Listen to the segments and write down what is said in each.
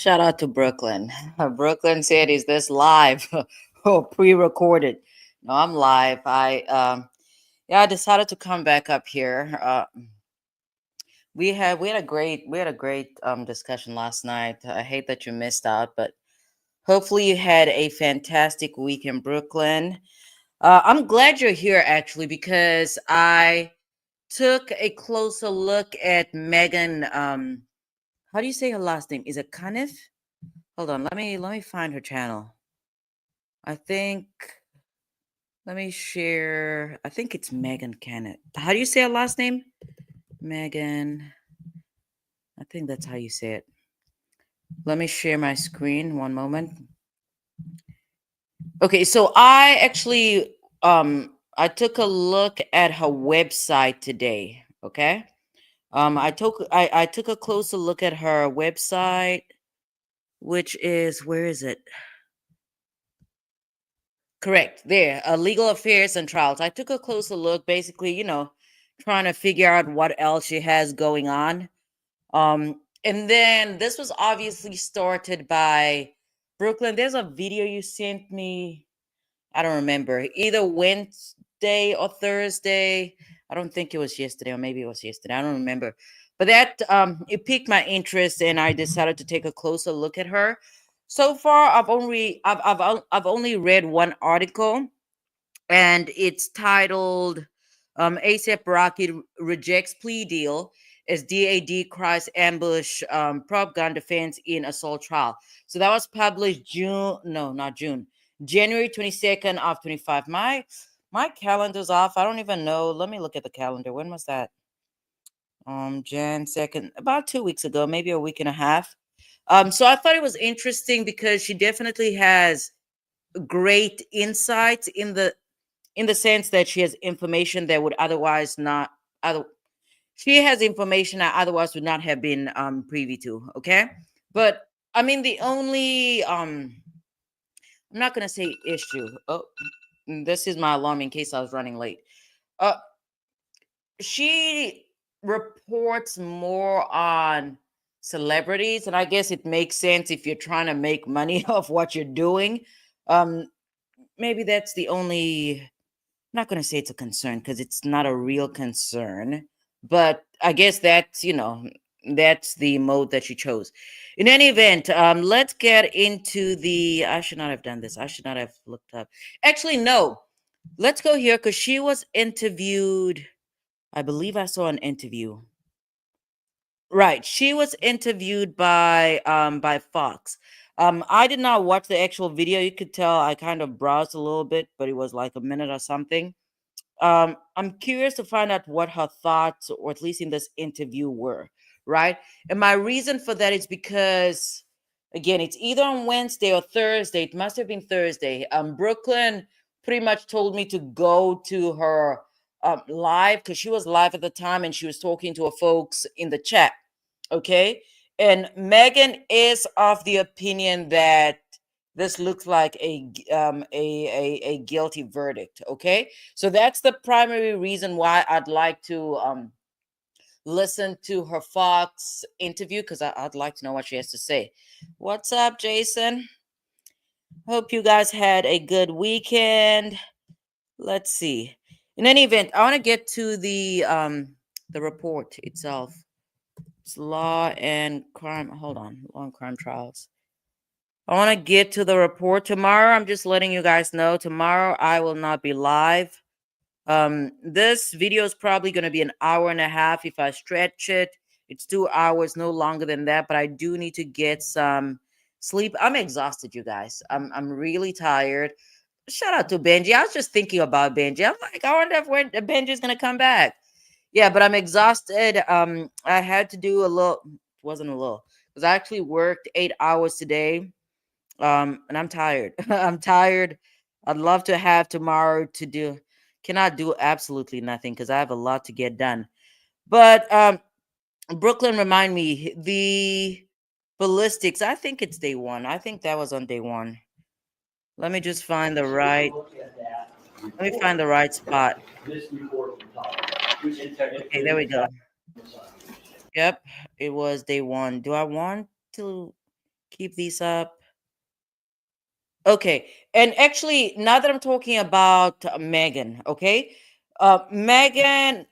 Shout out to Brooklyn. Brooklyn said, "Is this live or pre-recorded?" No, I'm live. Yeah, I decided to come back up here. We had a great discussion last night. I hate that you missed out, but hopefully you had a fantastic week in Brooklyn. I'm glad you're here actually because I took a closer look at Megan. How do you say her last name? Is it Caniff? Hold on, let me find her channel. I think let me share. I think it's Megan Kennett. How do you say her last name? Megan. I think that's how you say it. Let me share my screen. One moment. Okay, so I took a look at her website today. Okay. I took a closer look at her website, which is where is it? Correct. There, legal affairs and trials. I took a closer look, basically, trying to figure out what else she has going on. And then this was obviously started by Brooklyn. There's a video you sent me. I don't remember, either Wednesday or Thursday. I don't think it was yesterday, or maybe it was yesterday. I don't remember. But that it piqued my interest, and I decided to take a closer look at her. So far, I've only read one article, and it's titled "ASAP Rocky Rejects Plea Deal as DAD Cries Ambush Prop Gun Defense in Assault Trial." So that was published June, no, not June, January 22nd of 25. My calendar's off. I don't even know. Let me look at the calendar. When was that? Jan 2nd, about 2 weeks ago, maybe a week and a half. So I thought it was interesting because she definitely has great insights in the sense that she has information that would otherwise not other she has information I otherwise would not have been privy to. Okay. But I mean, the only I'm not gonna say issue. Oh, this is my alarm in case I was running late. uh she reports more on celebrities, and I guess it makes sense if you're trying to make money off what you're doing. um Maybe that's the only. I'm not going to say it's a concern because it's not a real concern, but I guess that's the mode that she chose. In any event, let's get into the. I should not have done this. I should not have looked up. Actually, no. Let's go here because she was interviewed. I believe I saw an interview. Right, she was interviewed by Fox. I did not watch the actual video. You could tell I kind of browsed a little bit, but it was like a minute or something. I'm curious to find out what her thoughts, or at least in this interview, were, right? And my reason for that is because, again, it's either on Wednesday or Thursday. It must have been Thursday. Brooklyn pretty much told me to go to her live because she was live at the time and she was talking to her folks in the chat. Okay. And Megan is of the opinion that this looks like a guilty verdict. Okay, so that's the primary reason why I'd like to listen to her Fox interview because I'd like to know what she has to say. What's up, Jason? Hope you guys had a good weekend. Let's see. In any event, I want to get to the report itself. It's law and crime. Hold on, law and crime trials. I want to get to the report tomorrow. I'm just letting you guys know tomorrow I will not be live. This video is probably going to be an hour and a half if I stretch it. It's 2 hours, no longer than that, but I do need to get some sleep. I'm exhausted, you guys. I'm really tired. Shout out to Benji. I was just thinking about Benji. I'm like, I wonder if when Benji's gonna come back. Yeah, but I'm exhausted. I had to do a little. It wasn't a little, because I actually worked 8 hours today. And I'm tired. I'm tired. I'd love to have tomorrow to do. Cannot do absolutely nothing because I have a lot to get done. But Brooklyn, remind me the ballistics. I think it's day one. I think that was on day one. Let me just find the right. Let me find the right spot. Okay, there we go. Yep, it was day one. Do I want to? keep these up. Okay. And actually, now that I'm talking about Megan, okay, Megan,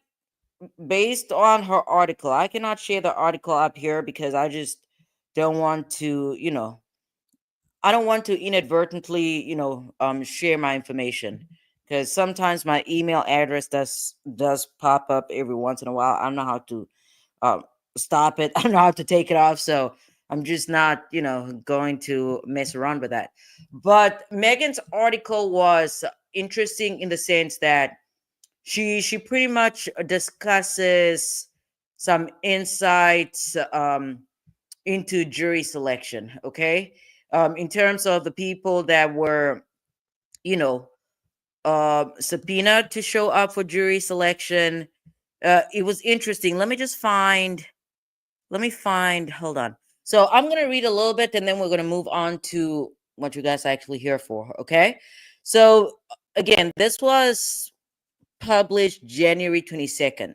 based on her article, I cannot share the article up here because I just don't want to, I don't want to inadvertently, share my information because sometimes my email address does pop up every once in a while. I don't know how to um, stop it. I don't know how to take it off. So I'm just not, going to mess around with that. But Megan's article was interesting in the sense that she pretty much discusses some insights into jury selection. Okay, in terms of the people that were, you know, subpoenaed to show up for jury selection. It was interesting. Let me find, hold on. So I'm going to read a little bit and then we're going to move on to what you guys are actually here for. Okay. So again, this was published January 22nd.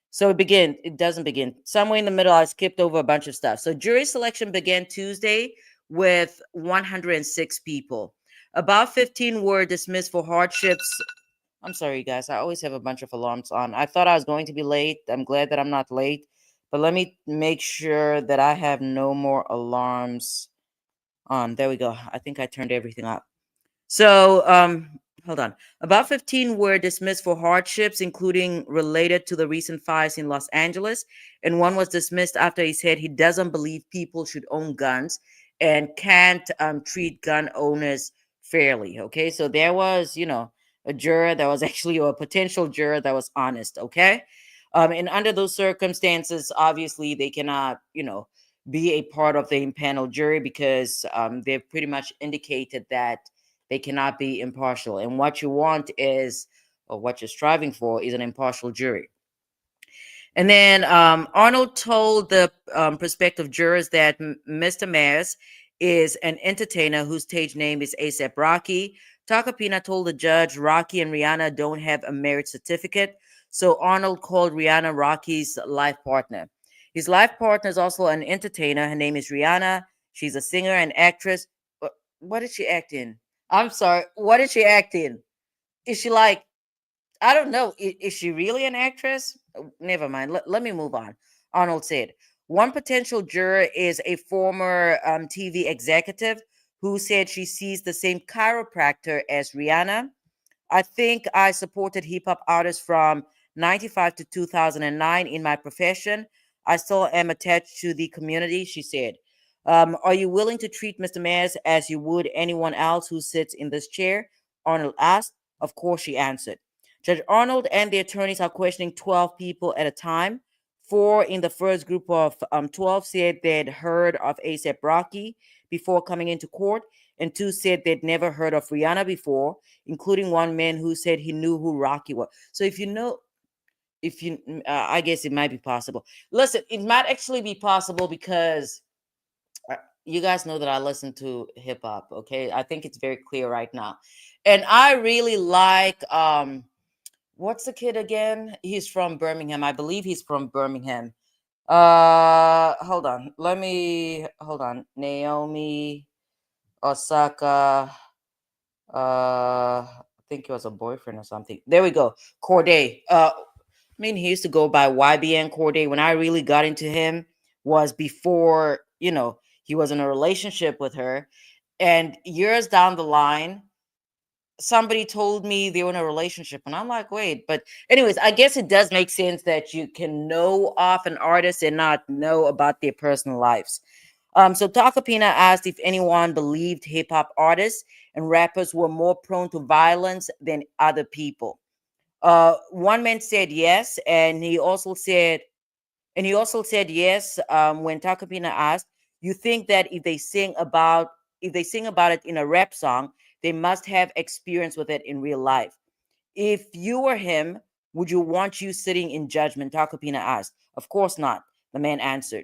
So it doesn't begin. Somewhere in the middle, I skipped over a bunch of stuff. So jury selection began Tuesday with 106 people. About 15 were dismissed for hardships. I'm sorry, guys. I always have a bunch of alarms on. I thought I was going to be late. I'm glad that I'm not late. But let me make sure that I have no more alarms on. There we go. I think I turned everything up. So, hold on. About 15 were dismissed for hardships, including related to the recent fires in Los Angeles. And one was dismissed after he said he doesn't believe people should own guns and can't treat gun owners fairly. Okay. So there was, a juror that was actually, or a potential juror that was honest. Okay. And under those circumstances, obviously, they cannot, be a part of the impaneled jury because they've pretty much indicated that they cannot be impartial. And what you want is, or what you're striving for, is an impartial jury. And then Arnold told the prospective jurors that Mr. Mares is an entertainer whose stage name is ASAP Rocky. Takapina told the judge Rocky and Rihanna don't have a marriage certificate. So Arnold called Rihanna Rocky's life partner. His life partner is also an entertainer. Her name is Rihanna. She's a singer and actress. What did she act in? I'm sorry. What did she act in? Is she like, I don't know. Is she really an actress? Never mind. Let me move on. Arnold said, one potential juror is a former TV executive who said she sees the same chiropractor as Rihanna. I think I supported hip hop artists from 95 to 2009 in my profession. I still am attached to the community, she said. Are you willing to treat Mr. Mays as you would anyone else who sits in this chair? Arnold asked. Of course, she answered. Judge Arnold and the attorneys are questioning 12 people at a time. Four in the first group of 12 said they'd heard of ASAP Rocky before coming into court, and two said they'd never heard of Rihanna before, including one man who said he knew who Rocky was. So I guess it might be possible. Listen, it might actually be possible because you guys know that I listen to hip hop. Okay, I think it's very clear right now, and I really like what's the kid again? He's from Birmingham. I believe he's from Birmingham. Hold on. Naomi Osaka. I think he was a boyfriend or something. There we go. Corday. I mean, he used to go by YBN Corday. When I really got into him was before, he was in a relationship with her. And years down the line, somebody told me they were in a relationship. And I'm like, wait. But anyways, I guess it does make sense that you can know of an artist and not know about their personal lives. So Takapina asked if anyone believed hip hop artists and rappers were more prone to violence than other people. One man said yes, and he also said yes when Takapina asked, "You think that if they sing about it in a rap song, they must have experience with it in real life? If you were him, would you want you sitting in judgment?" Takapina asked. Of course not, the man answered.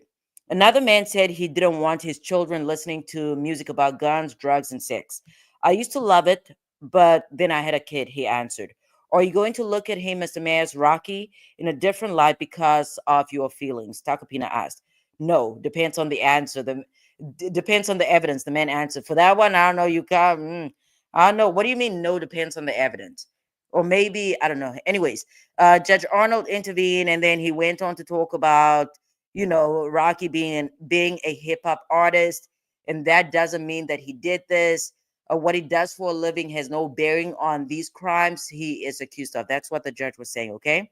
Another man said he didn't want his children listening to music about guns, drugs, and sex. I used to love it, but then I had a kid, he answered. Are you going to look at him as the mayor's Rocky in a different light because of your feelings? Takapina asked. No, depends on the answer. Depends on the evidence. The man answered. For that one, I don't know. You got. I don't know. What do you mean? No, depends on the evidence. Or maybe I don't know. Anyways, Judge Arnold intervened, and then he went on to talk about Rocky being a hip hop artist, and that doesn't mean that he did this. What he does for a living has no bearing on these crimes he is accused of. That's what the judge was saying. Okay.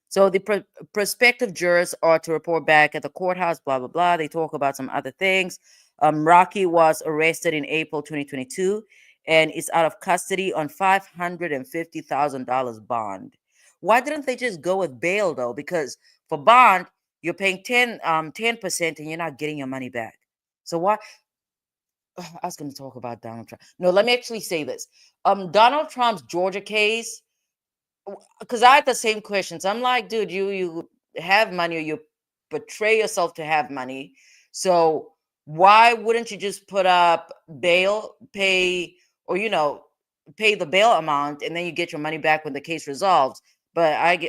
So the prospective jurors are to report back at the courthouse, blah, blah, blah. They talk about some other things. Rocky was arrested in April 2022 and is out of custody on $550,000 bond. Why didn't they just go with bail, though? Because for bond, you're paying 10% and you're not getting your money back. So why? I was going to talk about Donald Trump. No, let me actually say this. Donald Trump's Georgia case, because I had the same questions. I'm like, dude, you have money or you betray yourself to have money. So why wouldn't you just put up bail, pay, or pay the bail amount, and then you get your money back when the case resolves? But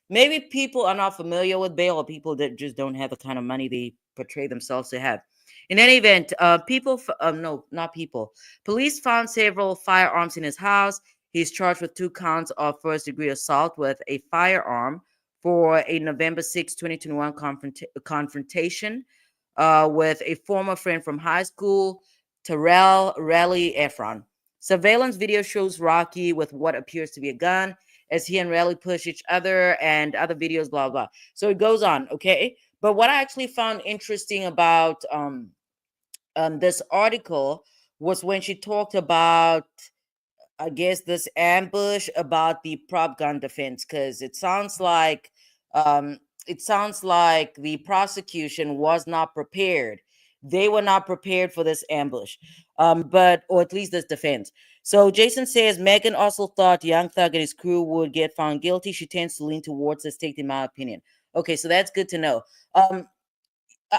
maybe people are not familiar with bail, or people that just don't have the kind of money they portray themselves to have. In any event, no, not people. Police found several firearms in his house. He's charged with 2 counts of first-degree assault with a firearm for a November 6, 2021 confrontation with a former friend from high school, Terrell Raleigh Efron. Surveillance video shows Rocky with what appears to be a gun as he and Raleigh push each other, and other videos, blah, blah. So it goes on, okay? But what I actually found interesting about this article was when she talked about, I guess, this ambush about the prop gun defense, because it sounds like the prosecution was not prepared. They were not prepared for this ambush, or at least this defense. So Jason says Megan also thought Young Thug and his crew would get found guilty. She tends to lean towards this take, in my opinion. Okay, so that's good to know.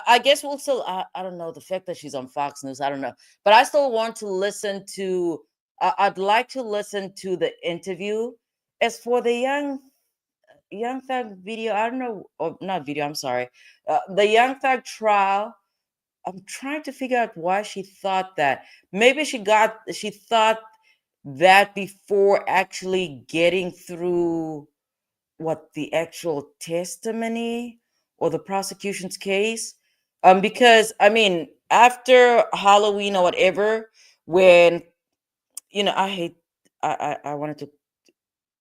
I guess we'll still. I don't know, the fact that she's on Fox News. I don't know, but I still want to listen to. I'd like to listen to the interview. As for the Young Thug video, I don't know, or not video. I'm sorry. The Young Thug trial. I'm trying to figure out why she thought that. Maybe she thought that before actually getting through what the actual testimony or the prosecution's case. Because I mean, after Halloween or whatever, when I hate, I wanted to,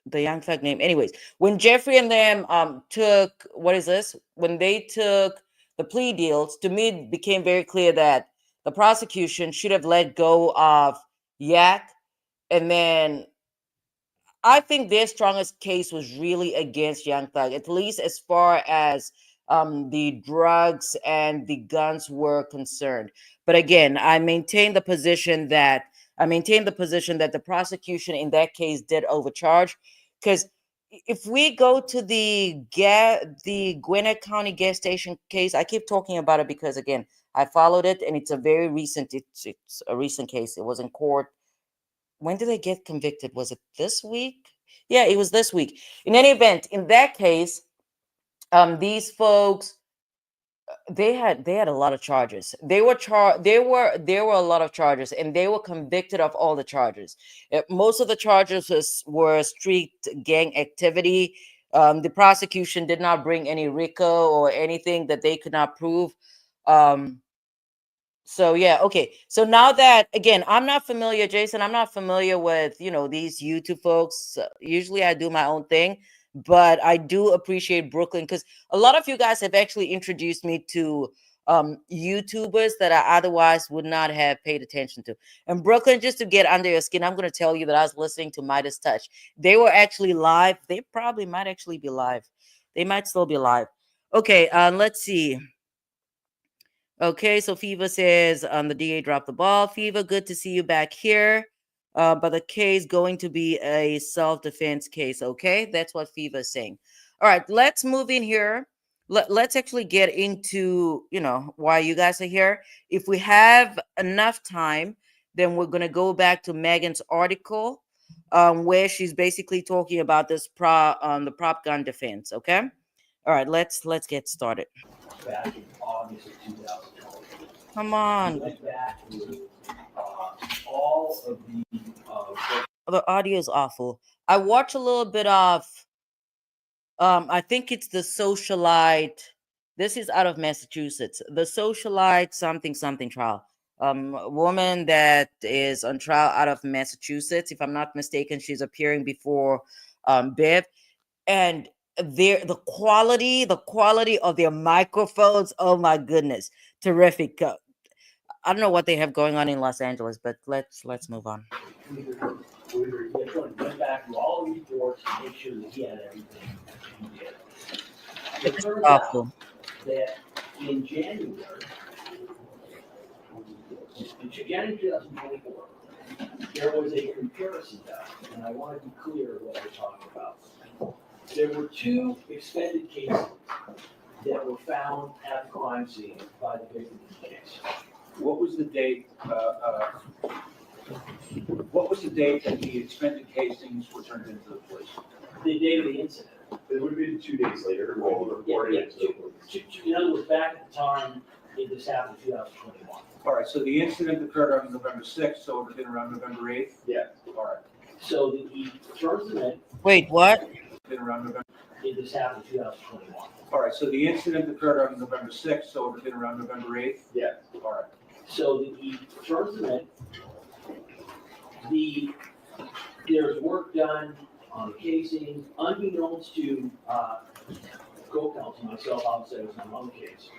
the Young Thug name. Anyways, when Jeffrey and them took, what is this? When they took the plea deals, to me it became very clear that the prosecution should have let go of Yak, and then I think their strongest case was really against Young Thug, at least as far as the drugs and the guns were concerned. But again, I maintain the position that the prosecution in that case did overcharge, because if we go to the Gwinnett County gas station case, I keep talking about it because again, I followed it, and it's a recent case. It was in court. When did they get convicted? Was it this week? Yeah, it was this week. In any event, in that case, these folks, they had a lot of charges. There were a lot of charges, and they were convicted of all the charges. Most of the charges were street gang activity. The prosecution did not bring any RICO or anything that they could not prove. So yeah, okay. So now that, again, I'm not familiar, Jason, I'm not familiar with, these YouTube folks. Usually I do my own thing, but I do appreciate Brooklyn, because a lot of you guys have actually introduced me to YouTubers that I otherwise would not have paid attention to. And Brooklyn, just to get under your skin, I'm going to tell you that I was listening to Midas Touch. They were actually live. They probably might actually be live. They might still be live. Okay, let's see. Okay, so Fever says the DA dropped the ball. Fever, good to see you back here. But the case going to be a self-defense case. Okay, that's what Fever is saying. All right, let's move in here. Let's actually get into why you guys are here. If we have enough time, then we're gonna go back to Megan's article, where she's basically talking about the prop gun defense. Okay. All right, let's get started. Back in August of 2020. Come on. Went back through all of The audio is awful. I watch a little bit of I think it's the socialite. This is out of Massachusetts. The socialite something something trial. A woman that is on trial out of Massachusetts. If I'm not mistaken, she's appearing before Bev. And the quality of their microphones, oh my goodness, terrific. I don't know what they have going on in Los Angeles, but let's move on. we went back through all the reports to make sure that he had everything he did. It turns out that in January 2024, there was a comparison done, and I want to be clear what we're talking about. There were two expended cases that were found at the crime scene by the victim in the case. What was the date? What was the date that the expended casings were turned into the police? The date of the incident. It would have been 2 days later when we reported it. In other words, back at the time this happened in 2021. All right, so the incident occurred on November 6th, so it would have been around November 8th? Yeah. All right. So he turns them in. Wait, what? Been around November. This happened in 2021. All right, so the incident occurred on November 6th, so it would have been around November 8th? Yeah. All right. So he turns them in. There's work done on the casing, unbeknownst to co-counsel, myself, obviously I was not on the case.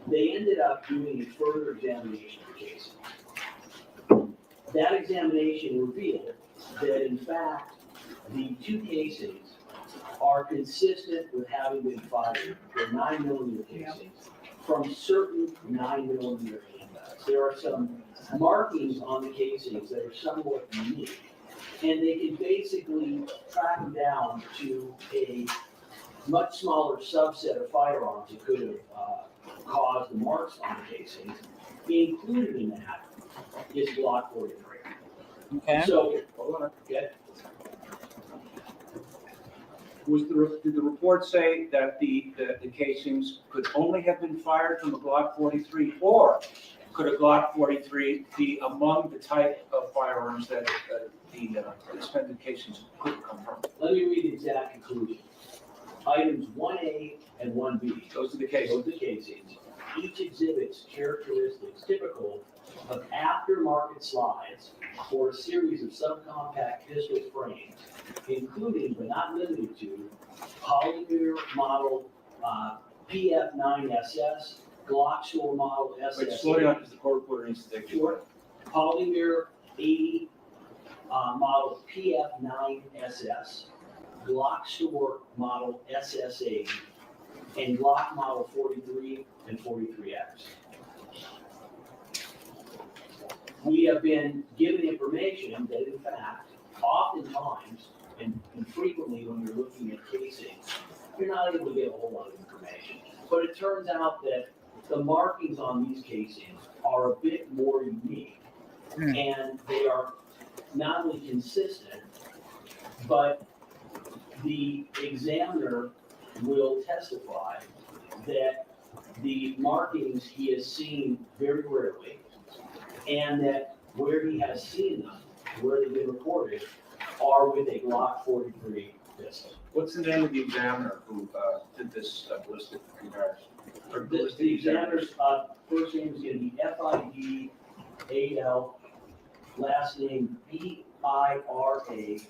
They ended up doing a further examination of the casing. That examination revealed that in fact, the two casings are consistent with having been fired. They're 9mm casings from certain 9mm handguns. There are some markings on the casings that are somewhat unique, and they can basically track them down to a much smaller subset of firearms that could have caused the marks on the casings. Included in that is Glock 43. Okay. So, hold on. Okay. Did the report say that the casings could only have been fired from a Glock 43, or could a Glock 43 be among the type of firearms that the expended casings could come from? Let me read the exact conclusion. Items 1A and 1B. Those are the casings. Those are the casings. Each exhibits characteristics typical of aftermarket slides for a series of subcompact pistol frames, including but not limited to polymer model PF9SS, Glock store model SS. Wait, slow down because the court reporter needs to take it. Sure. Polymer 80 model PF9SS, Glock store model SS8, and Glock model 43 and 43X. We have been given information that in fact, oftentimes and frequently when you're looking at casings, you're not able to get a whole lot of information. But it turns out that the markings on these casings are a bit more unique, and they are not only consistent, but the examiner will testify that the markings he has seen very rarely, and that where he has seen them, where they've been reported, are with a Glock 43 pistol. What's the name of the examiner who did this ballistic comparison? The examiner's first name is going to be F-I-D-A-L, last name B-I-R-A.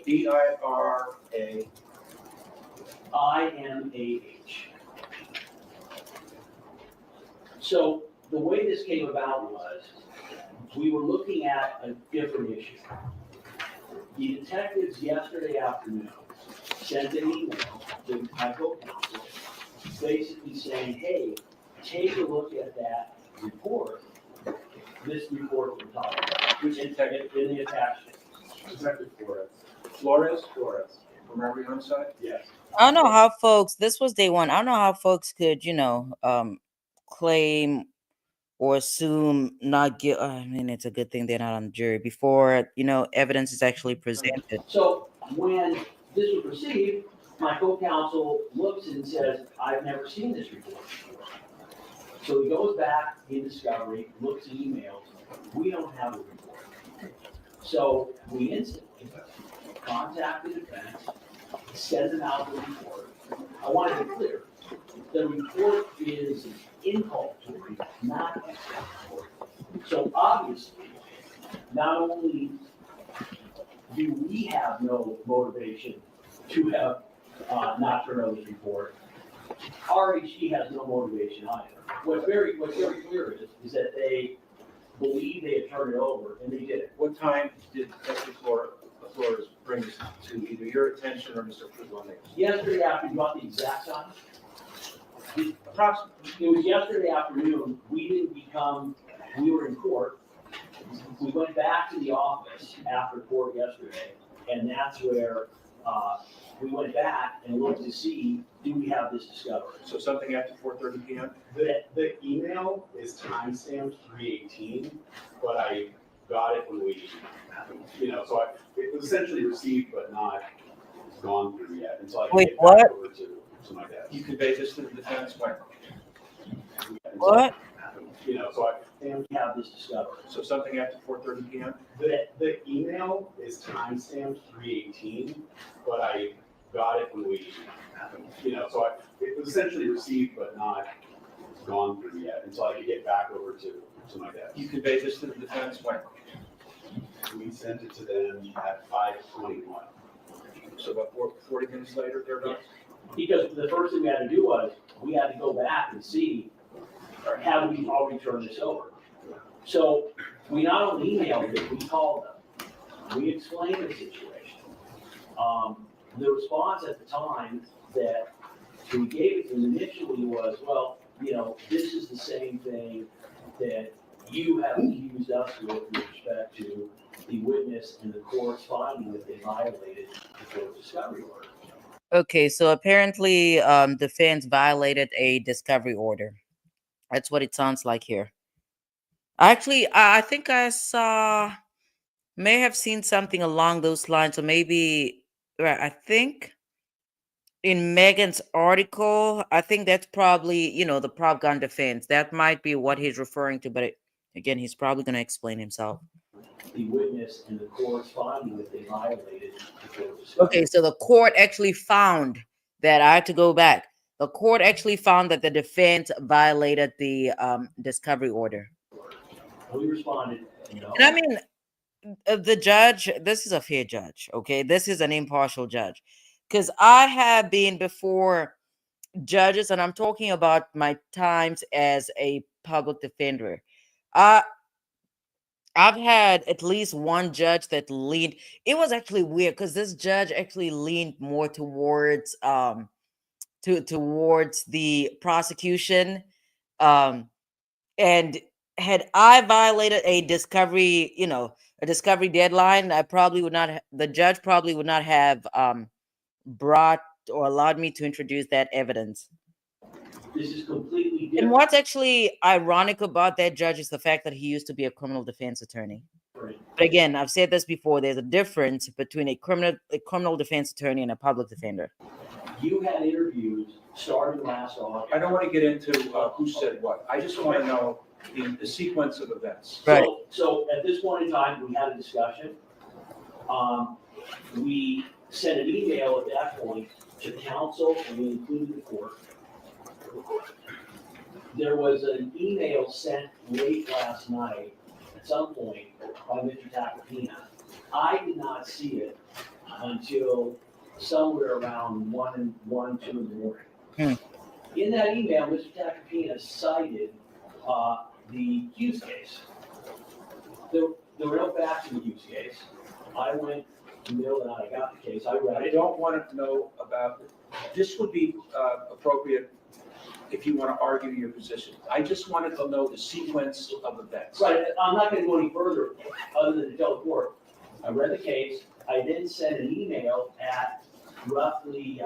D-I-R-A. I-M-A-H. So the way this came about was we were looking at a different issue. The detectives yesterday afternoon sent an email to my co-counsel basically saying, hey, take a look at that report, this report we're talking about, which in the attachment. Detective Flores. Flores. From every Ringside? Yes. I don't know how folks, this was day one. I don't know how folks could, claim or assume not guilty. I mean, it's a good thing they're not on the jury before, evidence is actually presented. So when this was received, my co-counsel looks and says, I've never seen this report before. So he goes back in discovery, looks at emails, we don't have a report. So we instantly contact the defense, send them out the report. I want to be clear, the report is inculpatory, not exculpatory. So obviously, not only do we have no motivation to have not turned over the report, RHD has no motivation either. What's very clear is that they believe they had turned it over, and they did it. What time did Deputy Flores bring this to either your attention or Mr. Fugone? Yesterday afternoon, you want the exact time? Approximately. It was yesterday afternoon, we were in court. We went back to the office after court yesterday, and that's where, we went back and looked to see, do we have this discovery? So something after 4:30 PM? The email is timestamped 3/18, but I got it when we, so it was essentially received but not gone through yet until I could Wait, get back what? over to my desk. You conveyed this to the defense when? What? So And we have this discovery. So something after 4:30 PM? the email is timestamped 3/18, but I got it when we, so it was essentially received but not gone through yet until I could get back over to my desk. You conveyed this to the defense when? We sent it to them at 5:21. So about 40 minutes later, thereabouts? Because the first thing we had to do was, we had to go back and see, or have we already turned this over? So we not only emailed it, we called them. We explained the situation. The response at the time that we gave it to them initially was, well, this is the same thing that you have accused us with respect to the witness and the court's finding that they violated the court discovery order. Okay, so apparently defense violated a discovery order. That's what it sounds like here. Actually, I think may have seen something along those lines, or maybe, right, I think in Megan's article, I think that's probably, the prop gun defense. That might be what he's referring to, but again, he's probably going to explain himself. The witness and the court's finding that they violated the court discovery. Okay, so the court actually found that, I had to go back. The court actually found that the defense violated the discovery order. We responded, And I mean, the judge, this is a fair judge, okay? This is an impartial judge. Because I have been before judges, and I'm talking about my times as a public defender. I've had at least one judge that leaned. It was actually weird because this judge actually leaned more towards towards the prosecution. And had I violated a discovery, a discovery deadline, I probably would not. The judge probably would not have brought or allowed me to introduce that evidence. this is completely different. And what's actually ironic about that judge is the fact that he used to be a criminal defense attorney. But again, I've said this before, there's a difference between a criminal defense attorney and a public defender. You had interviews starting last August. I don't want to get into who said what. I just want to know the sequence of events. Right. So at this point in time, we had a discussion. We sent an email at that point to counsel, and we included the court. There was an email sent late last night at some point by Mr. Tacopina. I did not see it until somewhere around 1, 2 in the morning. In that email, Mr. Tacopina cited the Hughes case. There were no facts in the Hughes case. I went to the middle of the night, I got the case, I read I it. don't want to know about, this would be appropriate if you want to argue your position. I just wanted to know the sequence of events. Right, I'm not gonna go any further other than to tell the court, I read the case, I then sent an email at roughly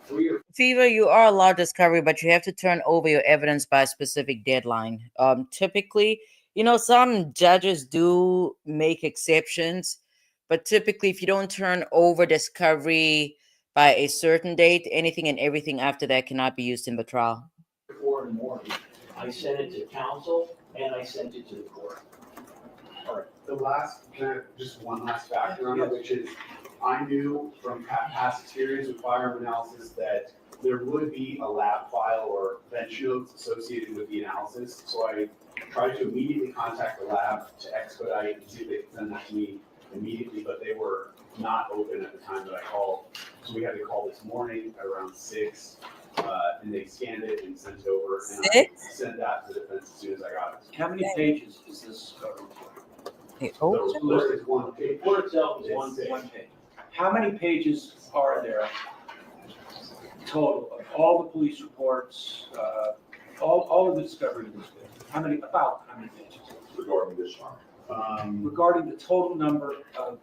3 or Fever, you are allowed discovery, but you have to turn over your evidence by a specific deadline. Typically, some judges do make exceptions, but typically if you don't turn over discovery by a certain date, anything and everything after that cannot be used in the trial. 4 in the morning. I sent it to council, and I sent it to the court. All right, the last, just one last factor on it, which is, I knew from past experience with firearm analysis that there would be a lab file or bench notes associated with the analysis. So I tried to immediately contact the lab to expedite and see if they could send that to me immediately, but they were not open at the time that I called. So we had to call this morning at around 6, and they scanned it and sent it over. And I sent that to the defense as soon as I got it. How many pages is this report? Hey, The report is one The page. report itself is one It's page. One page. How many pages are there total of all the police reports, all of the discovery of this case? How many pages? Regarding this one, Regarding the total number of,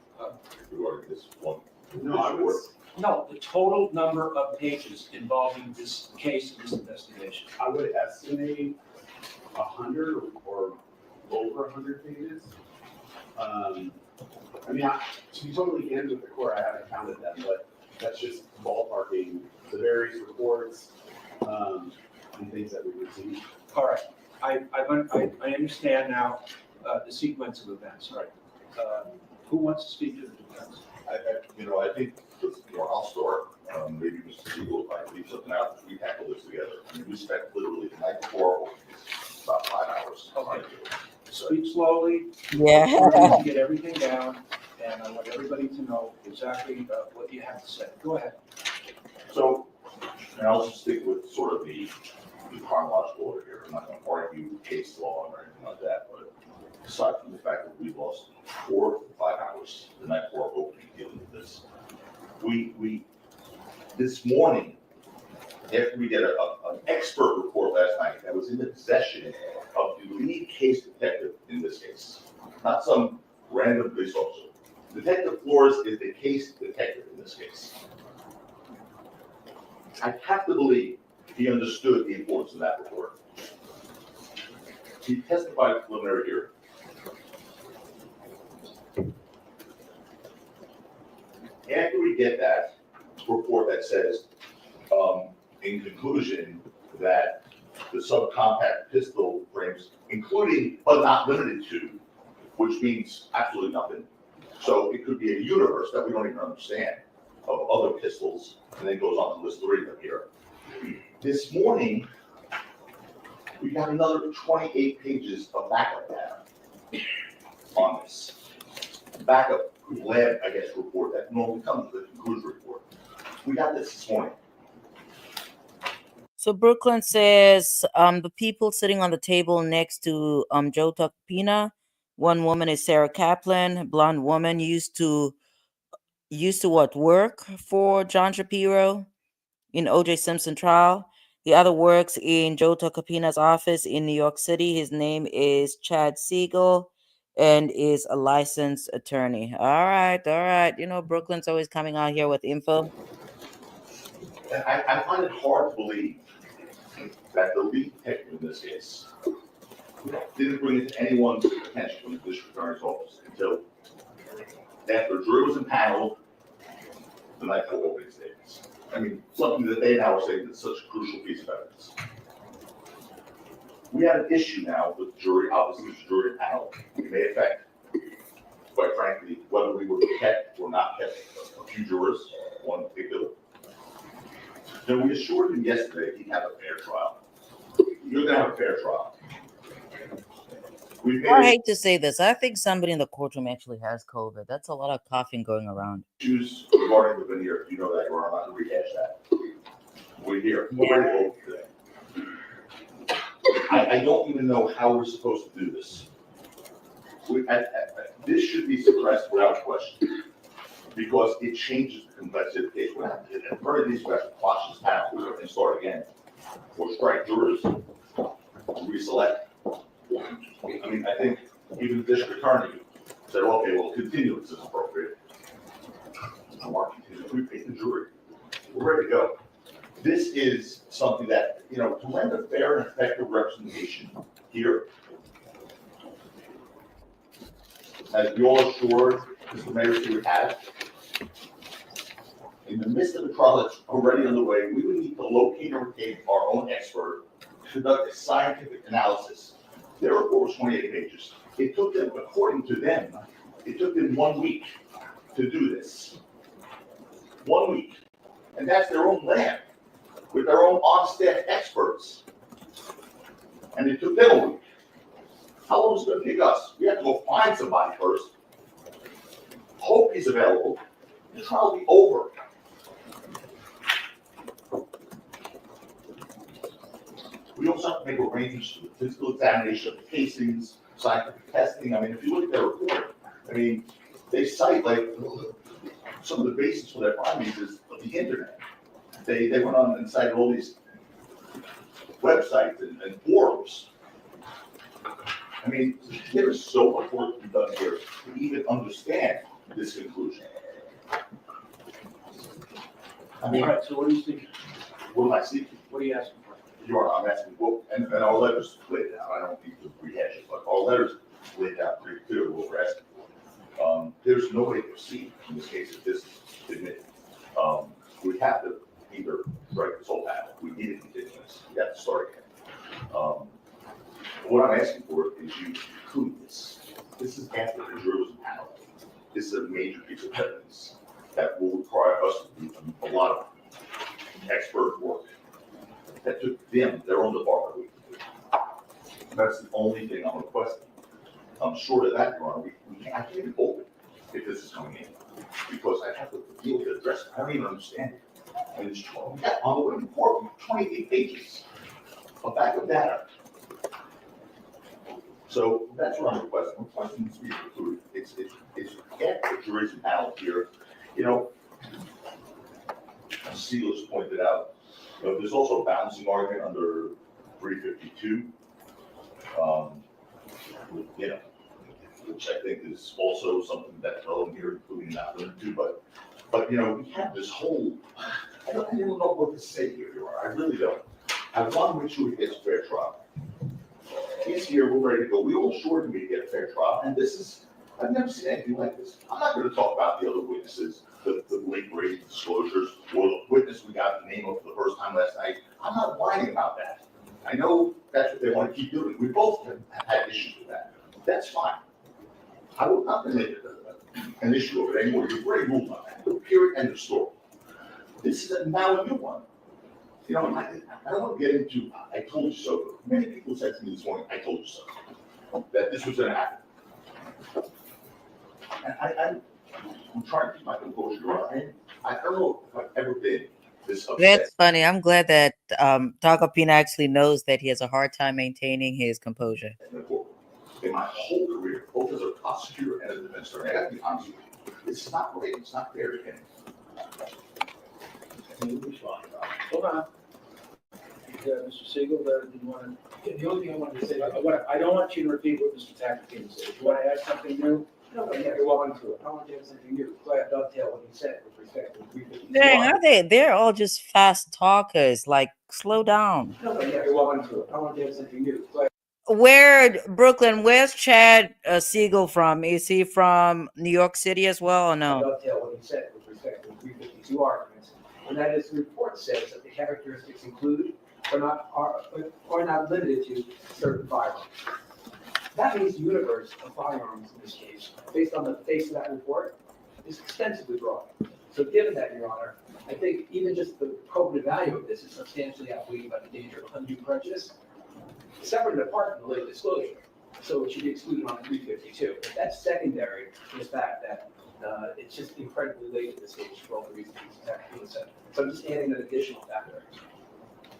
regarding this one. No, I was, no, the total number of pages involving this case and this investigation. I would estimate 100 or over 100 pages. I mean, to be totally candid with the court, I haven't counted them, but that's just ballparking the various reports, and things that we received. All right, I understand now the sequence of events, right? Who wants to speak to the defense? I think, I'll start, maybe Mr. Siegel, if I leave something out, we tackle this together. I mean, we spent literally the night before, about 5 hours. Okay. Speak slowly. Yeah. Get everything down, and I want everybody to know exactly what you have to say. Go ahead. So, and I'll just stick with sort of the chronological order here. I'm not going to argue case law or anything like that, but aside from the fact that we lost 4 to 5 hours the night before opening dealing with this, we this morning, after we get an expert report last night that was in the possession of the lead case detective in this case, not some random police officer. Detective Flores is the case detective in this case. I have to believe he understood the importance of that report. He testified at preliminary hearing. After we get that report that says, in conclusion, that the subcompact pistol frames, including but not limited to, which means absolutely nothing. So it could be a universe that we don't even understand of other pistols, and then goes on to list 3 of them here. This morning, we got another 28 pages of backup data on this. Backup lab, I guess, report that normally comes with the conclusion report. We got this morning. So Brooklyn says the people sitting on the table next to Joe Tacopina, one woman is Sarah Kaplan, a blonde woman used to what, work for John Shapiro in O.J. Simpson trial. The other works in Joe Tacopina's office in New York City. His name is Chad Siegel and is a licensed attorney. All right. Brooklyn's always coming out here with info. And I find it hard to believe that the lead detective in this case didn't bring it to anyone's attention from the district attorney's office until after a jury was impaneled the night before opening statements. I mean, something that they now are saying is such a crucial piece of evidence. We have an issue now with the jury, obviously the jury panel. It may affect, quite frankly, whether we were kept or not kept a few jurors, one in particular. Now, we assured him yesterday he'd have a fair trial. You're gonna have a fair trial. I hate to say this. I think somebody in the courtroom actually has COVID. That's a lot of coughing going around. Issues regarding the veneer, you know that, I'm not gonna rehash that. We're here, we're ready to vote today. I don't even know how we're supposed to do this. This should be suppressed without question, because it changes the complexity of the case. We're not, at the very least, we have to quash this panel and start again, or strike jurors, reselect. I mean, I think even the district attorney said, okay, well, continuance is appropriate. We paid the jury. We're ready to go. This is something that, to lend a fair and effective representation here, as we all assured Mr. Mayor we would have, in the midst of a trial that's already underway, we would need to locate and retain our own expert conduct a scientific analysis. Their report was 28 pages. It took them, according to them, it took them 1 week to do this. 1 week. And that's their own lab, with their own on-staff experts. And it took them a week. How long is it going to take us? We have to go find somebody first, hope he's available, the trial will be over. We also have to make arrangements for the physical examination of the casings, scientific testing. I mean, if you look at their report, I mean, they cite like some of the basis for their findings is the internet. They went on and cited all these websites and forums. I mean, there is so much work to be done here to even understand this conclusion. I mean, All right, so what do you think? what am I seeking? What are you asking for? Your Honor, I'm asking, well, and our letters laid out, I don't need to rehash it, but our letters laid out pretty clearly what we're asking for. There's no way to proceed in this case if this is admitted. We have to either strike this whole panel, we need a continuance, we have to start again. What I'm asking for is you include this. This is after the jurism panel. This is a major piece of evidence that will require us to do a lot of expert work that took them, their own department. That's the only thing I'm requesting. Short of that, Your Honor, I can't even open if this is coming in, because I have to deal with the address. I don't even understand it. And it's on the way report, 28 pages of backup data. So that's what I'm requesting. I'm requesting this be included. It's at the jurism panel here. You know, Seals pointed out, you know, there's also a balancing argument under 352. You know, which I think is also something that's relevant here, including not limited to, but you know, we have this whole, I don't even know what to say here, Your Honor. I really don't. I want to make sure we get a fair trial. He's here, we're ready to go. We all assured him we'd get a fair trial, and this is, I've never seen anything like this. I'm not going to talk about the other witnesses, the late Brady disclosures, or the witness we got the name of for the first time last night. I'm not whining about that. I know that's what they want to keep doing. We both have had issues with that. That's fine. I will not make it an issue of it anymore. You've already ruled on that. Period, end of story. This is now a new one. You know, I don't want to get into, I told you so. Many people said to me this morning, I told you so, that this was going to happen. And I'm trying to keep my composure. I don't know if I've ever been this upset. That's funny. I'm glad that Tacopina actually knows that he has a hard time maintaining his composure. In my whole career, both as a prosecutor and as a defense attorney, I got to be honest with you. It's not right. It's not fair to him. Hold on. Mr. Siegel, did you want to? The only thing I wanted to say, I don't want you to repeat what Mr. Tacopina said. If you want to add something new, you're welcome to it. I want to add something new. Go ahead, dovetail what he said with respect to 352. Dang, are they? They're all just fast talkers. Like, slow down. You're welcome to it. I want to add something new. Go ahead. Brooklyn, where's Chad Siegel from? Is he from New York City as well or no? Dovetail what he said with respect to 352 arguments. And that is, the report says that the characteristics include are not limited to certain firearms. That means the universe of firearms in this case, based on the face of that report, is extensively broad. So given that, Your Honor, I think even just the probative value of this is substantially outweighed by the danger of undue prejudice, separate and apart from the late disclosure. So it should be excluded on 352. But that's secondary to the fact that it's just incredibly late at this stage for all the reasons exactly said. So I'm just adding an additional factor.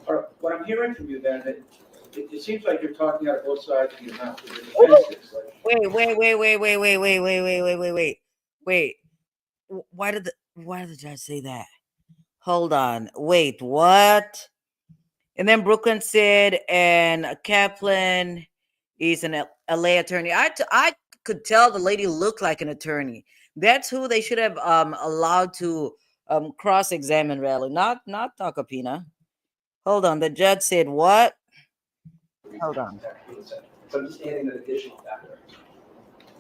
All right, what I'm hearing from you then, it seems like you're talking out of both sides of your mouth. Wait. Why did the judge say that? Hold on. Wait, what? And then Brooklyn said, and Kaplan is an LA attorney. I could tell the lady looked like an attorney. That's who they should have allowed to cross-examine Raleigh, not Tacopina. Hold on, the judge said what? Hold on. So I'm just adding an additional factor.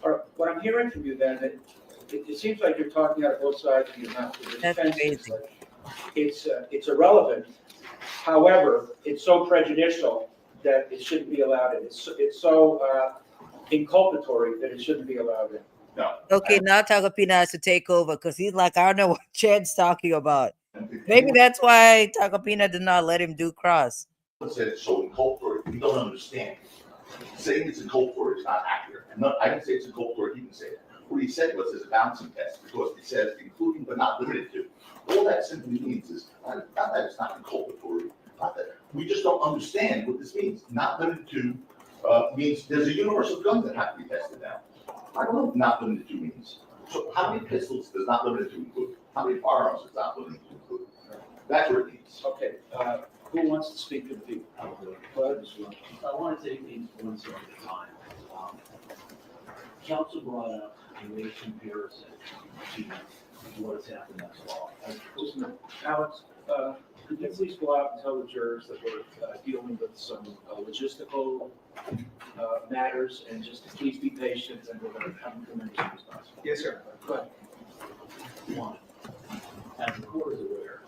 All right, what I'm hearing from you then, it seems like you're talking out of both sides of your mouth. That's crazy. It's irrelevant. However, it's so prejudicial that it shouldn't be allowed in. It's so inculpatory that it shouldn't be allowed in. No. Okay, now Takapina has to take over because he's like, I don't know what Chad's talking about. Maybe that's why Takapina did not let him do cross. Said it's so inculpatory, you don't understand. Saying it's inculpatory is not accurate. I didn't say it's inculpatory, he didn't say it. What he said was it's a balancing test, because it says including but not limited to. All that simply means is, not that it's not inculpatory, not that, we just don't understand what this means. Not limited to, means there's a universe of guns that have to be tested now. I don't know what not limited to means. So how many pistols does not limited to include? How many firearms does not limited to include? That's what it means. Okay, who wants to speak to the people? Go ahead, Mr. Lund. I want to take things one step at a time. Council brought up a rate comparison to what has happened thus far. Listen, Alex, could you please go out and tell the jurors that we're dealing with some logistical matters, and just to please be patient, and we're going to have them come in as soon as possible. Yes, sir. Go ahead. One, as the court is aware,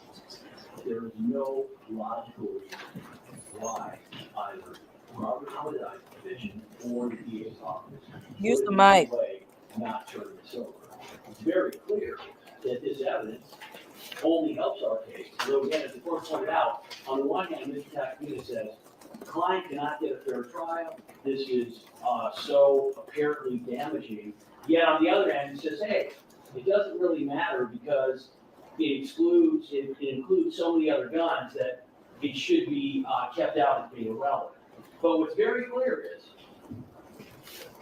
there is no logical reason why either Robert Holiday Division or the DA's office Use the would in mic. any way not turn this over. It's very clear that this evidence only helps our case. So again, as the court pointed out, on the one hand, Mr. Takakita says, the client cannot get a fair trial. This is so apparently damaging. Yet on the other hand, he says, hey, it doesn't really matter because it includes so many other guns that it should be kept out as being irrelevant. But what's very clear is,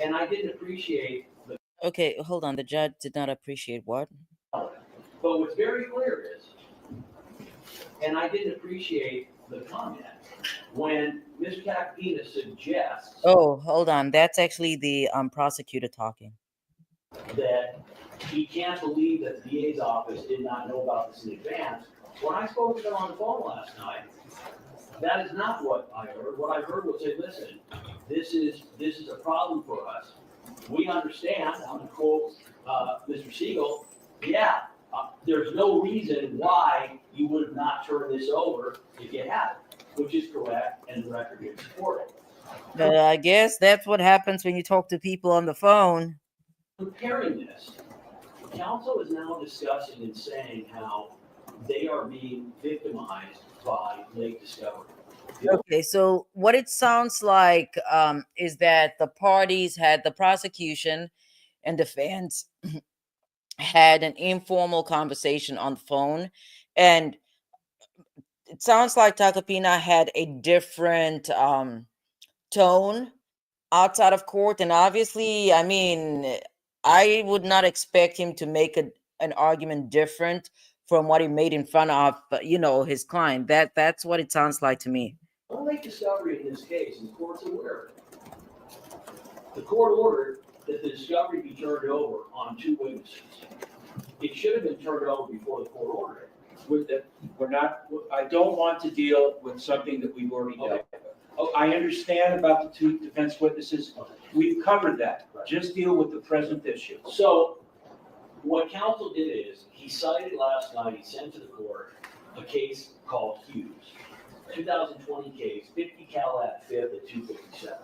and I didn't appreciate the Okay, hold on. The judge did not appreciate what? but what's very clear is, and I didn't appreciate the comment when Mr. Takakita suggests Oh, hold on. That's actually the prosecutor talking. that he can't believe that the DA's office did not know about this in advance. When I spoke to him on the phone last night, that is not what I heard. What I heard was say, listen, this is a problem for us. We understand, I'm going to quote Mr. Siegel, yeah, there's no reason why you would have not turned this over if you had it, which is correct, and the record is supported. I guess that's what happens when you talk to people on the phone. Comparing this, counsel is now discussing and saying how they are being victimized by late discovery. Okay, so what it sounds like is that the parties had the prosecution and defense had an informal conversation on the phone, and it sounds like Takapina had a different tone outside of court. And obviously, I mean, I would not expect him to make an argument different from what he made in front of, his client. That's what it sounds like to me. No late discovery in this case, and the court's aware of it. The court ordered that the discovery be turned over on 2 witnesses. It should have been turned over before the court ordered it. I don't want to deal with something that we've already dealt with. Oh, I understand about the 2 defense witnesses. We've covered that. Just deal with the present issue. So what counsel did is, he cited last night, he sent to the court a case called Hughes, 2020 case, 50 cal at 5th at 257.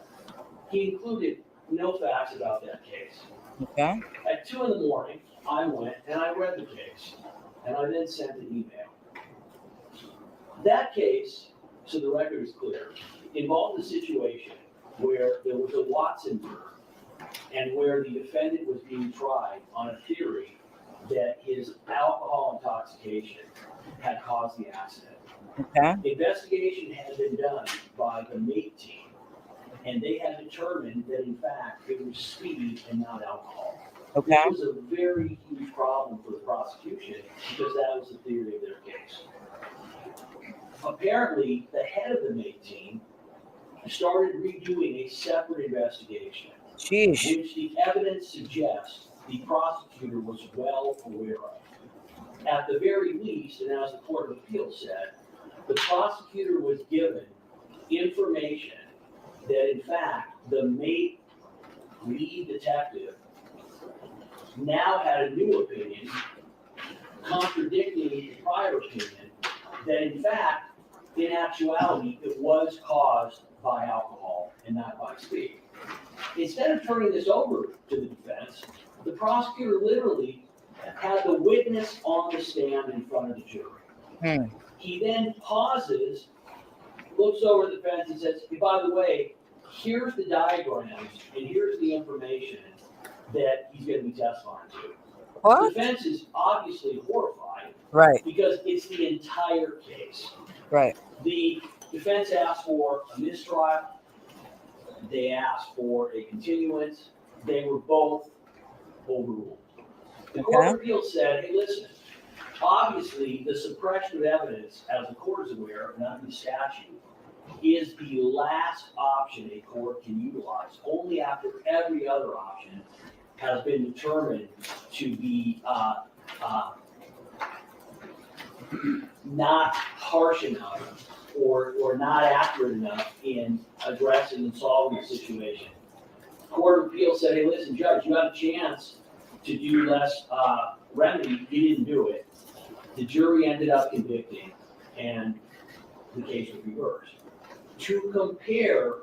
He included no facts about that case. Okay. At 2 in the morning, I went and I read the case, and I then sent an email. That case, so the record is clear, involved a situation where there was a Watson murder, and where the defendant was being tried on a theory that his alcohol intoxication had caused the accident. Okay. Investigation had been done by the MATE team, and they had determined that in fact it was speed and not alcohol. Okay. This was a very huge problem for the prosecution because that was the theory of their case. Apparently, the head of the MATE team started redoing a separate investigation, Sheesh. which the evidence suggests the prosecutor was well aware of. At the very least, and as the Court of Appeals said, the prosecutor was given information that in fact the MATE lead detective now had a new opinion contradicting the prior opinion that in fact in actuality, it was caused by alcohol and not by speed. Instead of turning this over to the defense, the prosecutor literally had the witness on the stand in front of the jury. Hmm. He then pauses, looks over the fence and says, hey, by the way, here's the diagrams and here's the information that he's going to be testifying to. What? The defense is obviously horrified Right. because it's the entire case. Right. The defense asked for a mistrial. They asked for a continuance. They were both overruled. The Court of Appeals said, hey, listen, obviously the suppression of evidence, as the court is aware, and under the statute, is the last option a court can utilize, only after every other option has been determined to be not harsh enough or not accurate enough in addressing and solving the situation. The Court of Appeals said, hey, listen, Judge, you had a chance to do less remedy. You didn't do it. The jury ended up convicting, and the case was reversed. To compare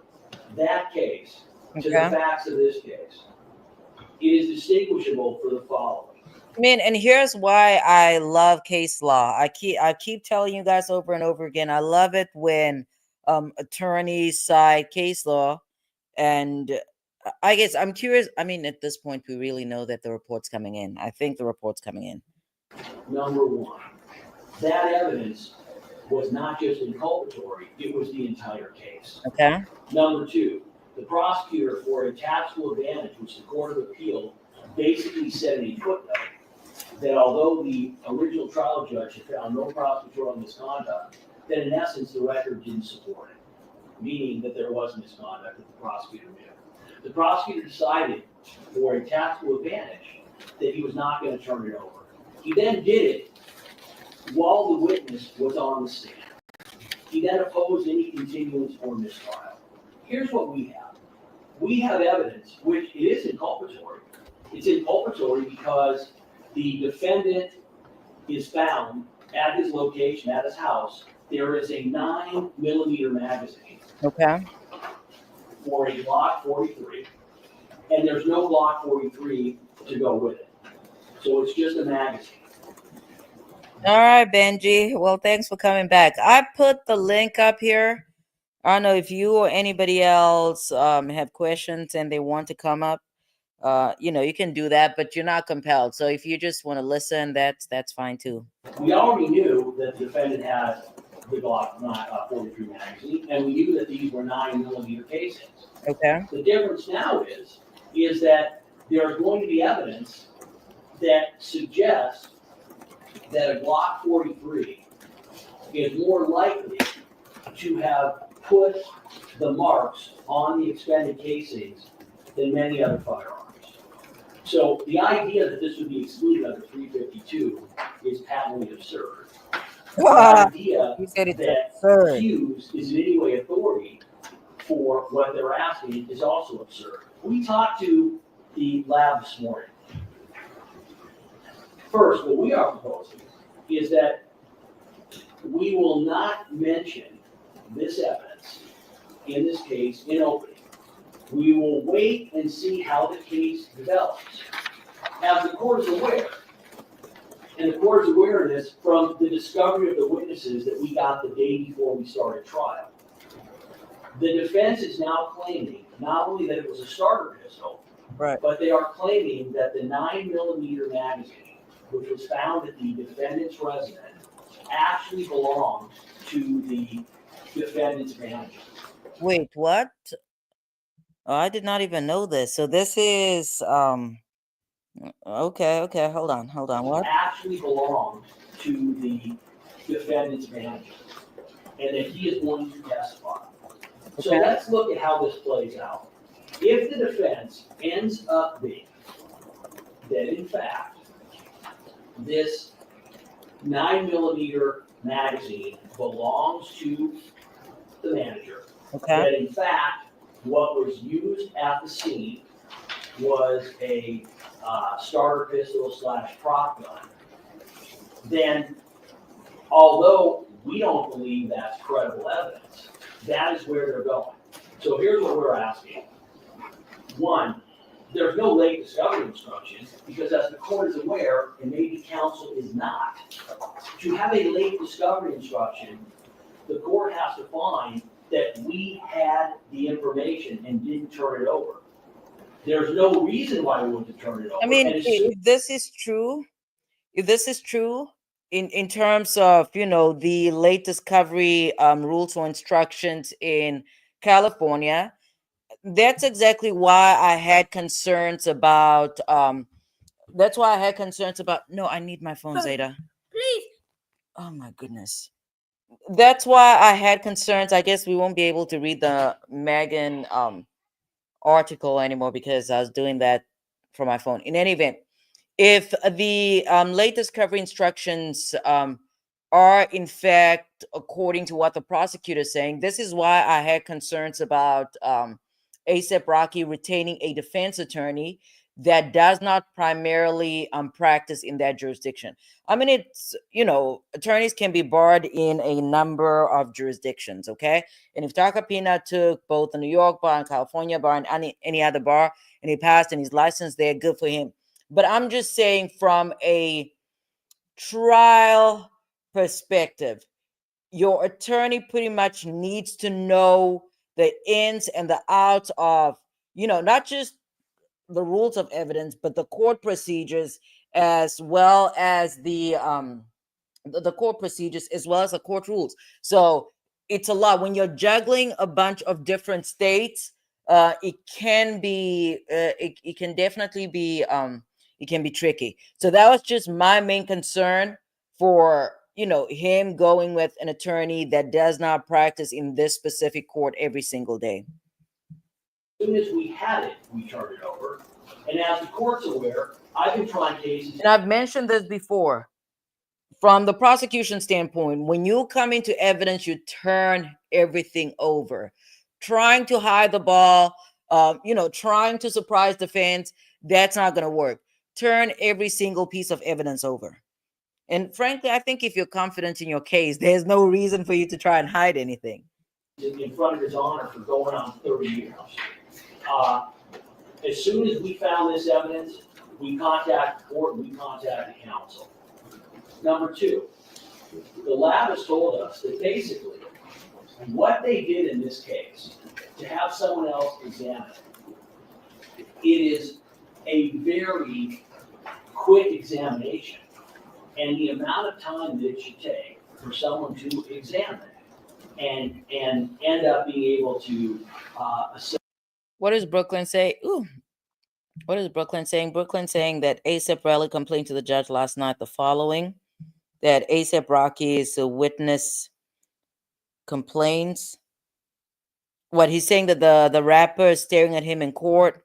that case to the facts of this case, it is distinguishable for the following. I mean, and here's why I love case law. I keep telling you guys over and over again. I love it when attorneys cite case law, and I guess I'm curious. I mean, at this point, we really know that the report's coming in. I think the report's coming in. Number one, that evidence was not just inculpatory; it was the entire case. Okay. Number two, the prosecutor, for a tactical advantage, which the Court of Appeal basically said in a footnote, that although the original trial judge had found no prosecutorial misconduct, that in essence the record didn't support it, meaning that there was misconduct that the prosecutor knew. The prosecutor decided, for a tactical advantage, that he was not going to turn it over. He then did it while the witness was on the stand. He then opposed any continuance or mistrial. Here's what we have. We have evidence, which it is inculpatory. It's inculpatory because the defendant is found at his location, at his house. There is a 9mm magazine. Okay. For a Glock 43, and there's no Glock 43 to go with it. So it's just a magazine. All right, Benji. Well, thanks for coming back. I put the link up here. I don't know if you or anybody else have questions and they want to come up. You can do that, but you're not compelled. So if you just want to listen, that's fine too. We already knew that the defendant had the Glock 43 magazine, and we knew that these were 9mm casings. Okay. The difference now is that there is going to be evidence that suggests that a Glock 43 is more likely to have put the marks on the expended casings than many other firearms. So the idea that this would be excluded under 352 is patently absurd. The idea that Hughes is in any way authority for what they're asking is also absurd. We talked to the lab this morning. First, what we are proposing is that we will not mention this evidence in this case in opening. We will wait and see how the case develops. As the court is aware, and the court is aware of this from the discovery of the witnesses that we got the day before we started trial. The defense is now claiming not only that it was a starter pistol, right, but they are claiming that the 9mm magazine, which was found at the defendant's residence, actually belonged to the defendant's manager. Wait, what? Oh, I did not even know this. So this is okay, hold on. What? Actually belonged to the defendant's manager, and that he is going to testify. So let's look at how this plays out. If the defense ends up being that in fact this 9mm magazine belongs to the manager, that in fact what was used at the scene was a starter pistol / prop gun, then although we don't believe that's credible evidence. That is where they're going. So here's what we're asking. One, there's no late discovery instruction, because as the court is aware, and maybe counsel is not, to have a late discovery instruction, the court has to find that we had the information and didn't turn it over. There's no reason why we wouldn't turn it over. I mean, And it's- if this is true, in terms of, the late discovery rules or instructions in California, that's exactly why I had concerns about no, I need my phone, Zeta. Please. Oh my goodness. That's why I had concerns. I guess we won't be able to read the Megan article anymore because I was doing that from my phone. In any event, if the late discovery instructions are in fact according to what the prosecutor is saying, this is why I had concerns about ASAP Rocky retaining a defense attorney that does not primarily practice in that jurisdiction. I mean, it's, attorneys can be barred in a number of jurisdictions, okay? And if Takapina took both the New York bar and California bar and any other bar, and he passed and he's licensed there, good for him. But I'm just saying from a trial perspective, your attorney pretty much needs to know the ins and the outs of, not just the rules of evidence, but the court procedures as well as the court procedures as well as the court rules. So it's a lot when you're juggling a bunch of different states. It can be it can definitely be it can be tricky. So that was just my main concern for him going with an attorney that does not practice in this specific court every single day. As soon as we had it, we turned it over. And as the court's aware, I've been trying cases. And I've mentioned this before. From the prosecution standpoint, when you come into evidence, you turn everything over. Trying to hide the ball, trying to surprise defense, that's not going to work. Turn every single piece of evidence over. And frankly, I think if you're confident in your case, there's no reason for you to try and hide anything. In front of his honor for going on 30 years. As soon as we found this evidence, we contacted the court, we contacted counsel. Number two, the lab has told us that basically what they did in this case, to have someone else examine it is a very quick examination. And the amount of time that it should take for someone to examine it and end up being able to assess. What does Brooklyn say? Ooh. What is Brooklyn saying? Brooklyn saying that ASAP Rally complained to the judge last night the following, that ASAP Rocky is a witness complains. What he's saying that the rapper is staring at him in court.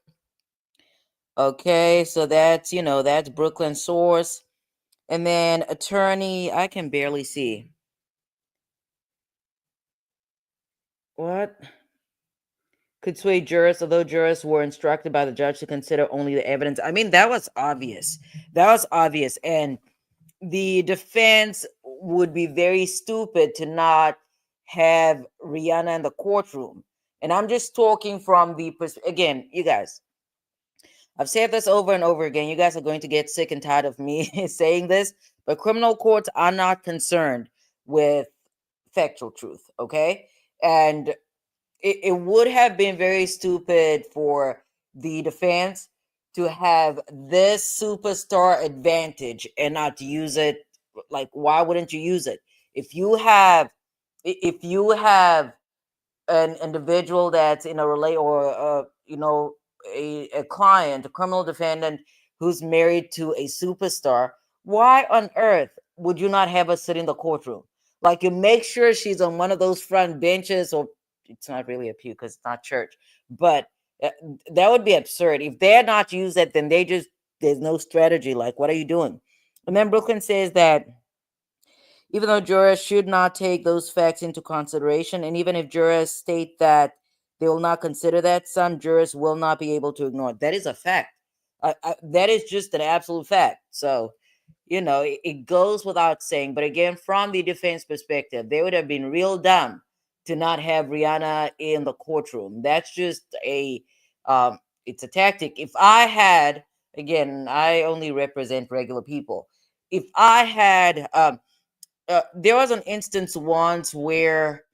Okay, so that's, that's Brooklyn's source. And then attorney, I can barely see. What? Could sway jurors, although jurors were instructed by the judge to consider only the evidence. I mean, that was obvious. And the defense would be very stupid to not have Rihanna in the courtroom. And I'm just talking from again, you guys, I've said this over and over again. You guys are going to get sick and tired of me saying this, but criminal courts are not concerned with factual truth, okay? And it would have been very stupid for the defense to have this superstar advantage and not to use it. Like, why wouldn't you use it? If you have an individual that's in a a client, a criminal defendant who's married to a superstar, why on earth would you not have her sit in the courtroom? Like, you make sure she's on one of those front benches, or it's not really a pew because it's not church, but that would be absurd. If they're not used that, then there's no strategy. Like, what are you doing? And then Brooklyn says that even though jurors should not take those facts into consideration, and even if jurors state that they will not consider that, some jurors will not be able to ignore it. That is a fact. That is just an absolute fact. So it goes without saying. But again, from the defense perspective, they would have been real dumb to not have Rihanna in the courtroom. That's just it's a tactic. If I had, again, I only represent regular people. If I had, there was an instance once where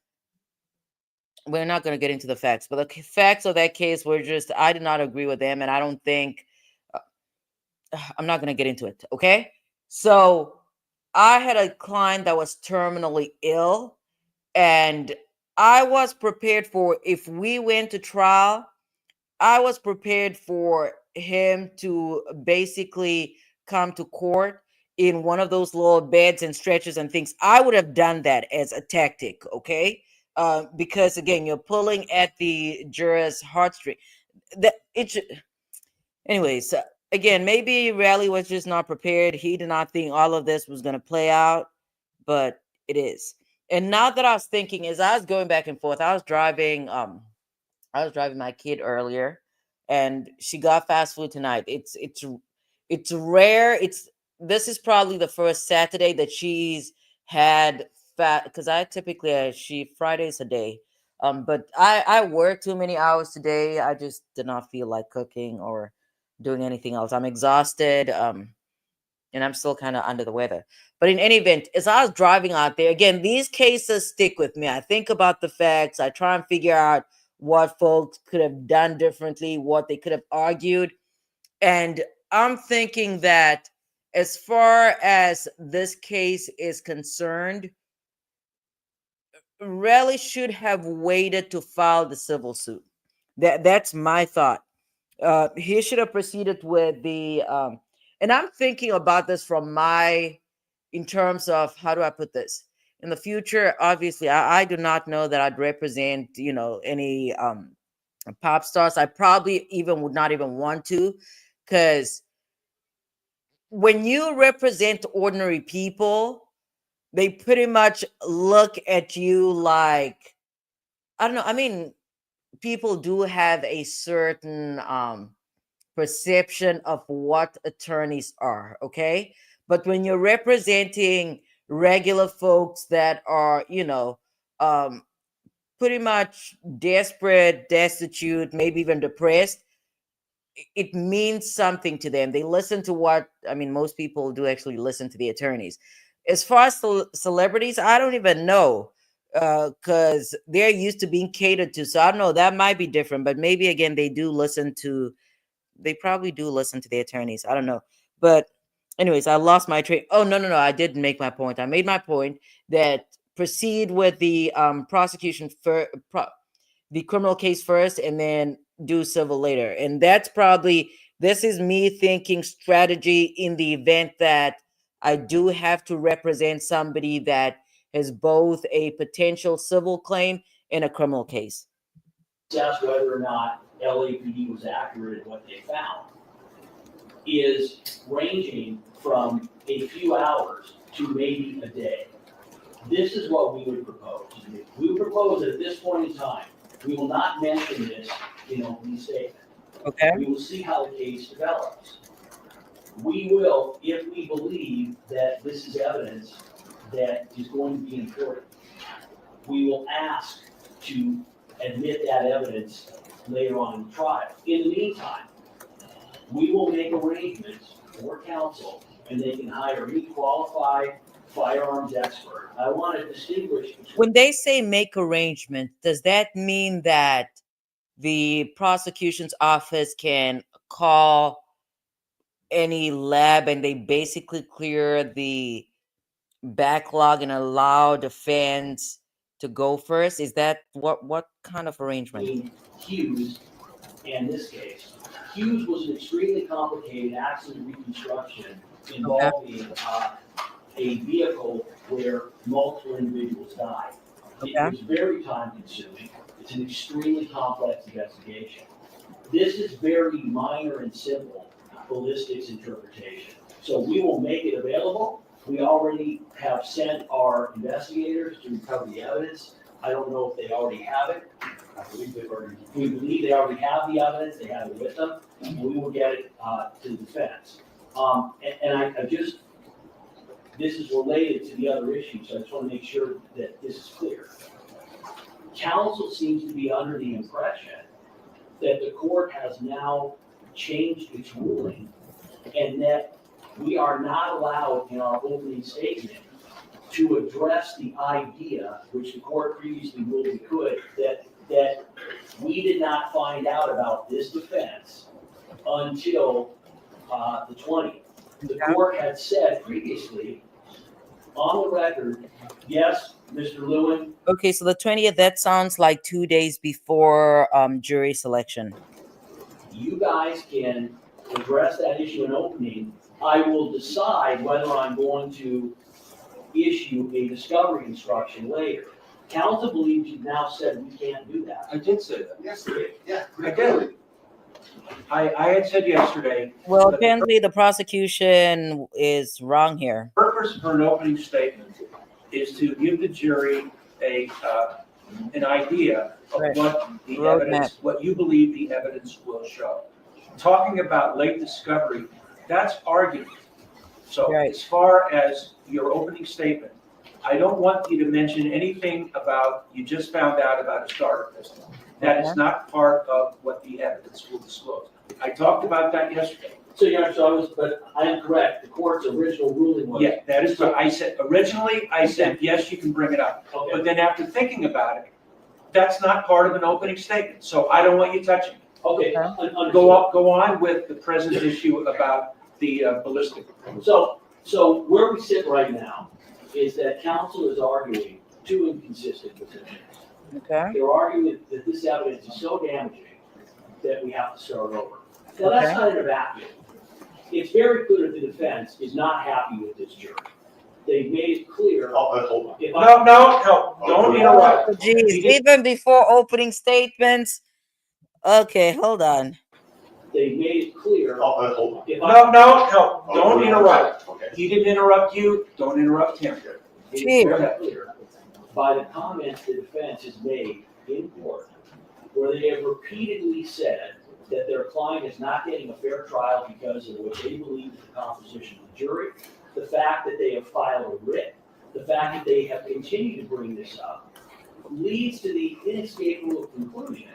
we're not going to get into the facts, but the facts of that case were just, I did not agree with them, and I don't think, I'm not going to get into it. Okay. So I had a client that was terminally ill, and I was prepared for, if we went to trial, I was prepared for him to basically come to court in one of those little beds and stretchers and things. I would have done that as a tactic, okay? Because again, you're pulling at the juror's heartstring. That it should, anyways. Again, maybe Raleigh was just not prepared. He did not think all of this was going to play out, but it is. And now that I was thinking, as I was going back and forth, I was driving my kid earlier, and she got fast food tonight. It's rare. This is probably the first Saturday that she's had fat, because I typically she Fridays a day. But I worked too many hours today. I just did not feel like cooking or doing anything else. I'm exhausted. And I'm still kind of under the weather. But in any event, as I was driving out there, again, these cases stick with me. I think about the facts. I try and figure out what folks could have done differently, what they could have argued. And I'm thinking that as far as this case is concerned, Raleigh should have waited to file the civil suit. That's my thought. He should have proceeded with the and I'm thinking about this from in terms of, how do I put this, in the future. Obviously, I do not know that I'd represent any pop stars. I probably even would not even want to, because when you represent ordinary people, they pretty much look at you like, I don't know, I mean, people do have a certain perception of what attorneys are, okay? But when you're representing regular folks that are, um, pretty much desperate, destitute, maybe even depressed, it means something to them. They listen to most people do actually listen to the attorneys. As far as celebrities, I don't even know, because they're used to being catered to. So I don't know, that might be different, but maybe again, they probably do listen to the attorneys. I don't know. But anyways, I lost my train. Oh, no. I didn't make my point. I made my point that proceed with the prosecution for the criminal case first, and then do civil later. And this is me thinking strategy in the event that I do have to represent somebody that has both a potential civil claim and a criminal case. Assess whether or not LAPD was accurate in what they found is ranging from a few hours to maybe a day. This is what we would propose. We would propose that at this point in time, we will not mention this in opening statement. Okay. We will see how the case develops. We will, if we believe that this is evidence that is going to be important, we will ask to admit that evidence later on in the trial. In the meantime, we will make arrangements for counsel, and they can hire any qualified firearms expert. I want to distinguish between. When they say make arrangements, does that mean that the prosecution's office can call any lab and they basically clear the backlog and allow defense to go first? Is that what kind of arrangement? Hughes and this case. Hughes was an extremely complicated accident reconstruction involving a vehicle where multiple individuals died. It was very time consuming. It's an extremely complex investigation. This is very minor and simple ballistics interpretation. So we will make it available. We already have sent our investigators to recover the evidence. I don't know if they already have it. We believe they already have the evidence. They have it with them, and we will get it to the defense. And I just this is related to the other issue, so I just want to make sure that this is clear. Council seems to be under the impression that the court has now changed its ruling and that we are not allowed in our opening statement to address the idea, which the court previously ruled we could, that we did not find out about this defense until the 20th. The court had said previously, on the record, yes, Mr. Lewin. Okay, so the 20th, that sounds like 2 days before jury selection. You guys can address that issue in opening. I will decide whether I'm going to issue a discovery instruction later. Council believes you've now said we can't do that. I did say that. Yes, they did. Yeah, I pretty did. clearly. I had said yesterday. Well, that apparently the prosecution is wrong here. the purpose for an opening statement is to give the jury an idea of Right. what the Roadmap. evidence, what you believe the evidence will show. Talking about late discovery, that's argument. So Right. as far as your opening statement, I don't want you to mention anything about, you just found out about a starter pistol. That is not part of what the evidence will disclose. I talked about that yesterday. So, yeah, but I am correct. The court's original ruling was. Yeah, that is what I said. Originally, I said, yes, you can bring it up. Okay. But then after thinking about it, that's not part of an opening statement. So I don't want you touching it. Okay. Okay. Understood. Go on with the present issue about the ballistic. So where we sit right now is that counsel is arguing two inconsistent positions. Okay. They're arguing that this evidence is so damaging that we have to start over. Now, that's Okay. not in a vacuum. It's very clear that the defense is not happy with this jury. They've made it clear. Hold on. If I- No, don't interrupt. Oh, geez, even before opening statements. Okay, hold on. They've made it clear. Hold on. If I- No, don't interrupt. Okay. He didn't interrupt you, don't interrupt him. It's Gee. very clear by the comments the defense has made in court, where they have repeatedly said that their client is not getting a fair trial because of what they believe is the composition of the jury, the fact that they have filed a writ, the fact that they have continued to bring this up, leads to the inescapable conclusion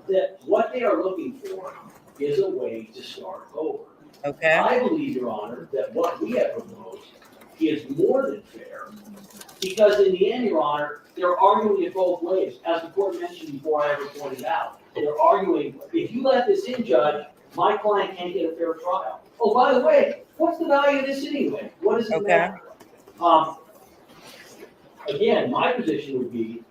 that what they are looking for is a way to start over. Okay. I believe, Your Honor, that what we have proposed is more than fair, because in the end, Your Honor, they're arguing it both ways. As the court mentioned before, I ever pointed out, they're arguing, if you let this in, Judge, my client can't get a fair trial. Oh, by the way, what's the value of this anyway? What is it Okay. matter? Again, my position would be,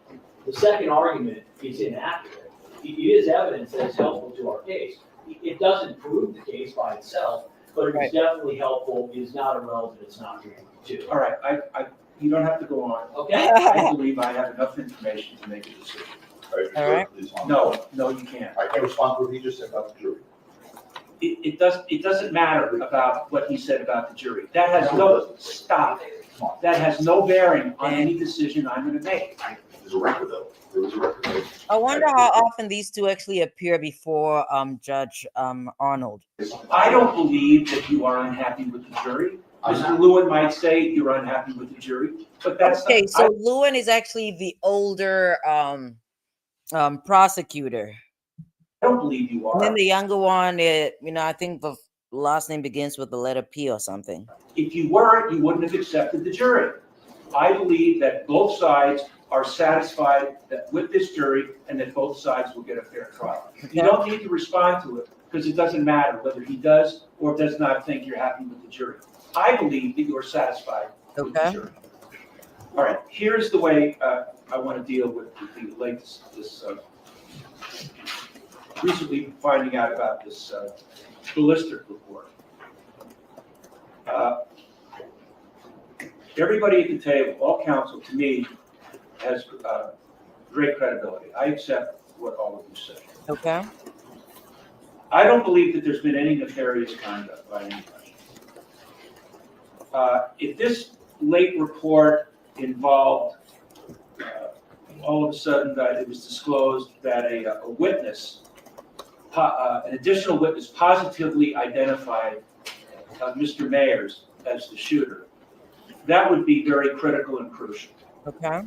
the second argument is inaccurate. It is evidence that is helpful to our case. It doesn't prove the case by itself, but it Right. is definitely helpful, it is not irrelevant, it's not dreaming too. All right, you don't have to go on. Okay? I believe I have enough information to make a decision. All right. Please, Mom. No, you can't. I can't respond to what he just said about the jury. It doesn't matter about what he said about the jury. That has stop. Come on. That has no bearing on any decision I'm gonna make. There's a record though. There was a record. I wonder how often these two actually appear before Judge Arnold. I don't believe that you are unhappy with the jury. Mr. Lewin might say you're unhappy with the jury, but that's. Okay, so Lewin is actually the older prosecutor. I don't believe you And then are. the younger one, I think the last name begins with the letter P or something. If you weren't, you wouldn't have accepted the jury. I believe that both sides are satisfied that with this jury and that both sides will get a fair trial. You don't need to respond to it because it doesn't matter whether he does or does not think you're happy with the jury. I believe that you are satisfied with the Okay. jury. All right, here's the way I want to deal with the latest, this recently finding out about this ballistic report. Everybody at the table, all counsel, to me, has great credibility. I accept what all of you say. Okay. I don't believe that there's been any nefarious conduct by anybody. If this late report involved, all of a sudden that it was disclosed that a witness, an additional witness positively identified Mr. Mayers as the shooter, that would be very critical and crucial. Okay.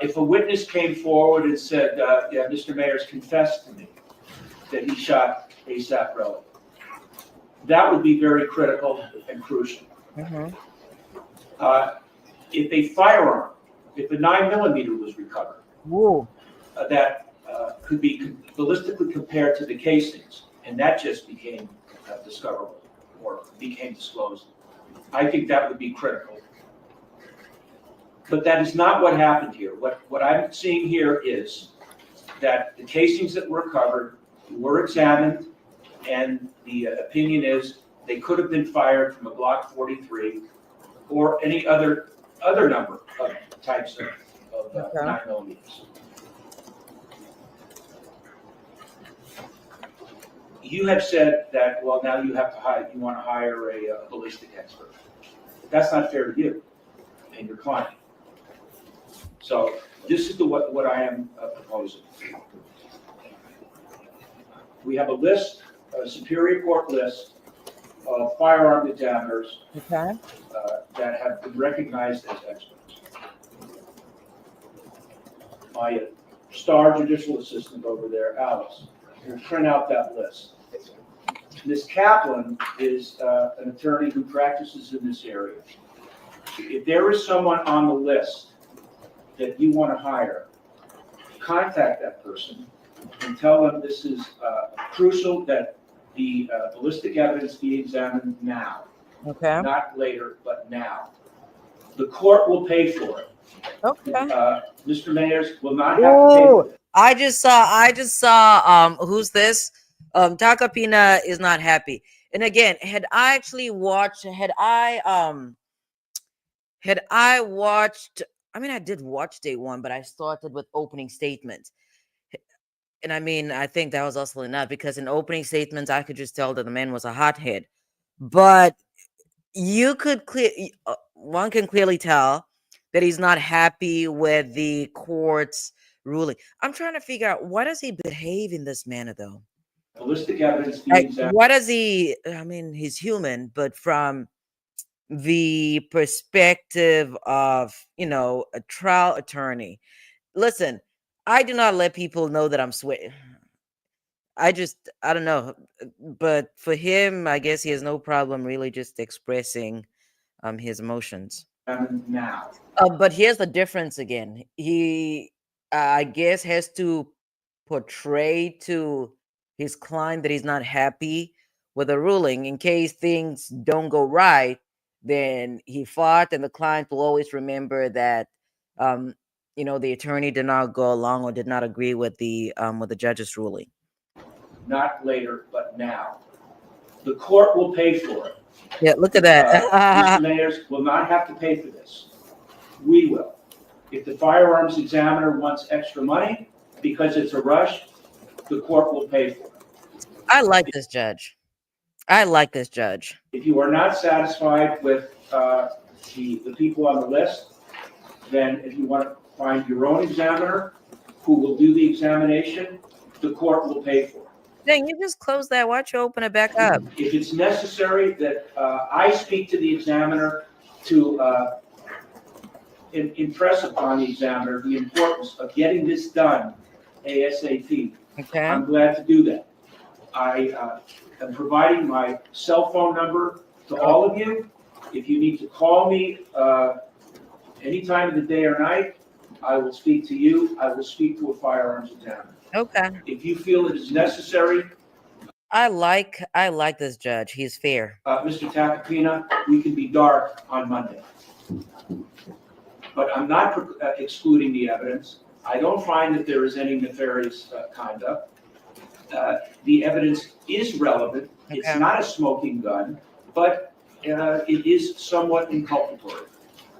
If a witness came forward and said, yeah, Mr. Mayer's confessed to me that he shot ASAP Rowan, that would be very critical and crucial. Mm-hmm. If a firearm, if a 9mm was recovered, Whoa. that could be ballistically compared to the casings, and that just became discoverable or became disclosed, I think that would be critical. But that is not what happened here. What I'm seeing here is that the casings that were recovered were examined, and the opinion is they could have been fired from a Glock 43 or any other number of types of 9mm. You have said that, well, now you want to hire a ballistic expert. That's not fair to you and your client. So this is what I am proposing. We have a list, a Superior Court list of firearm examiners that have been recognized as experts. My star judicial assistant over there, Alice, will print out that list. Ms. Kaplan is an attorney who practices in this area. If there is someone on the list that you want to hire, contact that person and tell them this is crucial that the ballistic evidence be examined now. Okay. Not later, but now. The court will pay for it. Okay. Mr. Mayers will not have to pay for it. I just saw who's this? Takapina is not happy. And again, had I watched, I mean, I did watch day one, but I started with opening statements. And I mean, I think that was also enough, because in opening statements, I could just tell that the man was a hothead. But you could one can clearly tell that he's not happy with the court's ruling. I'm trying to figure out, why does he behave in this manner, though? Ballistic evidence being examined. What does he? I mean, he's human, but from the perspective of, a trial attorney, listen, I do not let people know that I'm sweating. I don't know. But for him, I guess he has no problem really just expressing his emotions. Now. But here's the difference again. He, I guess, has to portray to his client that he's not happy with the ruling. In case things don't go right, then he fought, and the client will always remember that the attorney did not go along or did not agree with the judge's ruling. Not later, but now. The court will pay for it. Yeah, look at that. Mr. Mayers will not have to pay for this. We will. If the firearms examiner wants extra money because it's a rush, the court will pay for it. I like this judge. If you are not satisfied with the people on the list, then if you want to find your own examiner who will do the examination, the court will pay for it. Dang, you just closed that. Why don't you open it back up? If it's necessary that I speak to the examiner to impress upon the examiner the importance of getting this done ASAP, Okay. I'm glad to do that. I am providing my cell phone number to all of you. If you need to call me any time of the day or night, I will speak to you. I will speak to a firearms examiner. Okay. If you feel it is necessary. I like this judge. He's fair. Mr. Takapina, we can be dark on Monday. But I'm not excluding the evidence. I don't find that there is any nefarious conduct. The evidence is relevant. Okay. It's not a smoking gun, but it is somewhat inculpatory.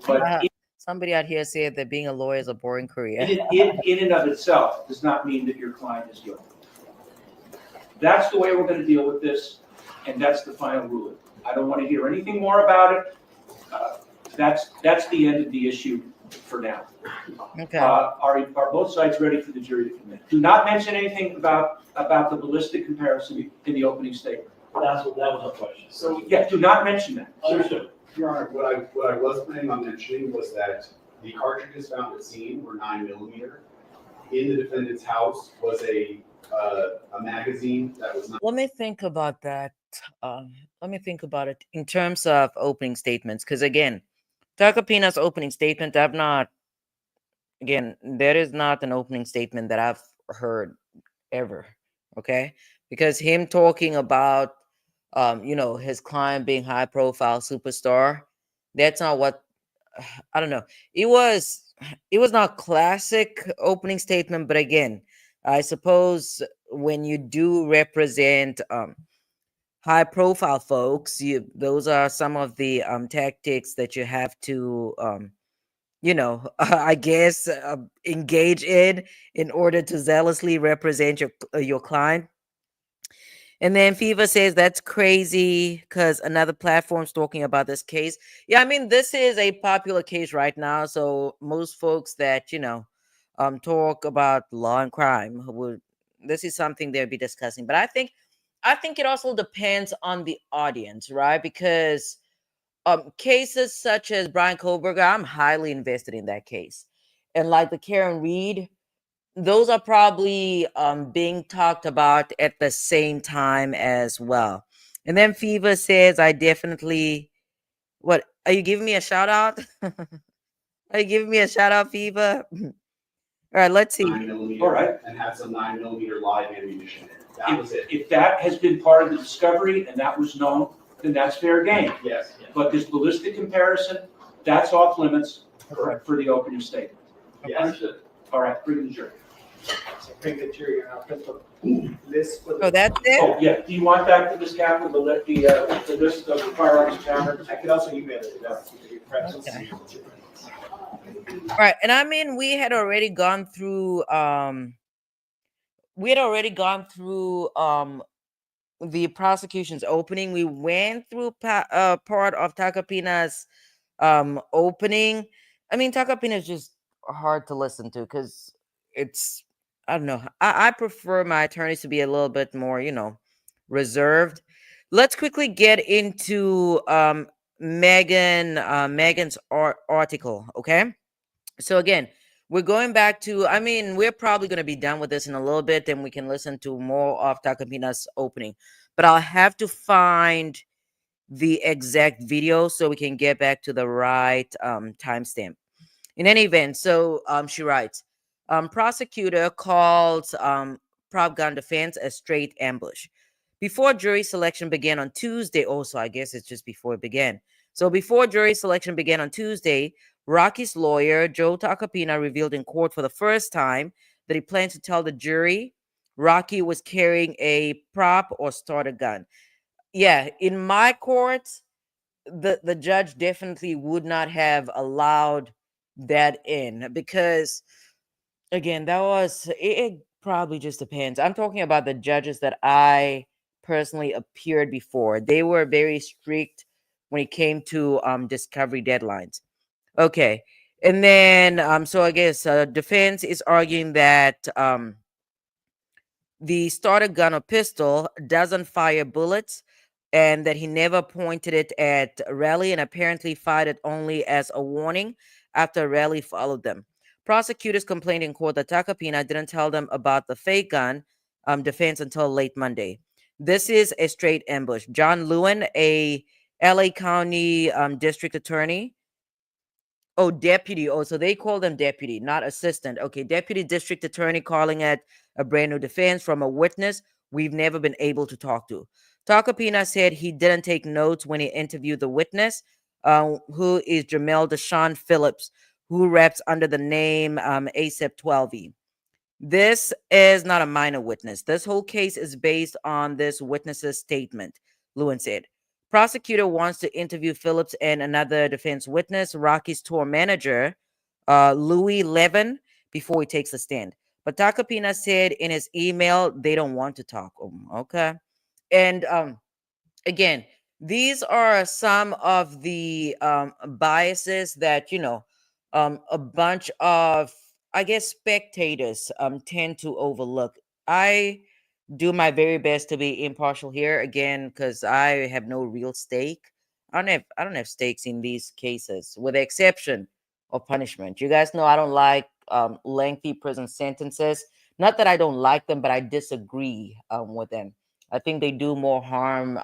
But somebody out here said that being a lawyer is a boring career. in and of itself does not mean that your client is guilty. That's the way we're going to deal with this, and that's the final ruling. I don't want to hear anything more about it. That's the end of the issue for now. Okay. Are both sides ready for the jury to commit? Do not mention anything about the ballistic comparison in the opening statement. That was a question. So, Yeah, do not mention that. Understood. Your Honor, what I was planning on mentioning was that the cartridges found at scene were 9mm. In the defendant's house was a magazine that was not. Let me think about that. Let me think about it in terms of opening statements, because again, Takapina's opening statement, that is not an opening statement that I've heard ever. Okay, because him talking about, his client being high profile superstar, that's not what. I don't know. It was it was not classic opening statement, but again, I suppose when you do represent high profile folks, those are some of the tactics that you have to I guess engage in order to zealously represent your client. And then Fiva says that's crazy because another platform's talking about this case. Yeah, I mean, this is a popular case right now. So most folks that, talk about law and crime would, this is something they'll be discussing. But I think it also depends on the audience, right? Because cases such as Brian Kohlberger, I'm highly invested in that case. And like the Karen Reed, those are probably being talked about at the same time as well. And then Fever says, I definitely, what, are you giving me a shout out? Are you giving me a shout out, Fever? All right, let's see. 9mm. All right. And had some 9mm live ammunition in it. That was it. If that has been part of the discovery and that was known, then that's fair game. Yes. But this ballistic comparison, that's off limits Correct. for the opening statement. Yes. All right, bring the jury. So bring the jury out the list for Oh, the. that's it? Oh, yeah, do you want that to this captain, the list of the firearms counter? I could also email it to us. Okay. All right, and I mean, we had already gone through the prosecution's opening. We went through part of Takapina's opening. I mean, Takapina is just hard to listen to because it's, I don't know. I prefer my attorneys to be a little bit more, reserved. Let's quickly get into Megan's article, okay? So again, we're going back to, I mean, we're probably going to be done with this in a little bit, then we can listen to more of Takapina's opening. But I'll have to find the exact video so we can get back to the right timestamp. In any event, so she writes, prosecutor calls prop gun defense a straight ambush. Before jury selection began on Tuesday, also, I guess it's just before it began. So before jury selection began on Tuesday, Rocky's lawyer, Joe Takapina, revealed in court for the first time that he planned to tell the jury Rocky was carrying a prop or starter gun. Yeah, in my courts, the judge definitely would not have allowed that in because, again, it probably just depends. I'm talking about the judges that I personally appeared before. They were very strict when it came to discovery deadlines. Okay. And then so I guess defense is arguing that the starter gun or pistol doesn't fire bullets and that he never pointed it at Raleigh and apparently fired it only as a warning after Raleigh followed them. Prosecutors complained in court that Takapina didn't tell them about the fake gun defense until late Monday. This is a straight ambush. John Lewin, a LA County district attorney. Oh, deputy. Oh, so they call them deputy, not assistant. Okay, deputy district attorney calling it a brand new defense from a witness we've never been able to talk to. Takapina said he didn't take notes when he interviewed the witness, who is Jamel Deshaun Phillips, who reps under the name ASEP 12E. This is not a minor witness. This whole case is based on this witness's statement, Lewin said. Prosecutor wants to interview Phillips and another defense witness, Rocky's tour manager, Louis Levin, before he takes the stand. But Takapina said in his email they don't want to talk. Okay. And again, these are some of the biases that, a bunch of, I guess, spectators tend to overlook. I do my very best to be impartial here again because I have no real stake. I don't have stakes in these cases, with the exception of punishment. You guys know I don't like lengthy prison sentences. Not that I don't like them, but I disagree with them. I think they do more harm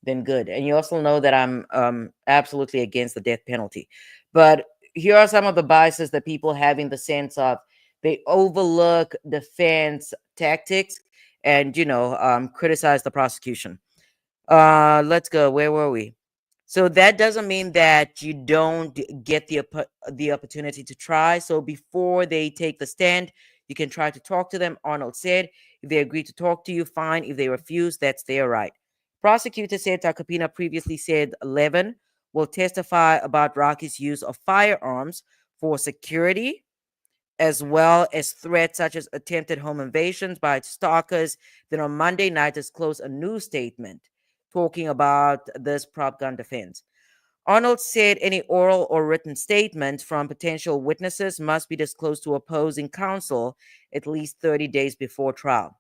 than good. And you also know that I'm absolutely against the death penalty. But here are some of the biases that people have, in the sense of they overlook defense tactics and criticize the prosecution. Let's go. Where were we? So that doesn't mean that you don't get the opportunity to try. So before they take the stand, you can try to talk to them. Arnold said, if they agree to talk to you, fine. If they refuse, that's their right. Prosecutor said Takapina previously said 11 will testify about Rocky's use of firearms for security, as well as threats such as attempted home invasions by stalkers. Then on Monday night, disclosed a new statement talking about this prop gun defense. Arnold said any oral or written statement from potential witnesses must be disclosed to opposing counsel at least 30 days before trial.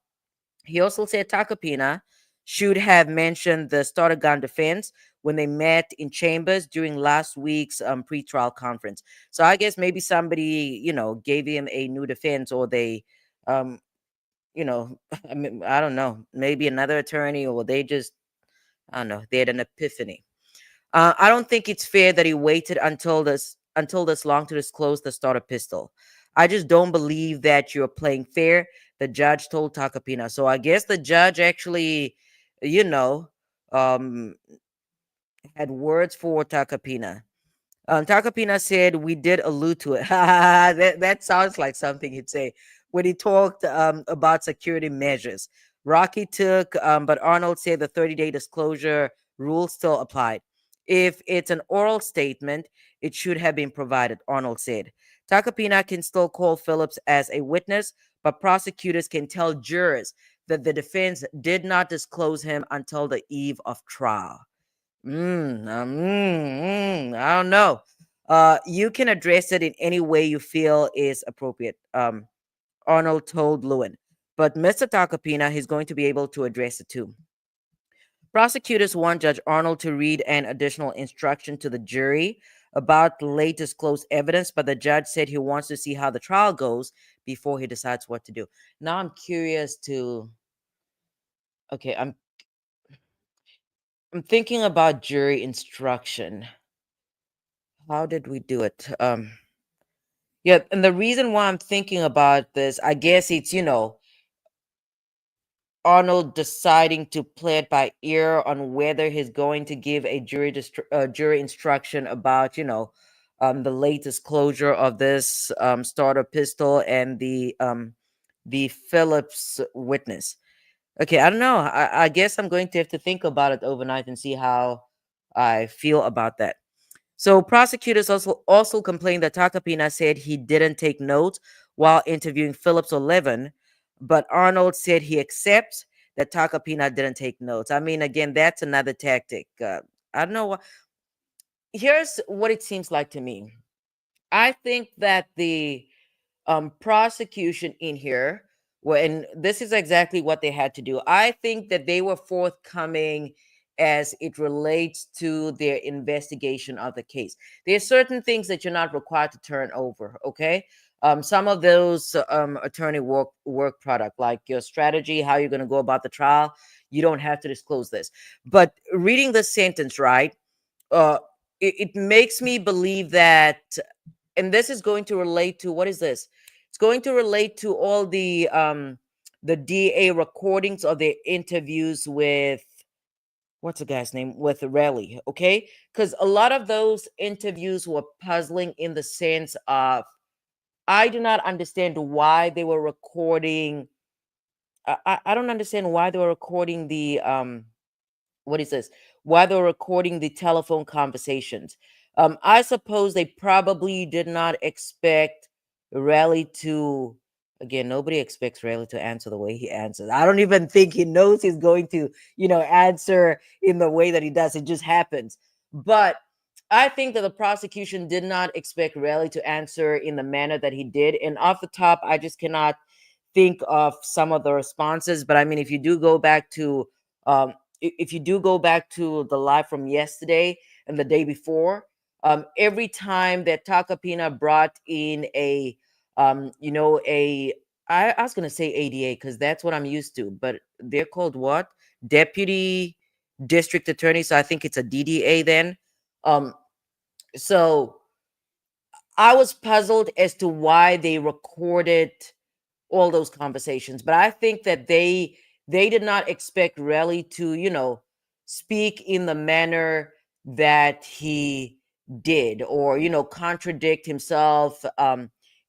He also said Takapina should have mentioned the starter gun defense when they met in chambers during last week's pre-trial conference. So I guess maybe somebody, gave him a new defense, or they, um, I mean, I don't know, maybe another attorney, or they just, I don't know, they had an epiphany. I don't think it's fair that he waited until this long to disclose the starter pistol. I just don't believe that you're playing fair, the judge told Takapina. So I guess the judge actually, you know, um, had words for Takapina. Takapina said we did allude to it. that sounds like something he'd say when he talked about security measures. Rocky took, but Arnold said the 30-day disclosure rule still applied. If it's an oral statement, it should have been provided, Arnold said. Takapina can still call Phillips as a witness, but prosecutors can tell jurors that the defense did not disclose him until the eve of trial. I don't know. You can address it in any way you feel is appropriate. Arnold told Lewin. But Mr. Takapina, he's going to be able to address it too. Prosecutors want Judge Arnold to read an additional instruction to the jury about the latest closed evidence, but the judge said he wants to see how the trial goes before he decides what to do. Now I'm curious to. Okay, I'm thinking about jury instruction. How did we do it? Yeah, and the reason why I'm thinking about this, I guess it's, Arnold deciding to play it by ear on whether he's going to give a jury instruction about, the latest closure of this starter pistol and the Phillips witness. Okay, I don't know. I guess I'm going to have to think about it overnight and see how I feel about that. So prosecutors also complained that Takapina said he didn't take notes while interviewing Phillips or Levin, but Arnold said he accepts that Takapina didn't take notes. I mean, again, that's another tactic. I don't know. Here's what it seems like to me. I think that the prosecution in here, and this is exactly what they had to do. I think that they were forthcoming as it relates to their investigation of the case. There are certain things that you're not required to turn over, okay? Some of those attorney work product, like your strategy, how you're going to go about the trial, you don't have to disclose this. But reading the sentence, right, uh, it makes me believe that, and this is going to relate to, what is this? It's going to relate to all the DA recordings of their interviews with, what's the guy's name, with Raleigh, okay? Because a lot of those interviews were puzzling in the sense of, I do not understand why they were recording. I don't understand why they were recording the what is this? Why they're recording the telephone conversations. I suppose they probably did not expect Raleigh to. Again, nobody expects Raleigh to answer the way he answers. I don't even think he knows he's going to, answer in the way that he does. It just happens. But I think that the prosecution did not expect Raleigh to answer in the manner that he did. And off the top, I just cannot think of some of the responses. But I mean, if you do go back to if you do go back to the live from yesterday and the day before, every time that Takapina brought in a, you know, I was gonna say ADA because that's what I'm used to, but they're called what? Deputy District Attorney. So I think it's a DDA then. Um, so I was puzzled as to why they recorded all those conversations, but I think that they did not expect Relly to, you know, speak in the manner that he did, or you know, contradict himself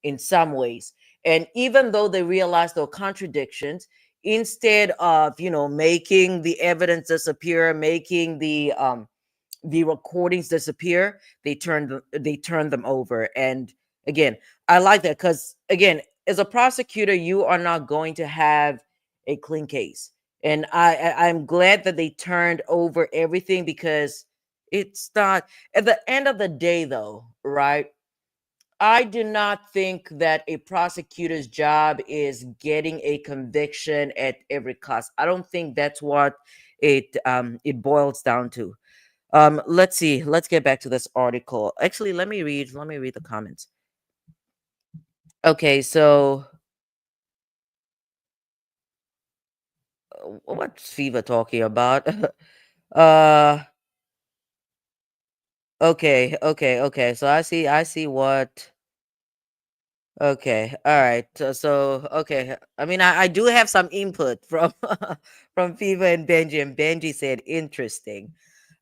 in some ways. And even though they realized there were contradictions, instead of, you know, making the evidence disappear, making the recordings disappear, they turned them over. And again, I like that because again, as a prosecutor, you are not going to have a clean case. And I'm glad that they turned over everything, because it's not, at the end of the day though, right? I do not think that a prosecutor's job is getting a conviction at every cost. I don't think that's what it boils down to. Let's see. Let's get back to this article. Actually, let me read the comments. Okay, so what's Fever talking about? uh okay. So I see what. Okay, all right. So okay. I mean, I do have some input from from Fever and Benji, and Benji said interesting.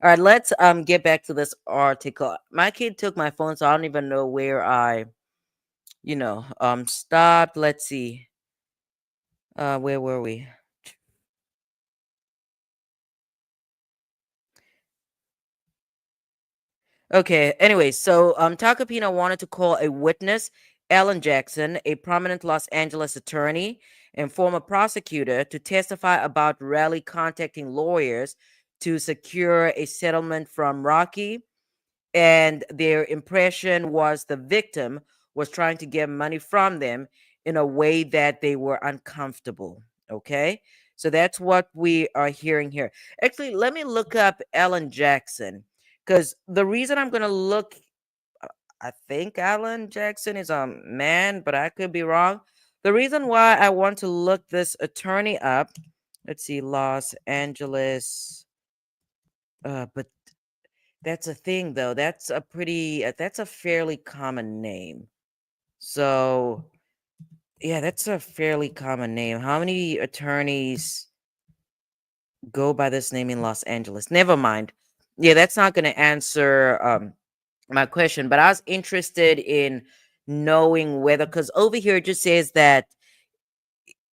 All right, let's get back to this article. My kid took my phone, so I don't even know where I, you know, stopped. Let's see. Where were we? Okay, anyway, so Takapina wanted to call a witness, Alan Jackson, a prominent Los Angeles attorney and former prosecutor, to testify about Raleigh contacting lawyers to secure a settlement from Rocky, and their impression was the victim was trying to get money from them in a way that they were uncomfortable. Okay, so that's what we are hearing here. Actually, let me look up Alan Jackson, because the reason I'm going to look, I think Alan Jackson is a man, but I could be wrong. The reason why I want to look this attorney up, let's see, Los Angeles, but that's a thing though. That's a fairly common name. So, yeah, that's a fairly common name. How many attorneys go by this name in Los Angeles? Never mind. Yeah, that's not going to answer my question, but I was interested in knowing whether, cuz over here it just says that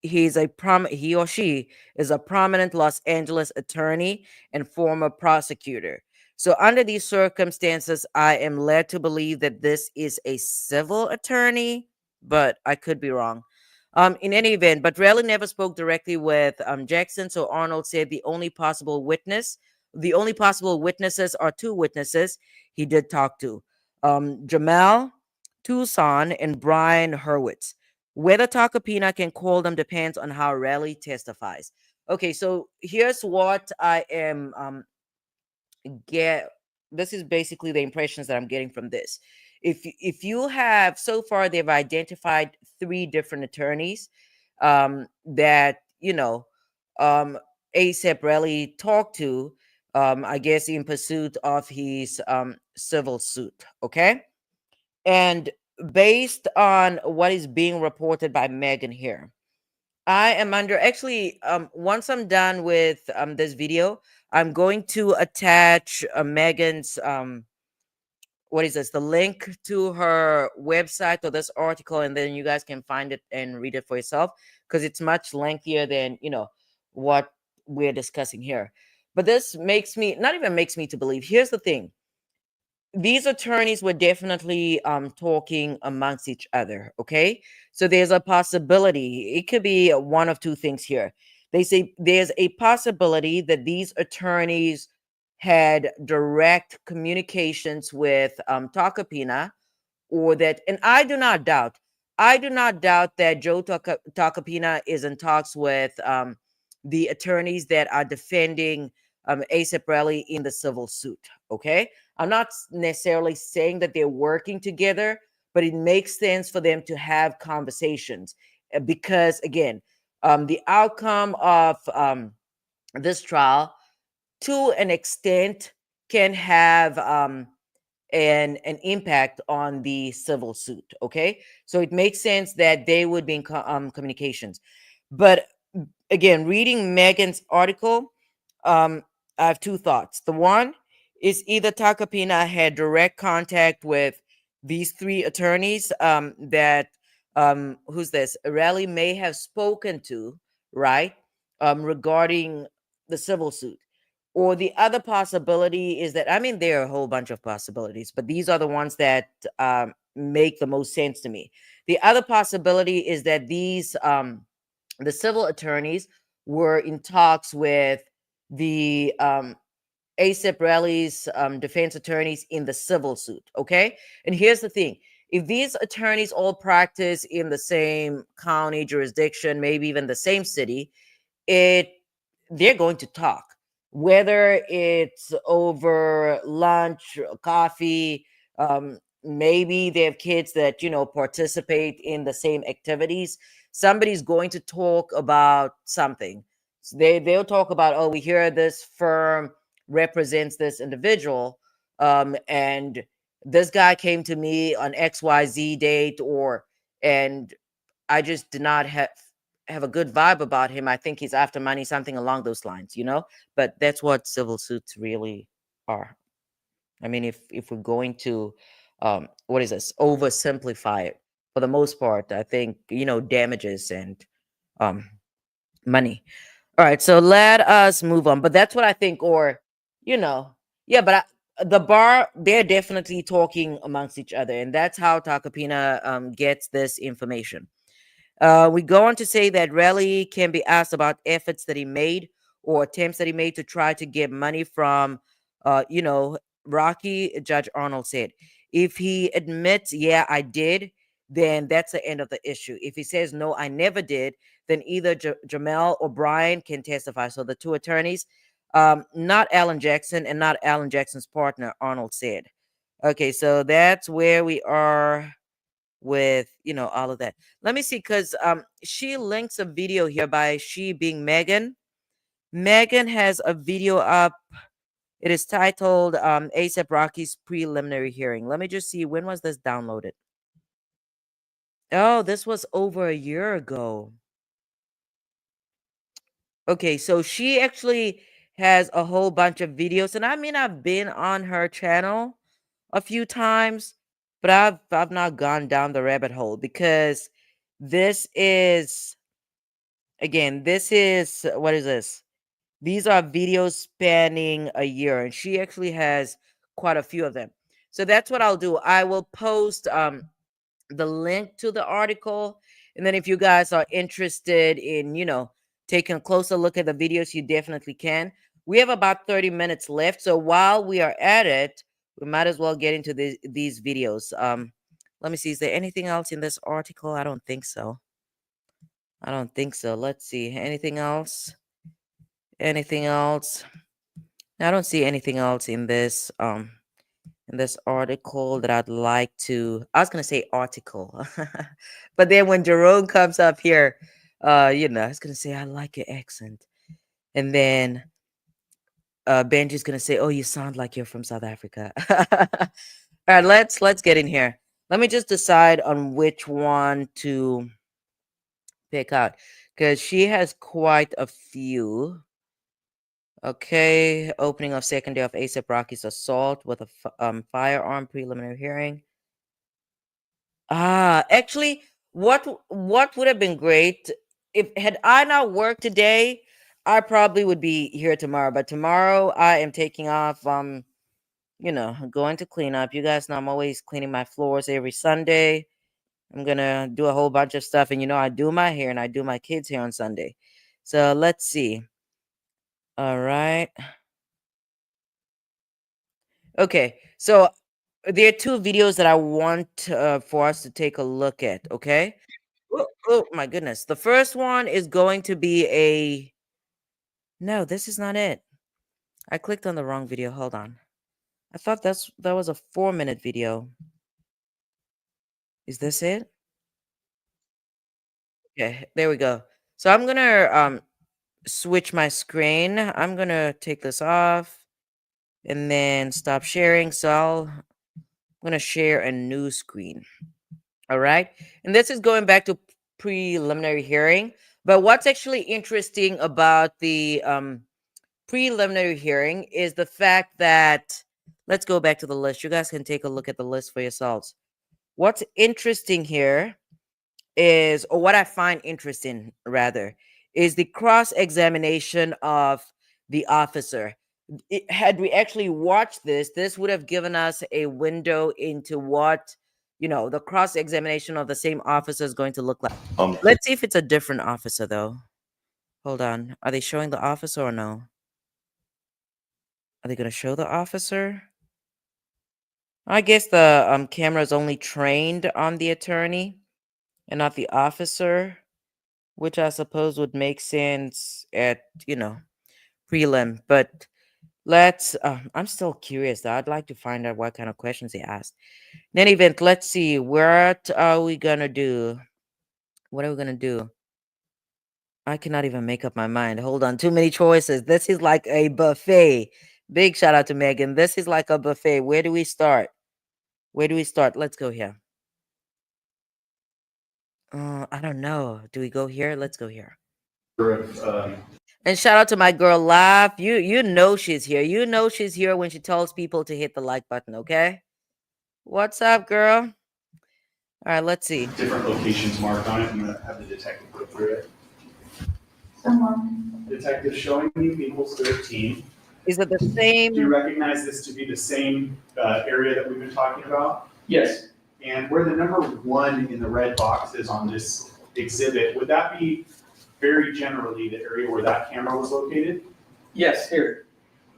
he or she is a prominent Los Angeles attorney and former prosecutor. So under these circumstances, I am led to believe that this is a civil attorney, but I could be wrong. In any event, but Raleigh never spoke directly with Jackson, so Arnold said the only possible witnesses are two witnesses he did talk to, Jamal Tucson and Brian Hurwitz. Whether Takapina can call them depends on how Raleigh testifies. Okay, so here's what I am get. This is basically the impressions that I'm getting from this. If you have, so far they've identified three different attorneys that you know ASAP Raleigh talked to, I guess in pursuit of his civil suit. Okay, and based on what is being reported by Megan here, I am under, actually once I'm done with this video, I'm going to attach Megan's what is this, the link to her website or this article, and then you guys can find it and read it for yourself, because it's much lengthier than, you know, what we're discussing here. But this makes me, not even makes me to believe, here's the thing, these attorneys were definitely talking amongst each other. Okay, so there's a possibility, it could be one of two things here. They say there's a possibility that these attorneys had direct communications with Takapina, or that, and I do not doubt that Joe Takapina is in talks with the attorneys that are defending ASAP Rally in the civil suit. Okay, I'm not necessarily saying that they're working together, but it makes sense for them to have conversations because, again, the outcome of this trial, to an extent, can have an impact on the civil suit. Okay, so it makes sense that they would be in communications. But again, reading Megan's article, I have two thoughts. The one is either Takapina had direct contact with these three attorneys that who's this? Raleigh may have spoken to, right? Regarding the civil suit. Or the other possibility is that, I mean, there are a whole bunch of possibilities, but these are the ones that make the most sense to me. The other possibility is that the civil attorneys were in talks with the ASAP Rally's defense attorneys in the civil suit. Okay. And here's the thing, if these attorneys all practice in the same county, jurisdiction, maybe even the same city, it they're going to talk, whether it's over lunch, coffee, maybe they have kids that participate in the same activities. Somebody's going to talk about something. So they'll talk about, oh, we hear this firm represents this individual, and this guy came to me on XYZ date, and I just did not have a good vibe about him. I think he's after money, something along those lines. But that's what civil suits really are. I mean, if we're going to, what is this, oversimplify it, for the most part, I think damages and um money. All right, so let us move on. But that's what I think, or you know, yeah. But the bar, they're definitely talking amongst each other, and that's how Takapina gets this information. We go on to say that Relly can be asked about efforts that he made or attempts that he made to try to get money from, Rocky. Judge Arnold said, if he admits, yeah, I did, then that's the end of the issue. If he says, no, I never did, then either Jamel or Brian can testify. So the two attorneys, not Alan Jackson and not Alan Jackson's partner, Arnold said. Okay, so that's where we are with all of that. Let me see, because she links a video here by she being Megan. Megan has a video up. It is titled ASAP Rocky's preliminary hearing. Let me just see, when was this downloaded? Oh, this was over a year ago. Okay, so she actually has a whole bunch of videos, and I mean, I've been on her channel a few times, but I've not gone down the rabbit hole because this is, again, this is, what is this? These are videos spanning a year, and she actually has quite a few of them. So that's what I'll do. I will post the link to the article, and then if you guys are interested in taking a closer look at the videos, you definitely can. We have about 30 minutes left, so while we are at it, we might as well get into these videos. Let me see, is there anything else in this article? I don't think so. Let's see, anything else? I don't see anything else in this article that I'd like to. I was gonna say article, but then when Jerome comes up here, I was gonna say, I like your accent, and then Benji's gonna say, oh, you sound like you're from South Africa. All right, let's get in here. Let me just decide on which one to pick out, because she has quite a few. Okay, opening of second day of ASAP Rocky's assault with a firearm preliminary hearing. Actually, what would have been great, if had I not worked today, I probably would be here tomorrow. But tomorrow I am taking off. Going to clean up. You guys know I'm always cleaning my floors every Sunday. I'm gonna do a whole bunch of stuff, and I do my hair and I do my kids' hair on Sunday. So let's see. All right. Okay, so there are two videos that I want for us to take a look at. Okay. Oh my goodness. The first one is going to be a. No, this is not it. I clicked on the wrong video. Hold on. I thought that was a 4-minute video. Is this it? Okay, there we go. So I'm gonna switch my screen. I'm gonna take this off and then stop sharing. I'm gonna share a new screen. All right. And this is going back to preliminary hearing. But what's actually interesting about the preliminary hearing is the fact that, let's go back to the list. You guys can take a look at the list for yourselves. What's interesting here is, or what I find interesting rather, is the cross examination of the officer. Had we actually watched this would have given us a window into what, the cross examination of the same officer is going to look like. Let's see if it's a different officer, though. Hold on. Are they showing the officer or no? Are they going to show the officer? I guess the camera is only trained on the attorney and not the officer, which I suppose would make sense at, prelim. But I'm still curious, though. I'd like to find out what kind of questions they asked. In any event, let's see. What are we going to do? What are we going to do? I cannot even make up my mind. Hold on. Too many choices. This is like a buffet. Big shout out to Megan. This is like a buffet. Where do we start? Where do we start? Let's go here. I don't know. Do we go here? Let's go here. And shout out to my girl Laugh. You know she's here. You know she's here when she tells people to hit the like button, okay? What's up, girl? All right, let's see. Different locations marked on it. I'm gonna have the detective go through it. Detective showing you equals 13. Is it the Do you same? recognize this to be the same area that we've been talking about? Yes. And where the number 1 in the red box is on this exhibit, would that be very generally the area where that camera was located? Yes, here.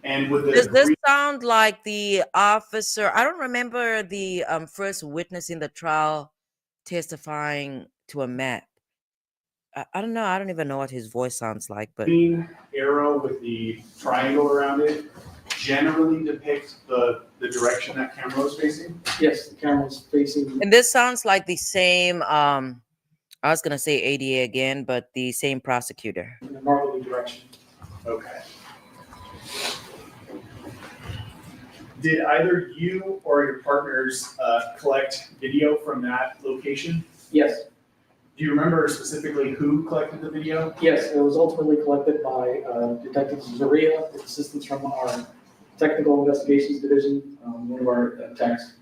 And would Does this the sound like the officer? I don't remember the first witness in the trial testifying to a map. I don't know. I don't even know what his voice sounds like, but green arrow with the triangle around it generally depict the direction that camera was facing? Yes, the camera's facing. and this sounds like the same I was gonna say ADA again, but the same prosecutor. In a northerly direction. Okay. Did either you or your partners collect video from that location? Yes, Do you remember specifically who collected the video? yes, it was ultimately collected by Detective Zaria, with assistance from our Technical Investigations Division, one of our techs.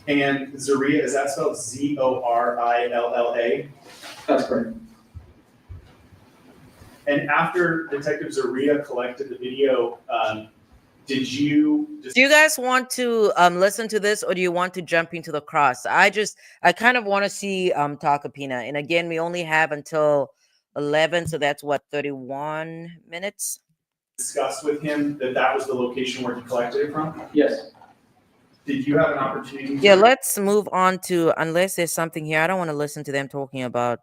And Zorilla, is that spelled Zorilla? That's correct. And after Detective Zorilla collected the video, did you just Do you guys want to listen to this, or do you want to jump into the cross? I kind of want to see Takapina. And again, we only have until 11, so that's what, 31 minutes? discuss with him that that was the location where he collected it from? Yes, Did you have an opportunity? Yeah, let's move on to, unless there's something here. I don't want to listen to them talking about,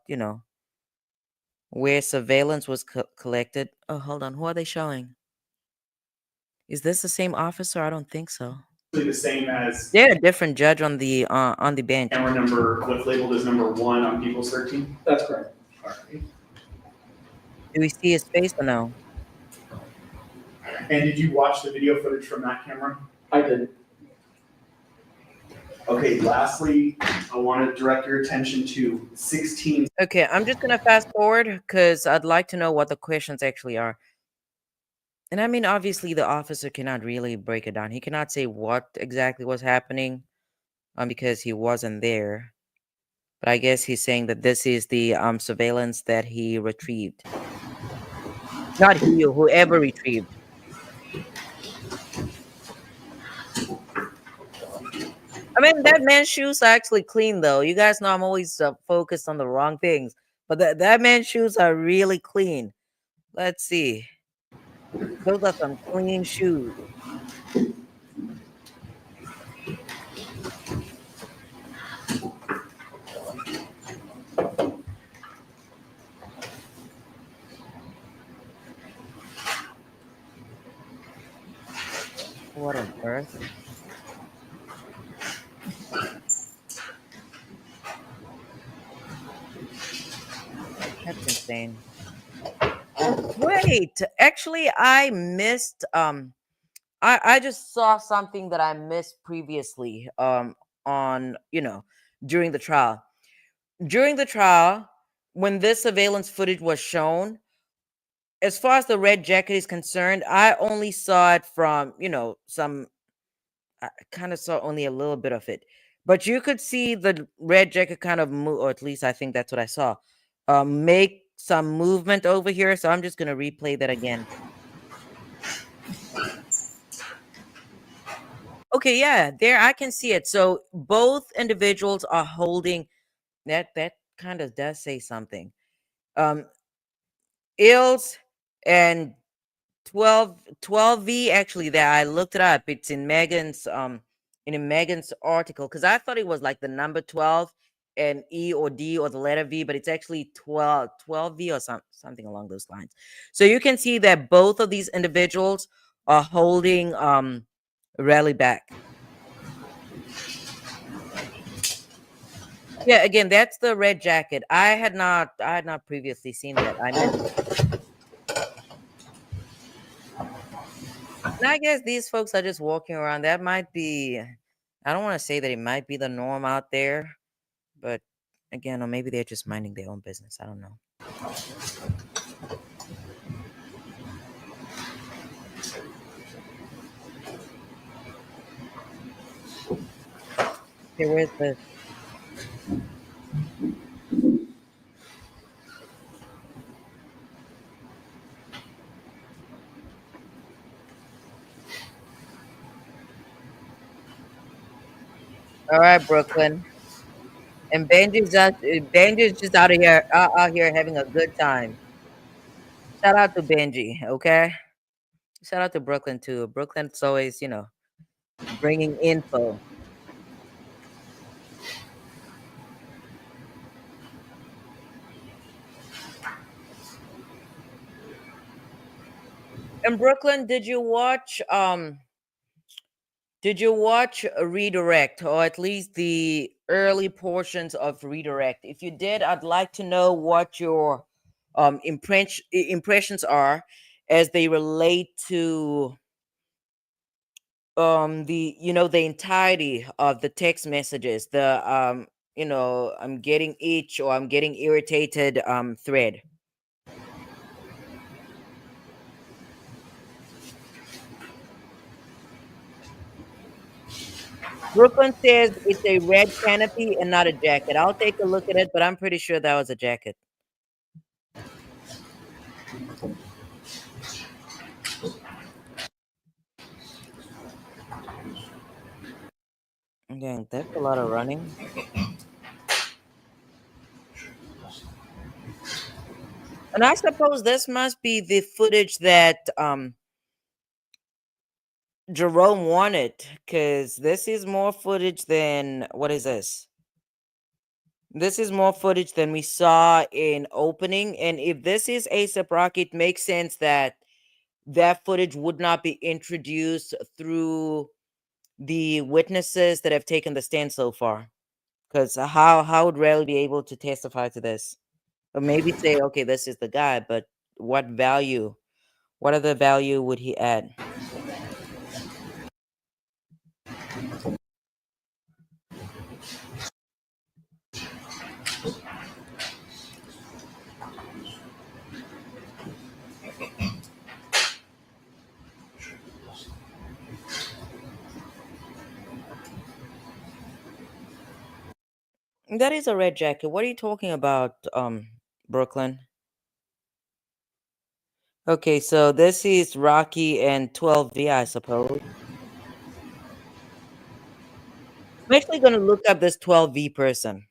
where surveillance was collected. Oh, hold on. Who are they showing? Is this the same officer? I don't think so. The same as They're a different judge on the bench. camera number, what's labeled as number 1 on People's 13? that's correct. All right. Do we see his face or no? And did you watch the video footage from that camera? I did. Okay, lastly, I want to direct your attention to 16. Okay, I'm just gonna fast forward because I'd like to know what the questions actually are. And I mean, obviously, the officer cannot really break it down. He cannot say what exactly was happening, because he wasn't there. But I guess he's saying that this is the surveillance that he retrieved. Not he, whoever retrieved. I mean, that man's shoes are actually clean, though. You guys know I'm always focused on the wrong things. But that man's shoes are really clean. Let's see. Those are some clean shoes. earth? That's insane. Wait, actually, I missed. I just saw something that I missed previously. On during the trial. During the trial, when this surveillance footage was shown, as far as the red jacket is concerned, I only saw it from some. I kind of saw only a little bit of it, but you could see the red jacket kind of move, or at least I think that's what I saw. Make some movement over here, so I'm just gonna replay that again. Okay, yeah, there I can see it. So both individuals are holding that. That kind of does say something. Um, Ills and 12V actually there. I looked it up. It's in Megan's article because I thought it was like the number 12 and E or D or the letter V, but it's actually 12V or something along those lines. So you can see that both of these individuals are holding rally back. Yeah, again, that's the red jacket. I had not previously seen that. I missed it. And I guess these folks are just walking around. That might be, I don't want to say that it might be the norm out there, but again, or maybe they're just minding their own business. I don't know. Okay, where's the all right, Brooklyn. And Benji's just out here having a good time. Shout out to Benji, okay? Shout out to Brooklyn too. Brooklyn's always, bringing info. And Brooklyn, did you watch Redirect, or at least the early portions of Redirect? If you did, I'd like to know what your impressions are as they relate to the entirety of the text messages, the I'm getting itch or I'm getting irritated thread. Brooklyn says it's a red canopy and not a jacket. I'll take a look at it, but I'm pretty sure that was a jacket. Dang, that's a lot of running. And I suppose this must be the footage that Jerome wanted, because this is more footage than what is this? This is more footage than we saw in opening. And if this is ASAP Rocky, it makes sense that that footage would not be introduced through the witnesses that have taken the stand so far. Because how would Rayleigh be able to testify to this? Or maybe say, okay, this is the guy, but what value? What other value would he add? That is a red jacket. What are you talking about, Brooklyn? Okay, so this is Rocky and 12V, I suppose. I'm actually gonna look up this 12V person.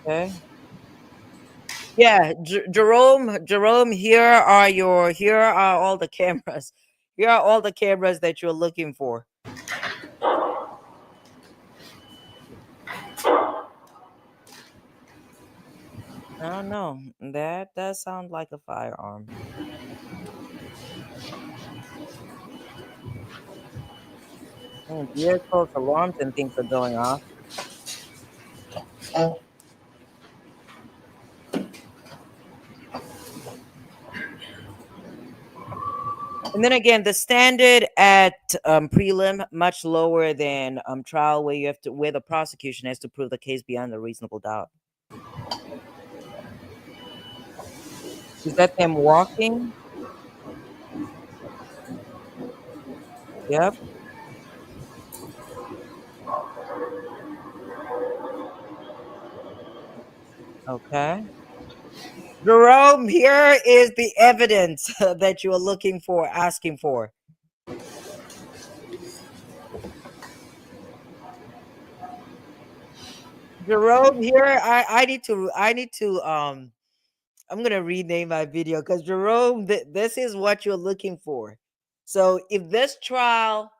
Okay. Yeah, Jerome. Here are all the cameras. Here are all the cameras that you're looking for. I don't know. That does sound like a firearm. Vehicles, alarms, and things are going off. And then again, the standard at prelim much lower than trial, where the prosecution has to prove the case beyond a reasonable doubt. Is that them walking? Yep. Okay. Jerome, here is the evidence that you are looking for, asking for. Jerome, here I'm gonna rename my video because Jerome, this is what you're looking for. So if this trial,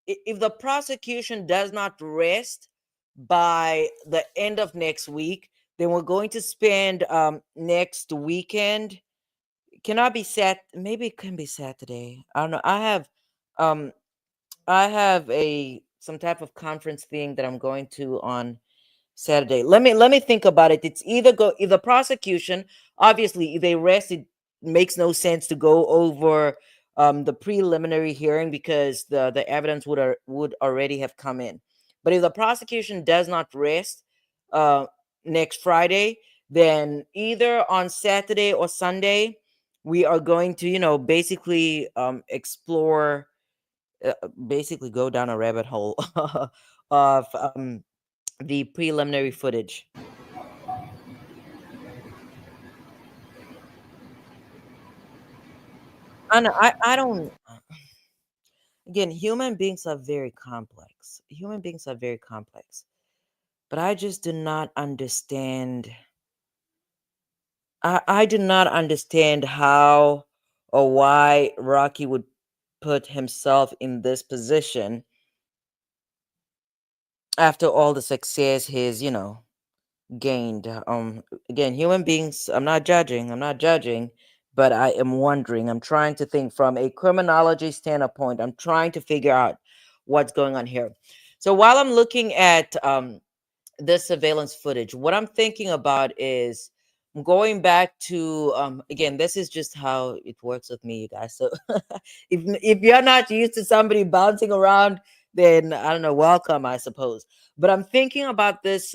if the prosecution does not rest by the end of next week, then we're going to spend next weekend. Cannot be set. Maybe it can be Saturday. I don't know. Um I have a some type of conference thing that I'm going to on Saturday. Let me think about it. It's either go if the prosecution, obviously, if they rest, it makes no sense to go over the preliminary hearing because the evidence would already have come in. But if the prosecution does not rest uh next Friday, then either on Saturday or Sunday, we are going to, basically explore basically go down a rabbit hole of the preliminary footage. I don't. Again, human beings are very complex. Human beings are very complex, but I just do not understand. I do not understand how or why Rocky would put himself in this position after all the success he's, gained. Again, human beings, I'm not judging, but I am wondering. I'm trying to think from a criminology standpoint. I'm trying to figure out what's going on here. So while I'm looking at this surveillance footage, what I'm thinking about is going back to again, this is just how it works with me, you guys. So if you're not used to somebody bouncing around, then I don't know, welcome, I suppose. But I'm thinking about this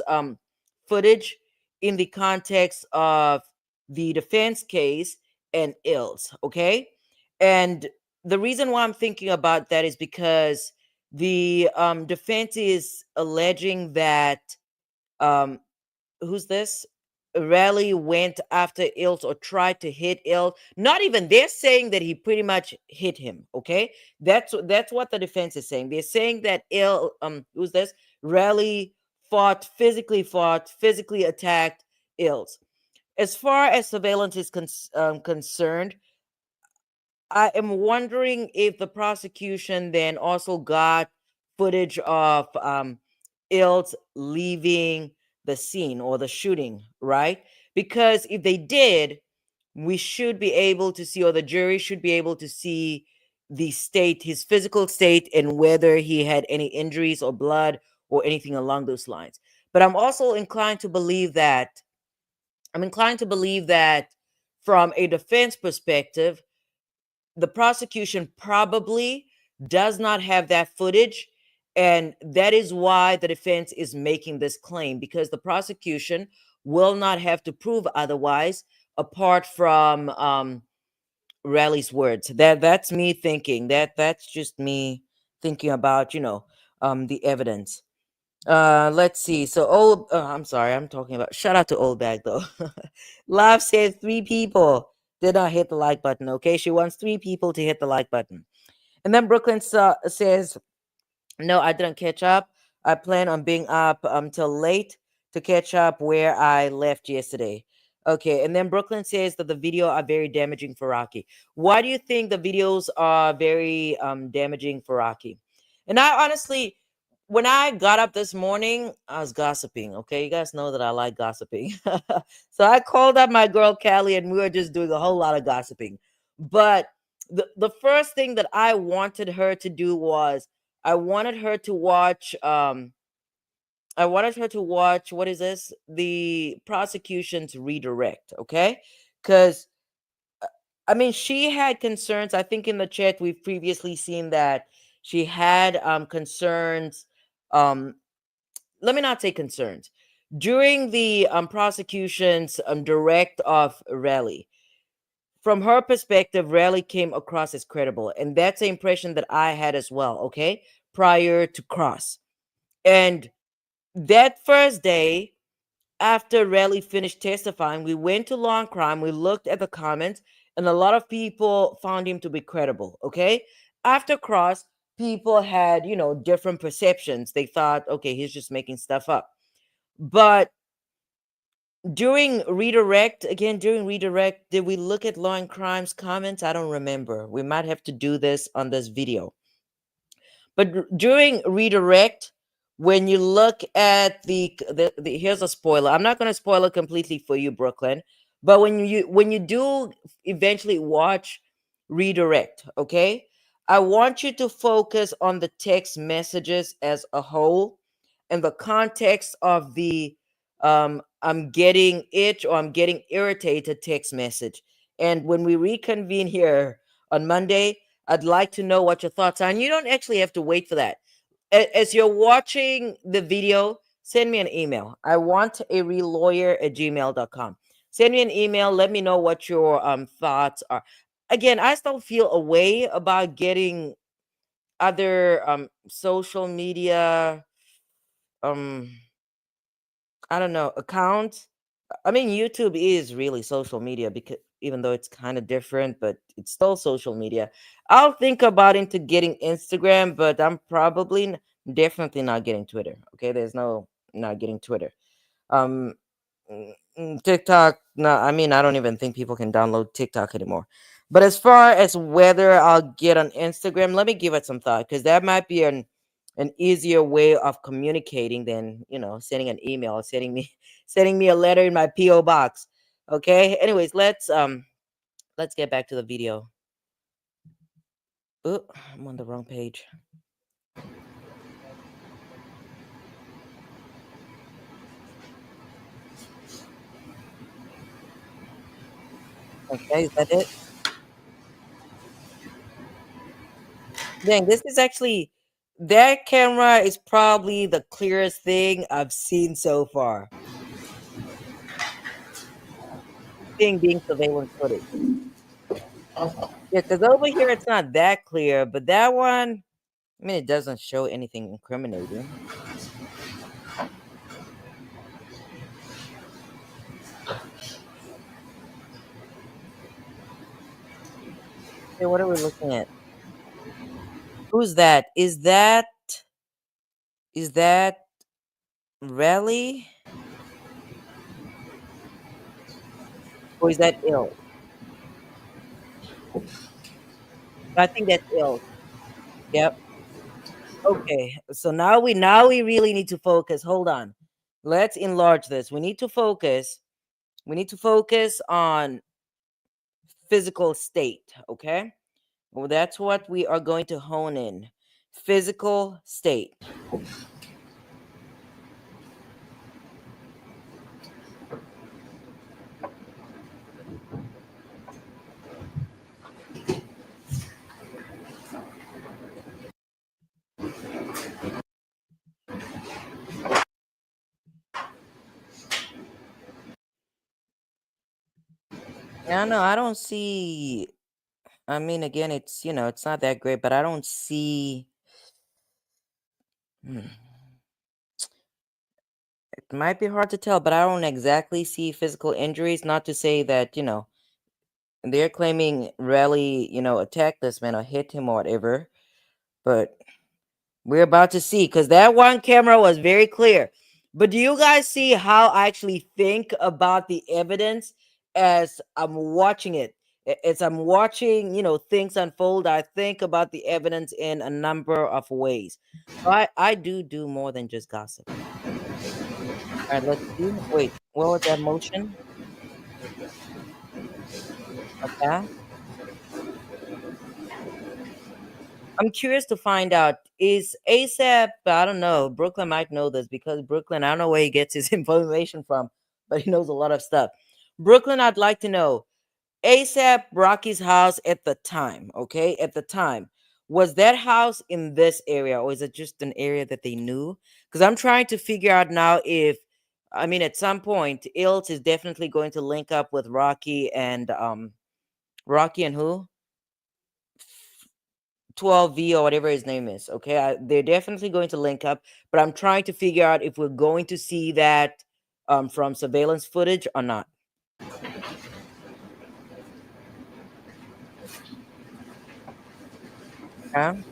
footage in the context of the defense case and ills, okay? And the reason why I'm thinking about that is because the defense is alleging that um who's this? Raleigh went after Ills or tried to hit Ills. Not even they're saying that he pretty much hit him. Okay, that's what the defense is saying. They're saying that who's this? Raleigh fought, physically attacked Ills. As far as surveillance is concerned, I am wondering if the prosecution then also got footage of Ills leaving the scene or the shooting, right? Because if they did, we should be able to see, or the jury should be able to see the state, his physical state, and whether he had any injuries or blood or anything along those lines. But I'm also inclined to believe that, from a defense perspective, the prosecution probably does not have that footage. And that is why the defense is making this claim, because the prosecution will not have to prove otherwise apart from Riley's words. That's me thinking. That's just me thinking about, the evidence. Let's see. So I'm sorry, I'm talking about shout out to Old Bag though. Love said 3 people did not hit the like button. Okay, she wants 3 people to hit the like button. And then Brooklyn says, no, I didn't catch up. I plan on being up until late to catch up where I left yesterday. Okay, and then Brooklyn says that the video are very damaging for Rocky. Why do you think the videos are very damaging for Rocky? And I honestly, when I got up this morning, I was gossiping. Okay, you guys know that I like gossiping. So I called up my girl Callie, and we were just doing a whole lot of gossiping. But the first thing that I wanted her to do was I wanted her to watch what is this? The prosecution's redirect, okay? Because I mean, she had concerns. I think in the chat we've previously seen that she had concerns. Um, let me not say concerns. During the prosecution's direct of Raleigh, from her perspective, Raleigh came across as credible, and that's the impression that I had as well. Okay, prior to Cross, and that first day after Raleigh finished testifying, we went to Law and Crime, we looked at the comments, and a lot of people found him to be credible. Okay. After Cross, people had, different perceptions. They thought, okay, he's just making stuff up. But during redirect, did we look at Law and Crime's comments? I don't remember. We might have to do this on this video. But during redirect, when you look at the here's a spoiler. I'm not going to spoil it completely for you, Brooklyn. But when you do eventually watch redirect, okay, I want you to focus on the text messages as a whole and the context of the I'm getting itch or I'm getting irritated text message. And when we reconvene here on Monday, I'd like to know what your thoughts are. And you don't actually have to wait for that. As you're watching the video, send me an email. I want a relawyer@gmail.com. Send me an email. Let me know what your thoughts are. Again, I still feel a way about getting other social media um I don't know, accounts. I mean, YouTube is really social media because even though it's kind of different, but it's still social media. I'll think about into getting Instagram, but I'm definitely not getting Twitter. Okay, there's no not getting Twitter. Um, TikTok. No, I mean, I don't even think people can download TikTok anymore. But as far as whether I'll get on Instagram, let me give it some thought because that might be an easier way of communicating than sending an email or sending me a letter in my PO box. Okay. Anyways, let's get back to the video. Oh, I'm on the wrong page. Okay, is that it? Dang, this is actually that camera is probably the clearest thing I've seen so far. Thing being surveillance footage. Yeah, because over here it's not that clear, but that one, I mean, it doesn't show anything incriminating. Okay, what are we looking at? Who's that? Is that Raleigh? Or is that ill? I think that's ill. Yep. Okay. So now we really need to focus. Hold on. Let's enlarge this. We need to focus. We need to focus on physical state. Okay. Well, that's what we are going to hone in. Physical state. Yeah, no, I don't see. I mean, again, it's not that great, but I don't see. Hmm. It might be hard to tell, but I don't exactly see physical injuries. Not to say that, they're claiming Raleigh, attacked this man or hit him or whatever. But we're about to see because that one camera was very clear. But do you guys see how I actually think about the evidence as I'm watching it? As I'm watching, things unfold, I think about the evidence in a number of ways. So I do more than just gossip. All right, let's see. Wait, what was that motion? Okay. I'm curious to find out, is ASAP, I don't know, Brooklyn might know this because Brooklyn, I don't know where he gets his information from, but he knows a lot of stuff. Brooklyn, I'd like to know, ASAP Rocky's house at the time, okay? At the time, was that house in this area or is it just an area that they knew? Because I'm trying to figure out now if, I mean, at some point, Ilse is definitely going to link up with Rocky and who? 12V or whatever his name is. Okay, they're definitely going to link up, but I'm trying to figure out if we're going to see that from surveillance footage or not. Okay.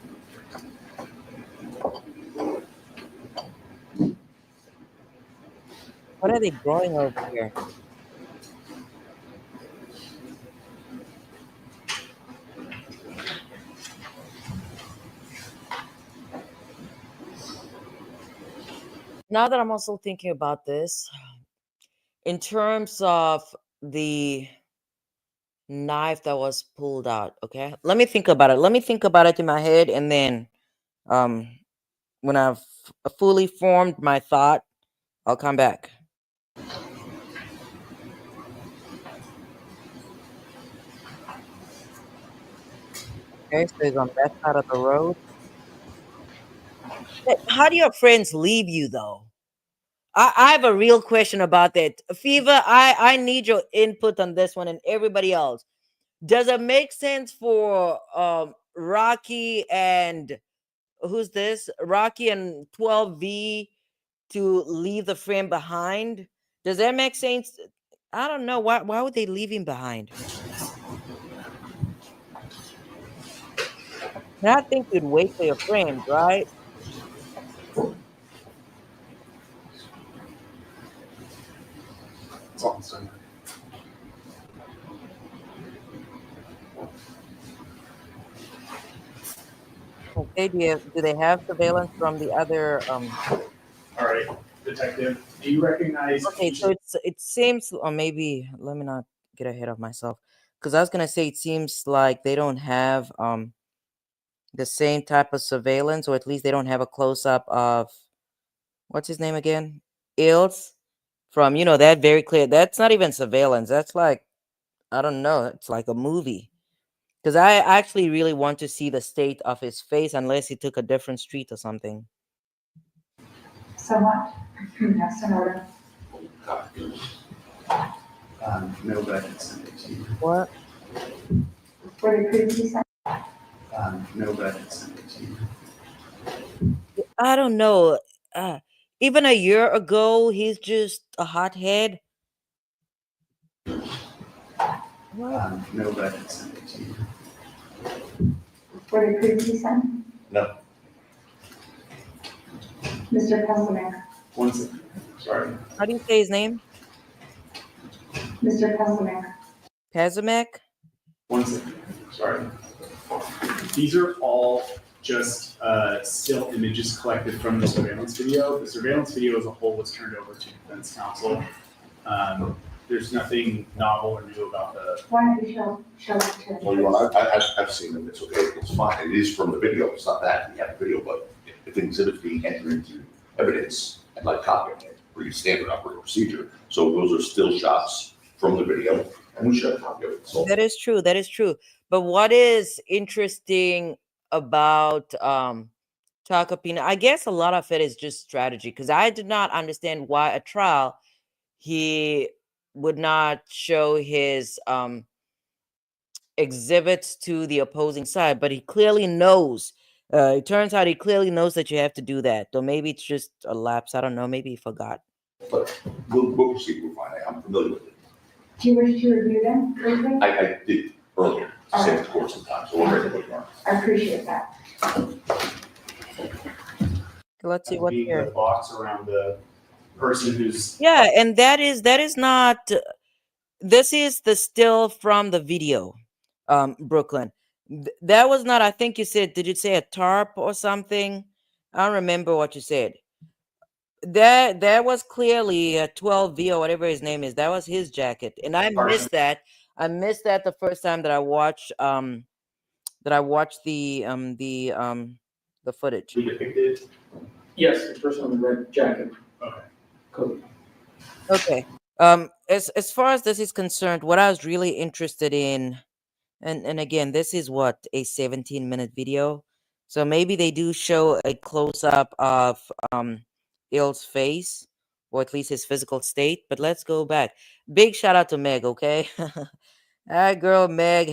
What are they growing over here? Now that I'm also thinking about this, in terms of the knife that was pulled out, okay, let me think about it. Let me think about it in my head, and then um, when I've fully formed my thought, I'll come back. Okay, so he's on that side of the road. How do your friends leave you though? I have a real question about that. Fever, I need your input on this one and everybody else. Does it make sense for Rocky and who's this? Rocky and 12V to leave the friend behind? Does that make sense? I don't know. Why would they leave him behind? And I think you'd wait for your friend, right? It's awesome. Okay, do they have surveillance from the other All right, detective, do you recognize? Okay, so it seems, or maybe let me not get ahead of myself, because I was gonna say it seems like they don't have the same type of surveillance, or at least they don't have a close up of what's his name again, Ilse, from that very clear. That's not even surveillance. That's like I don't know. It's like a movie. Because I actually really want to see the state of his face, unless he took a different street or something. So what? That's an order. No, but I can send it to you. What? What did previously say? No, but I can send it to you. I don't know. Even a year ago, he's just a hothead. What? No, but I can send it to you. What did previously say? No. Mr. Pesselman. 1 second, sorry. How do you say his name? Mr. Pesselman. Pazamek? 1 second, sorry. These are all just still images collected from the surveillance video. The surveillance video as a whole was turned over to defense counsel. There's nothing novel or new about the. Why don't you show it to Well, you want, I've seen them, it's okay, it's fine, it is from the video, it's not that, we have the video, but if an exhibit's being entered into evidence, I'd like copying it, pretty standard operating procedure, so those are still shots from the video, and we should have a copy of it, so. That is true. That is true. But what is interesting about Takapina, I guess a lot of it is just strategy, because I did not understand why a trial he would not show his exhibits to the opposing side, but he clearly knows. It turns out he clearly knows that you have to do that. Though maybe it's just a lapse. I don't know. Maybe he forgot. But we'll proceed, we'll find out, I'm familiar with it. Do you wish to review them briefly? I did earlier, save the court some time, so we're ready to look on. I appreciate that. Let's see what The here. box around the person who's Yeah, and that is not. This is the still from the video, Brooklyn. That was not. I think you said. Did you say a tarp or something? I don't remember what you said. That was clearly a 12V or whatever his name is. That was his jacket, and I partially missed that. I missed that the first time that I watched the footage. depicted. Yes, the person in the red jacket. Okay. Cool. Okay. As far as this is concerned, what I was really interested in, and again, this is what, a 17-minute video. So maybe they do show a close up of Ill's face, or at least his physical state. But let's go back. Big shout out to Meg, okay? That girl Meg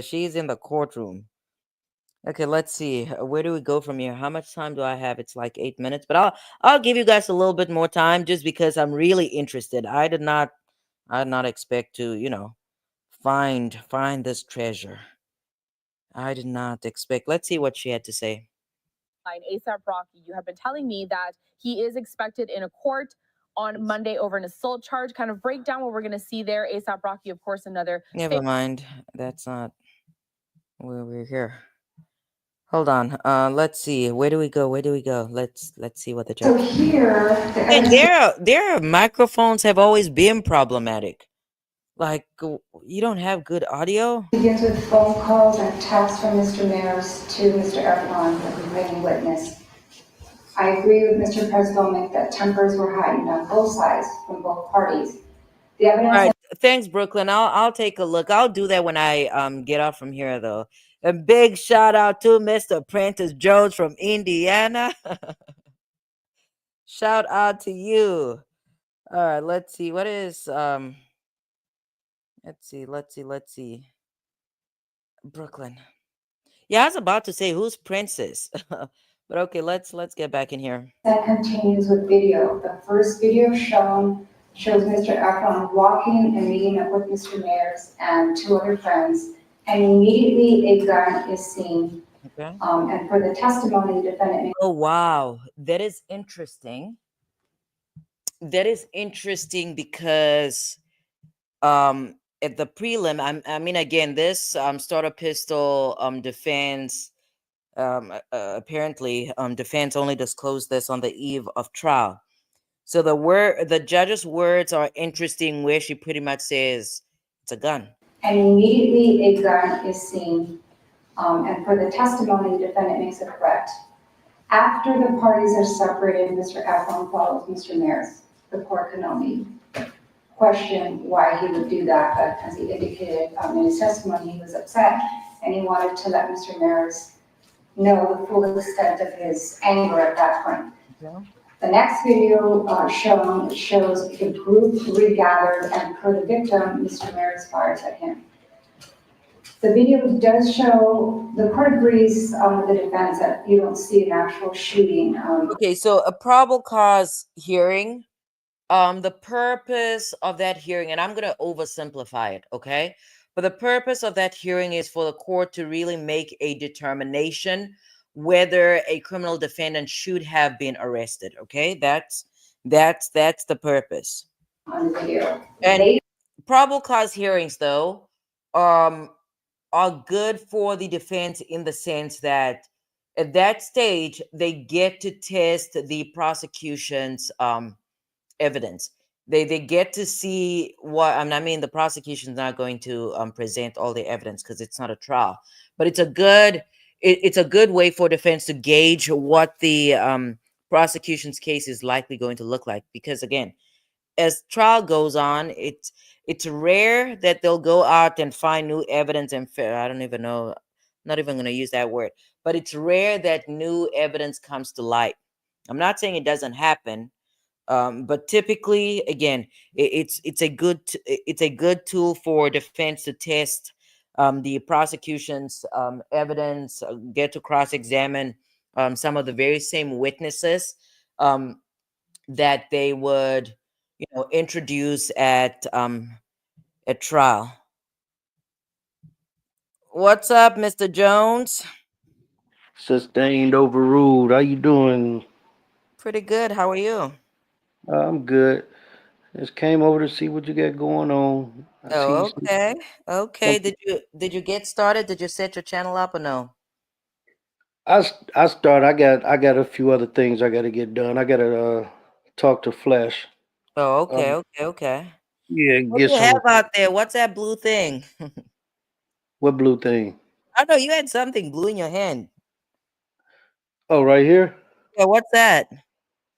she's in the courtroom. Okay, let's see. Where do we go from here? How much time do I have? It's like 8 minutes, but I'll give you guys a little bit more time just because I'm really interested. I did not expect to, find this treasure. I did not expect. Let's see what she had to say. ASAP Rocky, you have been telling me that he is expected in a court on Monday over an assault charge. Kind of break down what we're going to see there. ASAP Rocky, of course, another. Never mind. That's not where we're here. Hold on. Let's see. Where do we go? Let's see what the So judge. here, the And evidence their microphones have always been problematic. Like you don't have good audio. begins with phone calls and texts from Mr. Mayor's to Mr. Efron, the complaining witness. I agree with Mr. President that tempers were heightened on both sides from both parties. The All evidence right, thanks, Brooklyn. I'll take a look. I'll do that when I get off from here, though. A big shout out to Mr. Prentice Jones from Indiana. Shout out to you. All right, let's see. What is let's see. Brooklyn. Yeah, I was about to say who's Princess. But okay, let's get back in here. that continues with video. The first video shown shows Mr. Efron walking and meeting up with Mr. Mayers and two other friends, and immediately a gun is seen. Okay. And for the testimony, the defendant. Oh wow, that is interesting. That is interesting because at the prelim, I mean again, this starter pistol defense apparently defense only disclosed this on the eve of trial. So the judge's words are interesting, where she pretty much says it's a gun. And immediately a gun is seen. And for the testimony, the defendant makes a threat. After the parties are separated, Mr. Efron follows Mr. Mayers. The court can only question why he would do that, but as he indicated in his testimony, he was upset and he wanted to let Mr. Mayers know the full extent of his anger at that point. Okay. The next video shows the group regathered, and per the victim, Mr. Mayers fires at him. The video does show, the court agrees with the defense that you don't see an actual shooting. Okay, so a probable cause hearing. The purpose of that hearing, and I'm going to oversimplify it, okay? But the purpose of that hearing is for the court to really make a determination whether a criminal defendant should have been arrested, okay? That's the purpose. On the video. And probable cause hearings, though, are good for the defense in the sense that at that stage, they get to test the prosecution's evidence. They get to see what I mean. The prosecution's not going to present all the evidence because it's not a trial, but it's a good way for defense to gauge what the prosecution's case is likely going to look like. Because again, as trial goes on, it's rare that they'll go out and find new evidence and I don't even know. Not even going to use that word, but it's rare that new evidence comes to light. I'm not saying it doesn't happen. But typically, again, it's a good tool for defense to test the prosecution's evidence, get to cross-examine some of the very same witnesses that they would, introduce at trial. What's up, Mr. Jones? Sustained, overruled. How you doing? Pretty good. How are you? I'm good. Just came over to see what you got going on. I see Oh, some, okay. Okay. some Did you get started? Did you set your channel up or no? I start. I got a few other things I got to get done. I got to talk to Flesh. Oh, okay, Um, okay, okay. yeah, What get do you have some. out there? What's that blue thing? What blue thing? I know you had something blue in your hand. Oh, right here. Yeah, what's that?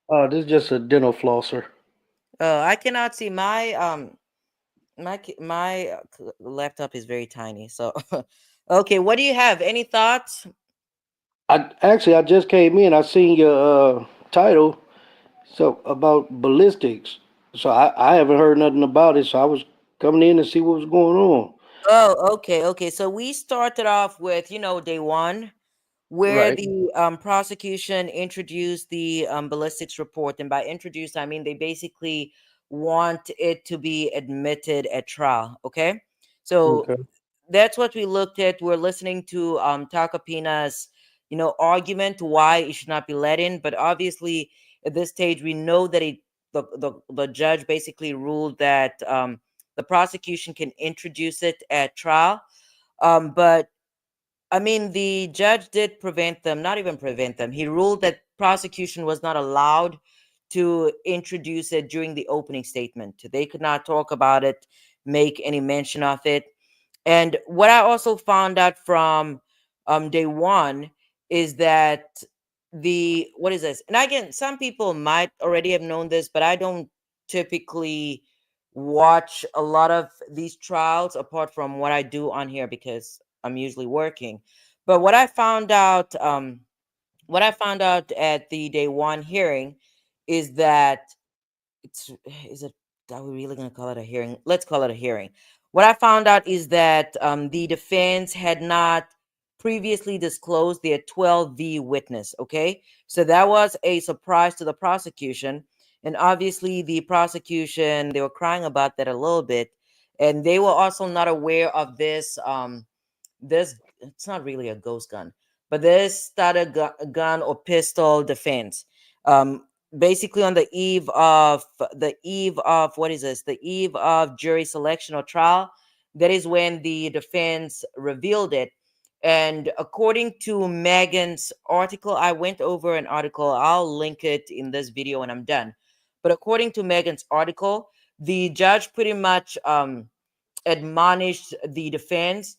Oh, this is just a dental flosser. I cannot see my laptop is very tiny. So, okay, what do you have? Any thoughts? I just came in. I seen your title. So about ballistics. So I haven't heard nothing about it. So I was coming in to see what was going on. Oh, okay, okay. So we started off with, day one, where Right. the prosecution introduced the ballistics report. And by introduced, I mean they basically want it to be admitted at trial. Okay. So Okay. that's what we looked at. We're listening to Takapina's, argument why it should not be let in. But obviously, at this stage, we know that the judge basically ruled that the prosecution can introduce it at trial. But I mean, the judge did prevent them, not even prevent them. He ruled that prosecution was not allowed to introduce it during the opening statement. They could not talk about it, make any mention of it. And what I also found out from day one is that what is this? And again, some people might already have known this, but I don't typically watch a lot of these trials apart from what I do on here because I'm usually working. But what I found out at the day one hearing is that it's is it are we really going to call it a hearing? Let's call it a hearing. What I found out is that the defense had not previously disclosed their 12V witness. Okay, so that was a surprise to the prosecution, and obviously the prosecution, they were crying about that a little bit, and they were also not aware of this. It's not really a ghost gun, but this started gun or pistol defense. um Basically on the eve of what is this, the eve of jury selection or trial, that is when the defense revealed it. And according to Megan's article, I went over an article, I'll link it in this video when I'm done. But according to Megan's article, the judge pretty much admonished the defense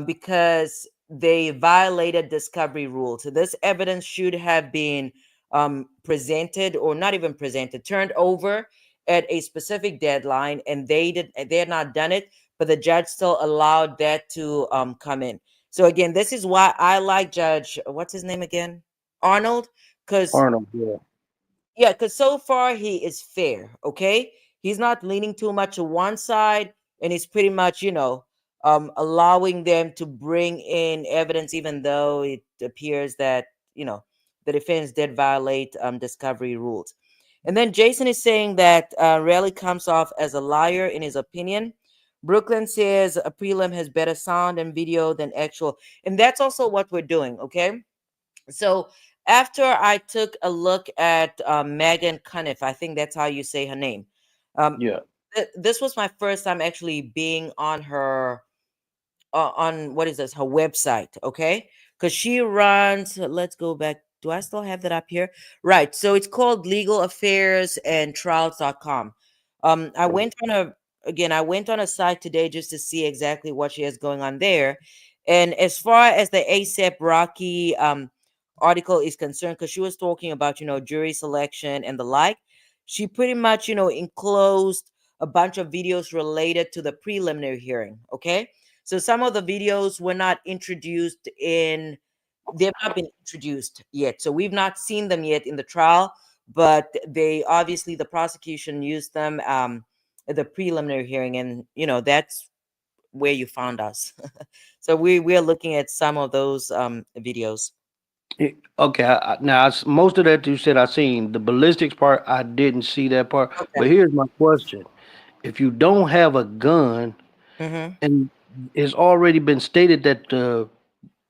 because they violated discovery rules. So this evidence should have been presented, or not even presented, turned over at a specific deadline, and they had not done it. But the judge still allowed that to come in. So again, this is why I like Judge. What's his name again? Arnold, because Arnold. Yeah. yeah, because so far he is fair. Okay, he's not leaning too much to one side, and he's pretty much, allowing them to bring in evidence, even though it appears that the defense did violate discovery rules. And then Jason is saying that Raleigh comes off as a liar in his opinion. Brooklyn says a prelim has better sound and video than actual, and that's also what we're doing. Okay, so after I took a look at Megan Cuniff, I think that's how you say her name. Um, Yeah. this was my first time actually being on her on what is this, her website. Okay, because she runs, let's go back, do I still have that up here? Right, so it's called Legal Affairs and Trials.com. I went on a site today just to see exactly what she has going on there. And as far as the ASAP Rocky article is concerned, because she was talking about jury selection and the like, she pretty much enclosed a bunch of videos related to the preliminary hearing. Okay, so some of the videos were not introduced in, they've not been introduced yet. So we've not seen them yet in the trial, but they obviously, the prosecution used them at the preliminary hearing, and that's where you found us. So we're looking at some of those videos. Okay. Now most of that you said I seen the ballistics part. I didn't see that part. But Okay. here's my question: if you don't have a gun, Mm-hmm. and it's already been stated that the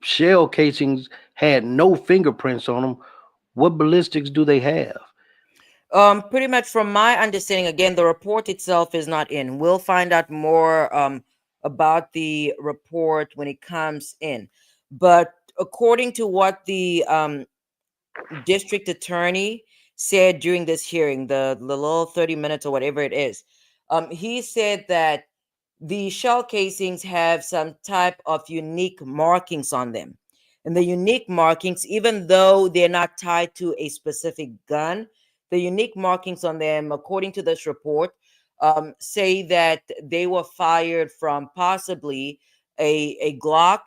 shell casings had no fingerprints on them, what ballistics do they have? Pretty much from my understanding, again, the report itself is not in. We'll find out more about the report when it comes in. But according to what the district attorney said during this hearing, the little 30 minutes or whatever it is, he said that the shell casings have some type of unique markings on them. And the unique markings, even though they're not tied to a specific gun, the unique markings on them, according to this report, say that they were fired from possibly a Glock,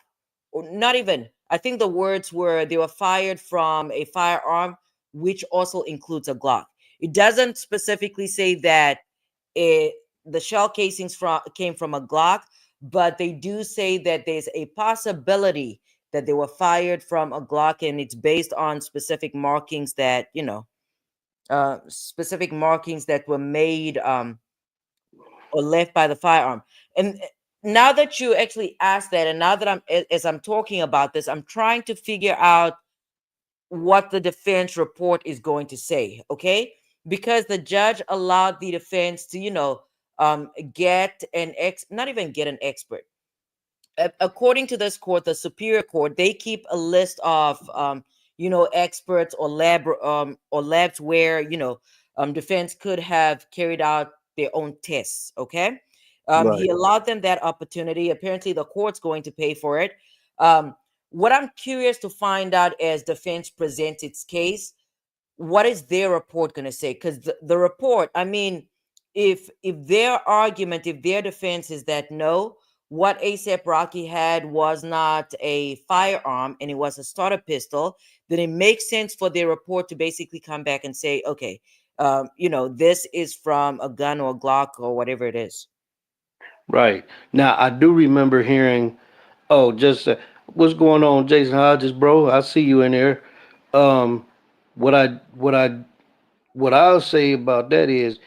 or not even, I think the words were they were fired from a firearm, which also includes a Glock. It doesn't specifically say that it, the shell casings came from a Glock, but they do say that there's a possibility that they were fired from a Glock, and it's based on specific markings that, specific markings that were made or left by the firearm. And now that you actually asked that, and now that as I'm talking about this, I'm trying to figure out what the defense report is going to say, okay? Because the judge allowed the defense to, get not even get an expert. According to this court, the superior court, they keep a list of, experts or labs where, defense could have carried out their own tests, okay? He Right. allowed them that opportunity. Apparently, the court's going to pay for it. What I'm curious to find out as defense presents its case, what is their report going to say? Because the report, I mean, if their argument, if their defense is that no, what ASAP Rocky had was not a firearm and it was a starter pistol, then it makes sense for their report to basically come back and say, okay, this is from a gun or a Glock or whatever it is. Right. Now, I do remember hearing, oh, just what's going on, Jason Hodges, bro? I see you in there. Um, what I what I what I'll say about that is,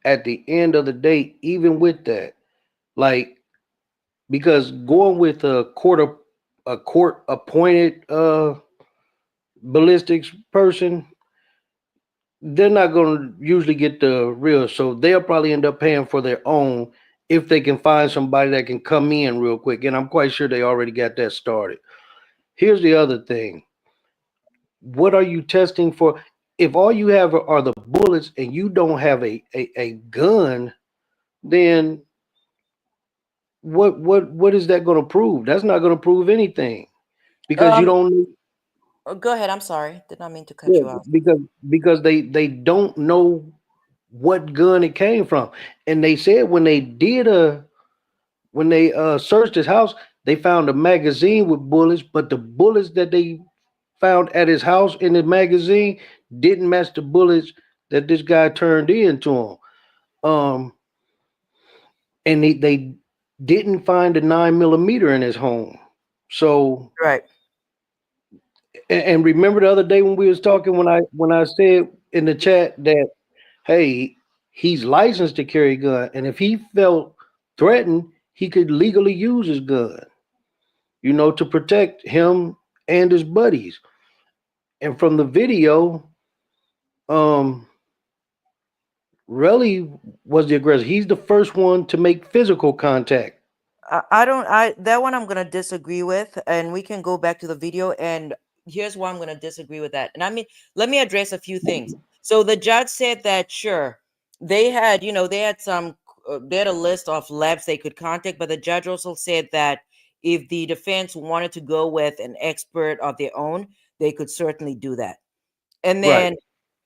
at the end of the day, even with that, like, because going with a court appointed ballistics person, they're not going to usually get the real, so they'll probably end up paying for their own if they can find somebody that can come in real quick. And I'm quite sure they already got that started. Here's the other thing. What are you testing for? If all you have are the bullets and you don't have a gun, then what is that going to prove? That's not going to prove anything because you Um, don't. Go ahead. I'm sorry. Did not mean to cut Yeah, you off. because they don't know what gun it came from, and they said when they searched his house, they found a magazine with bullets, but the bullets that they found at his house in the magazine didn't match the bullets that this guy turned in to him. Um, and they didn't find a 9 millimeter in his home. So, Right. and remember the other day when we was talking, when I said in the chat that, hey, he's licensed to carry a gun, and if he felt threatened, he could legally use his gun, to protect him and his buddies. And from the video, um, Relly was the aggressor. He's the first one to make physical contact. I don't that one I'm gonna disagree with, and we can go back to the video, and here's why I'm gonna disagree with that. And I mean, let me address a few things. So the judge said that sure, they had, they had they had a list of labs they could contact, but the judge also said that if the defense wanted to go with an expert of their own, they could certainly do that. And Right.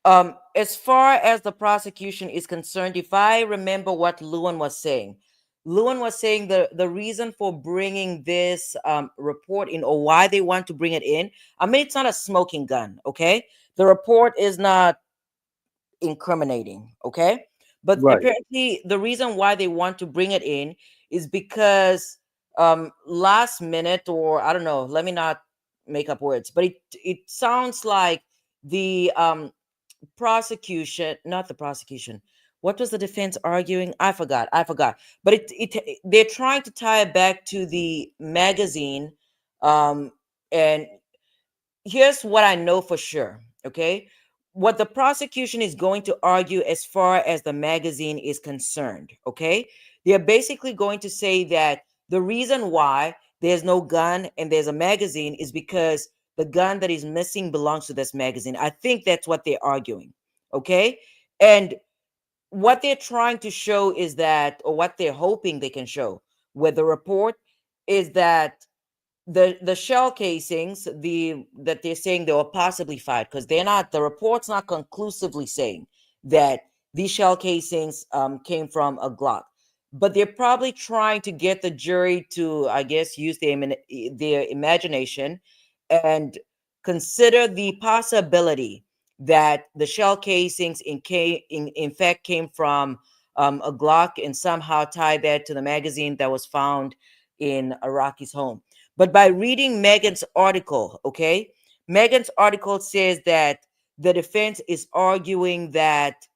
then as far as the prosecution is concerned, if I remember what Lewin was saying, the reason for bringing this report in, or why they want to bring it in, I mean, it's not a smoking gun, okay? The report is not incriminating, okay? But Right. apparently the reason why they want to bring it in is because last minute, or I don't know, let me not make up words, but it sounds like the prosecution, not the prosecution, what was the defense arguing? I forgot, but they're trying to tie it back to the magazine. And here's what I know for sure, okay? what the prosecution is going to argue as far as the magazine is concerned, okay? They're basically going to say that the reason why there's no gun and there's a magazine is because the gun that is missing belongs to this magazine. I think that's what they're arguing, okay? And what they're trying to show is that, or what they're hoping they can show with the report, is that the shell casings that they're saying they were possibly fired, because the report's not conclusively saying that these shell casings came from a Glock, but they're probably trying to get the jury to, I guess, use their imagination and consider the possibility that the shell casings in fact came from a Glock, and somehow tie that to the magazine that was found in Araki's home. But by reading Megan's article, okay, Megan's article says that the defense is arguing that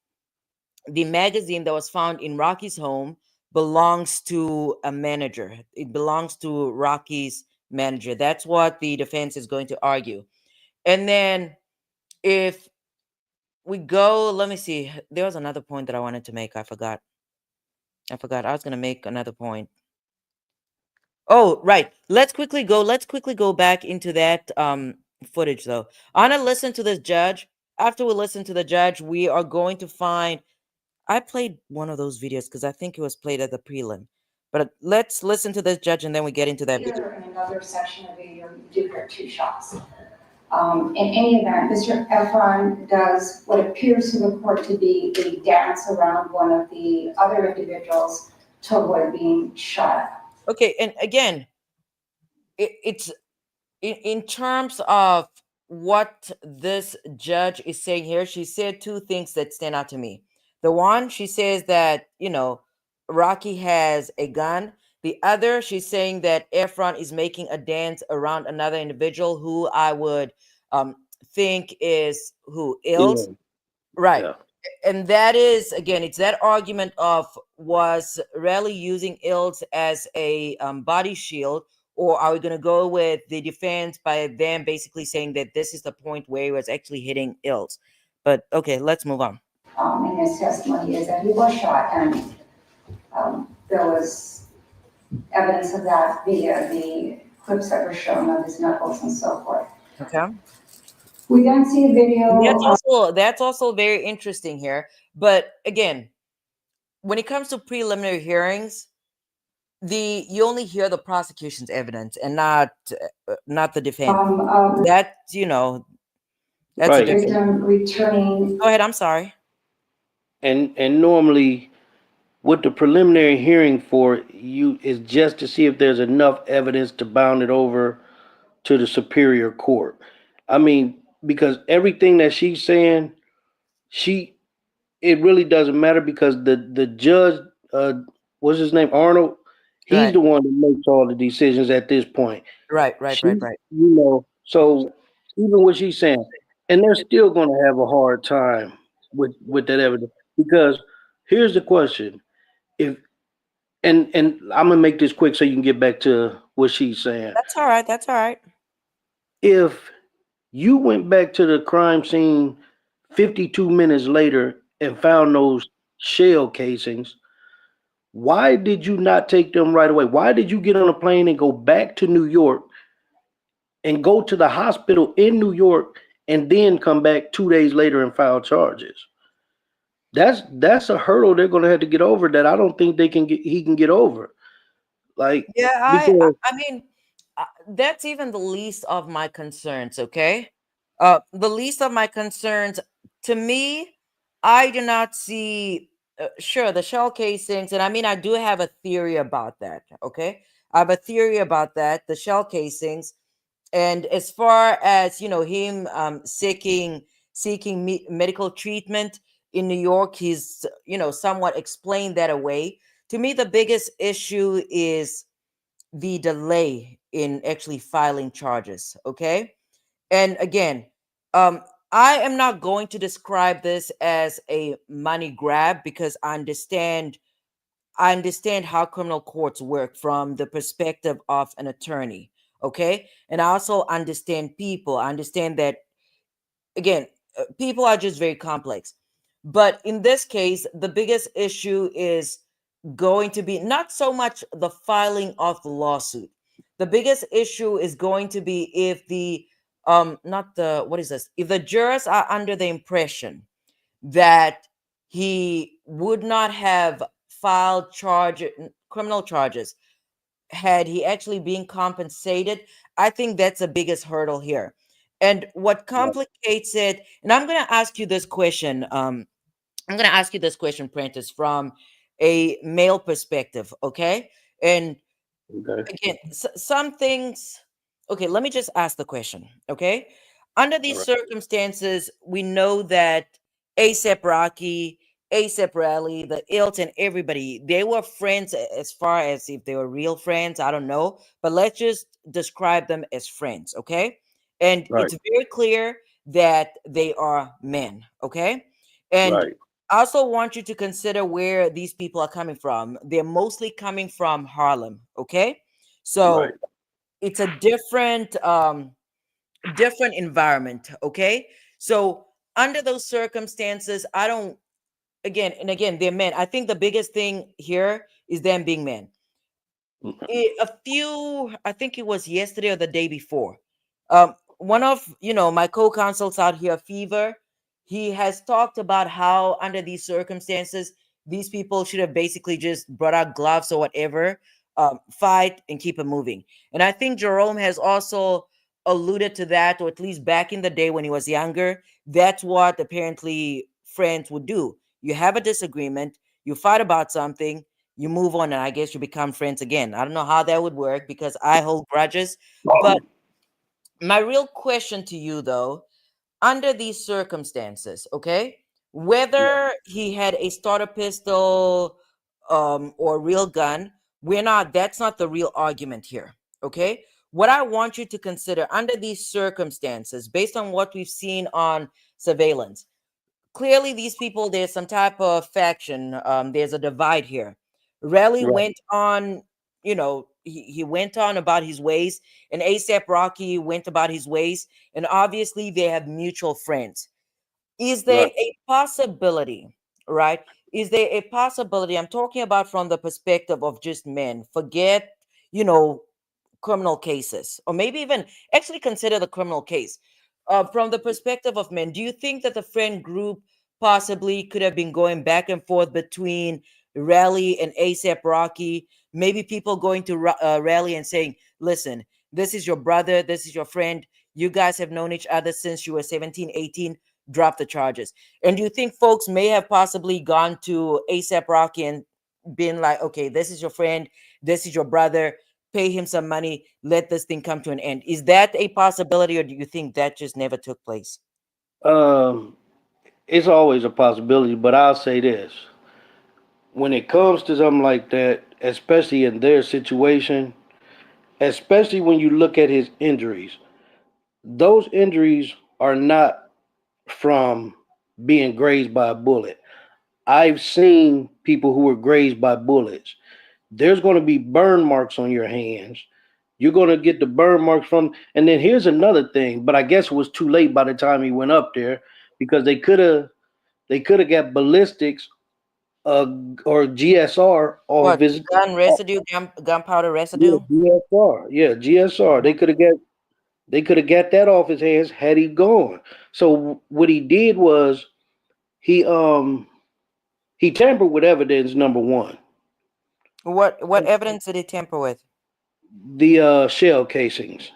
the magazine that was found in Rocky's home belongs to a manager. It belongs to Rocky's manager. That's what the defense is going to argue. And then if we go, let me see. There was another point that I wanted to make. I forgot. I was going to make another point. Oh, right. Let's quickly go back into that footage though. I want to listen to this judge. After we listen to the judge, we are going to find, I played one of those videos because I think it was played at the prelim. But let's listen to this judge and then we get into that video. Here in another section of the video, you do hear 2 shots. In any event, Mr. Efron does what appears to the court to be a dance around one of the other individuals to avoid being shot at. Okay, and again, it's in terms of what this judge is saying here, she said 2 things that stand out to me. The one, she says that, Rocky has a gun. The other, she's saying that Efron is making a dance around another individual who I would think is Ills. Yeah. Right. Yeah. And that is, again, it's that argument of, was Raleigh using Ills as a body shield, or are we going to go with the defense by them basically saying that this is the point where he was actually hitting Ills? But okay, let's move on. In his testimony is that he was shot, and there was evidence of that via the clips that were shown of his knuckles and so forth. Okay. We then see a video. That's also very interesting here. But again, when it comes to preliminary hearings, you only hear the prosecution's evidence and not the defense. That's that's Right. a different. Returning. Go ahead. I'm sorry. And normally, what the preliminary hearing for you is just to see if there's enough evidence to bound it over to the superior court. I mean, because everything that she's saying, it really doesn't matter, because the judge, what's his name, Arnold, he's Right. the one that makes all the decisions at this point. Right. So even what she's saying, and they're still going to have a hard time with that evidence, because here's the question: if and I'm gonna make this quick so you can get back to what she's saying. That's all right. If you went back to the crime scene 52 minutes later and found those shell casings, why did you not take them right away? Why did you get on a plane and go back to New York and go to the hospital in New York and then come back 2 days later and file charges? That's a hurdle they're going to have to get over that I don't think he can get over. Like, Yeah, because I mean, that's even the least of my concerns. Okay, the least of my concerns, to me, I do not see. Sure, the shell casings, and I mean, I do have a theory about that. Okay, I have a theory about that. The shell casings, and as far as him seeking medical treatment in New York, he's somewhat explained that away. To me, the biggest issue is the delay in actually filing charges. Okay, and again, I am not going to describe this as a money grab, because I understand how criminal courts work from the perspective of an attorney. Okay, and I also understand people. I understand that, again, people are just very complex. But in this case, the biggest issue is going to be not so much the filing of the lawsuit. The biggest issue is going to be if the not the what is this? If the jurors are under the impression that he would not have filed criminal charges had he actually been compensated, I think that's the biggest hurdle here. And what complicates it, and I'm going to ask you this question. I'm going to ask you this question, Prentice, from a male perspective, okay? And Okay. again, some things. Okay, let me just ask the question, okay? Under these All right. circumstances, we know that ASAP Rocky, ASAP Rally, the Ilt, and everybody, they were friends as far as if they were real friends. I don't know, but let's just describe them as friends, okay? And Right. it's very clear that they are men, okay? And Right. I also want you to consider where these people are coming from. They're mostly coming from Harlem, okay? Right. So it's a different environment, okay? So under those circumstances, I don't again and again, they're men. I think the biggest thing here is them being men. I think it was yesterday or the day before. One of my co-consuls out here, Fever, he has talked about how under these circumstances, these people should have basically just brought out gloves or whatever, fight and keep it moving. And I think Jerome has also alluded to that, or at least back in the day when he was younger, that's what apparently friends would do. You have a disagreement, you fight about something, you move on, and I guess you become friends again. I don't know how that would work because I hold grudges. But my real question to you, though, under these circumstances, okay, whether he had a starter pistol or real gun, that's not the real argument here, okay? What I want you to consider under these circumstances, based on what we've seen on surveillance, clearly these people, there's some type of faction, there's a divide here. Raleigh Right. went on, he went on about his ways, and ASAP Rocky went about his ways, and obviously they have mutual friends. Is there Right. a possibility, right? Is there a possibility? I'm talking about from the perspective of just men. Forget, you know, criminal cases, or maybe even actually consider the criminal case. From the perspective of men, do you think that the friend group possibly could have been going back and forth between Rally and ASAP Rocky? Maybe people going to Rally and saying, listen, this is your brother, this is your friend. You guys have known each other since you were 17, 18. Drop the charges. And do you think folks may have possibly gone to ASAP Rocky and been like, okay, this is your friend, this is your brother, pay him some money, let this thing come to an end? Is that a possibility, or do you think that just never took place? Um, it's always a possibility, but I'll say this. When it comes to something like that, especially in their situation, especially when you look at his injuries, those injuries are not from being grazed by a bullet. I've seen people who were grazed by bullets. There's going to be burn marks on your hands. You're going to get the burn marks from, and then here's another thing, but I guess it was too late by the time he went up there because they could have got ballistics or GSR off What, his gun residue, gunpowder yeah, residue? GSR. Yeah, GSR. They could have got that off his hands had he gone. So what he did was he um he tampered with evidence number one. What evidence did he tamper with? The shell casings.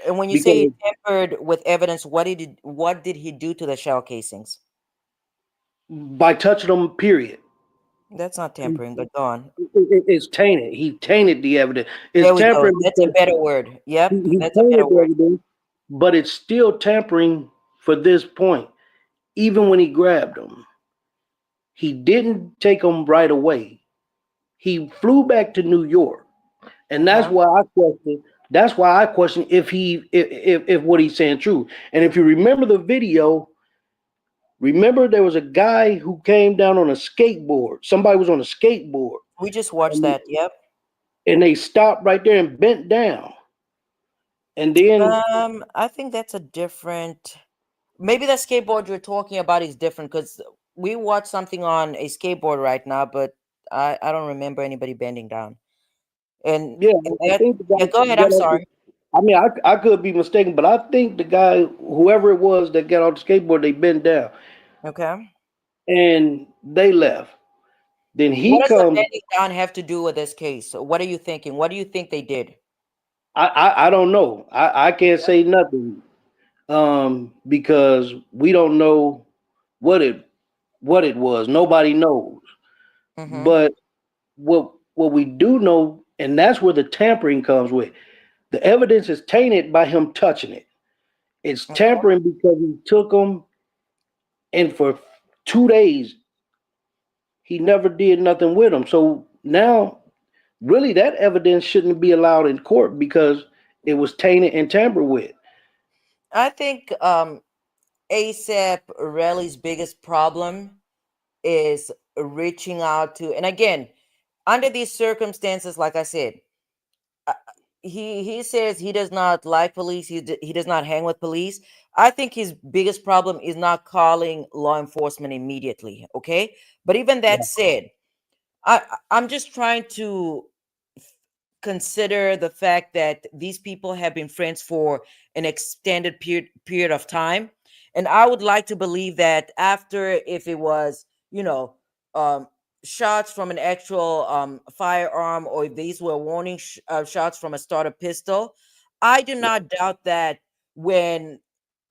And when you say he Because tampered with evidence, what did he do to the shell casings? by touching them, period. That's not tampering, but go on. It's tainted. He tainted the evidence. It's There we go. tampering That's a because better word. Yep, he that's a better tainted the word. evidence, but it's still tampering for this point. Even when he grabbed them, he didn't take them right away. He flew back to New York, and that's Uh-huh. why I question. That's why I question if what he's saying true. And if you remember the video, remember there was a guy who came down on a skateboard. Somebody was on a skateboard, We just watched and that. Yep. they stopped right there and bent down. And then I think that's a different. maybe the skateboard you're talking about is different because we watched something on a skateboard right now, but I don't remember anybody bending down. And, Yeah, and I that, think the yeah, guy go ahead. got I'm off the, sorry. I mean, I could be mistaken, but I think the guy, whoever it was that got off the skateboard, they bent down Okay. and they left. Then he What does the comes. bending down have to do with this case? So what are you thinking? What do you think they did? I don't know. I can't say nothing because we don't know what it was. Nobody knows. Mm-hmm. But what we do know, and that's where the tampering comes with. The evidence is tainted by him touching it. It's Okay. tampering because he took them, and for 2 days he never did nothing with them. So now, really, that evidence shouldn't be allowed in court because it was tainted and tampered with. I think ASAP Rally's biggest problem is reaching out to, and again, under these circumstances, like I said, uh, he says he does not like police. He does not hang with police. I think his biggest problem is not calling law enforcement immediately. Okay, but even that said, I'm just trying to consider the fact that these people have been friends for an extended period of time, and I would like to believe that after, if it was, um shots from an actual firearm, or if these were warning shots from a starter pistol, I do not doubt that when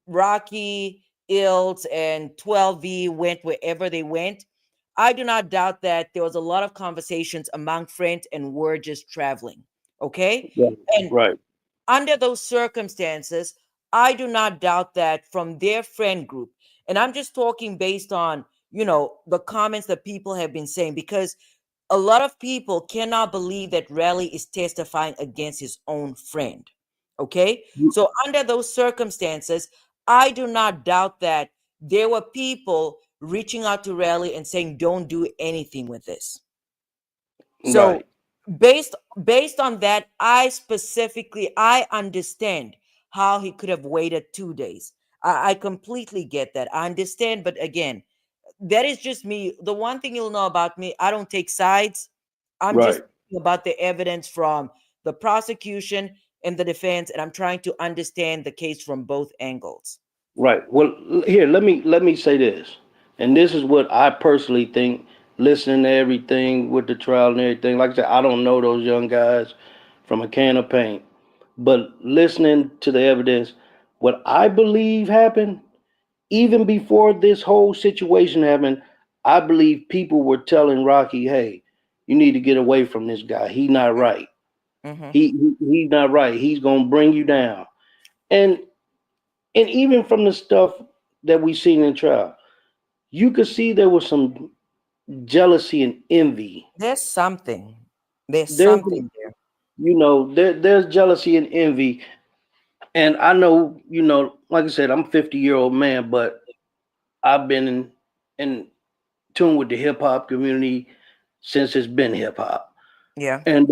Rocky, Ills, and 12V went wherever they went, I do not doubt that there was a lot of conversations among friends and were just traveling. Okay. Yeah, And right, under those circumstances, I do not doubt that from their friend group. And I'm just talking based on, the comments that people have been saying, because a lot of people cannot believe that Raleigh is testifying against his own friend. Okay. So, under those circumstances, I do not doubt that there were people reaching out to Raleigh and saying, don't do anything with this. So, right, based on that, I understand how he could have waited 2 days. I completely get that. I understand, but again, that is just me. The one thing you'll know about me, I don't take sides. I'm just right. talking about the evidence from the prosecution and the defense, and I'm trying to understand the case from both angles. Right. Well, here, let me say this, and this is what I personally think. Listening to everything with the trial and everything, like I said, I don't know those young guys from a can of paint, but listening to the evidence, what I believe happened, even before this whole situation happened, I believe people were telling Rocky, "Hey, you need to get away from this guy. He's not right. Hmm. He's not right. He's gonna bring you down." And and even from the stuff that we seen in trial, you could see there was some jealousy and envy. There's something. There's There's, something there. there's jealousy and envy. And I know, like I said, I'm a 50-year-old man, but I've been in tune with the hip hop community since it's been hip hop. Yeah. And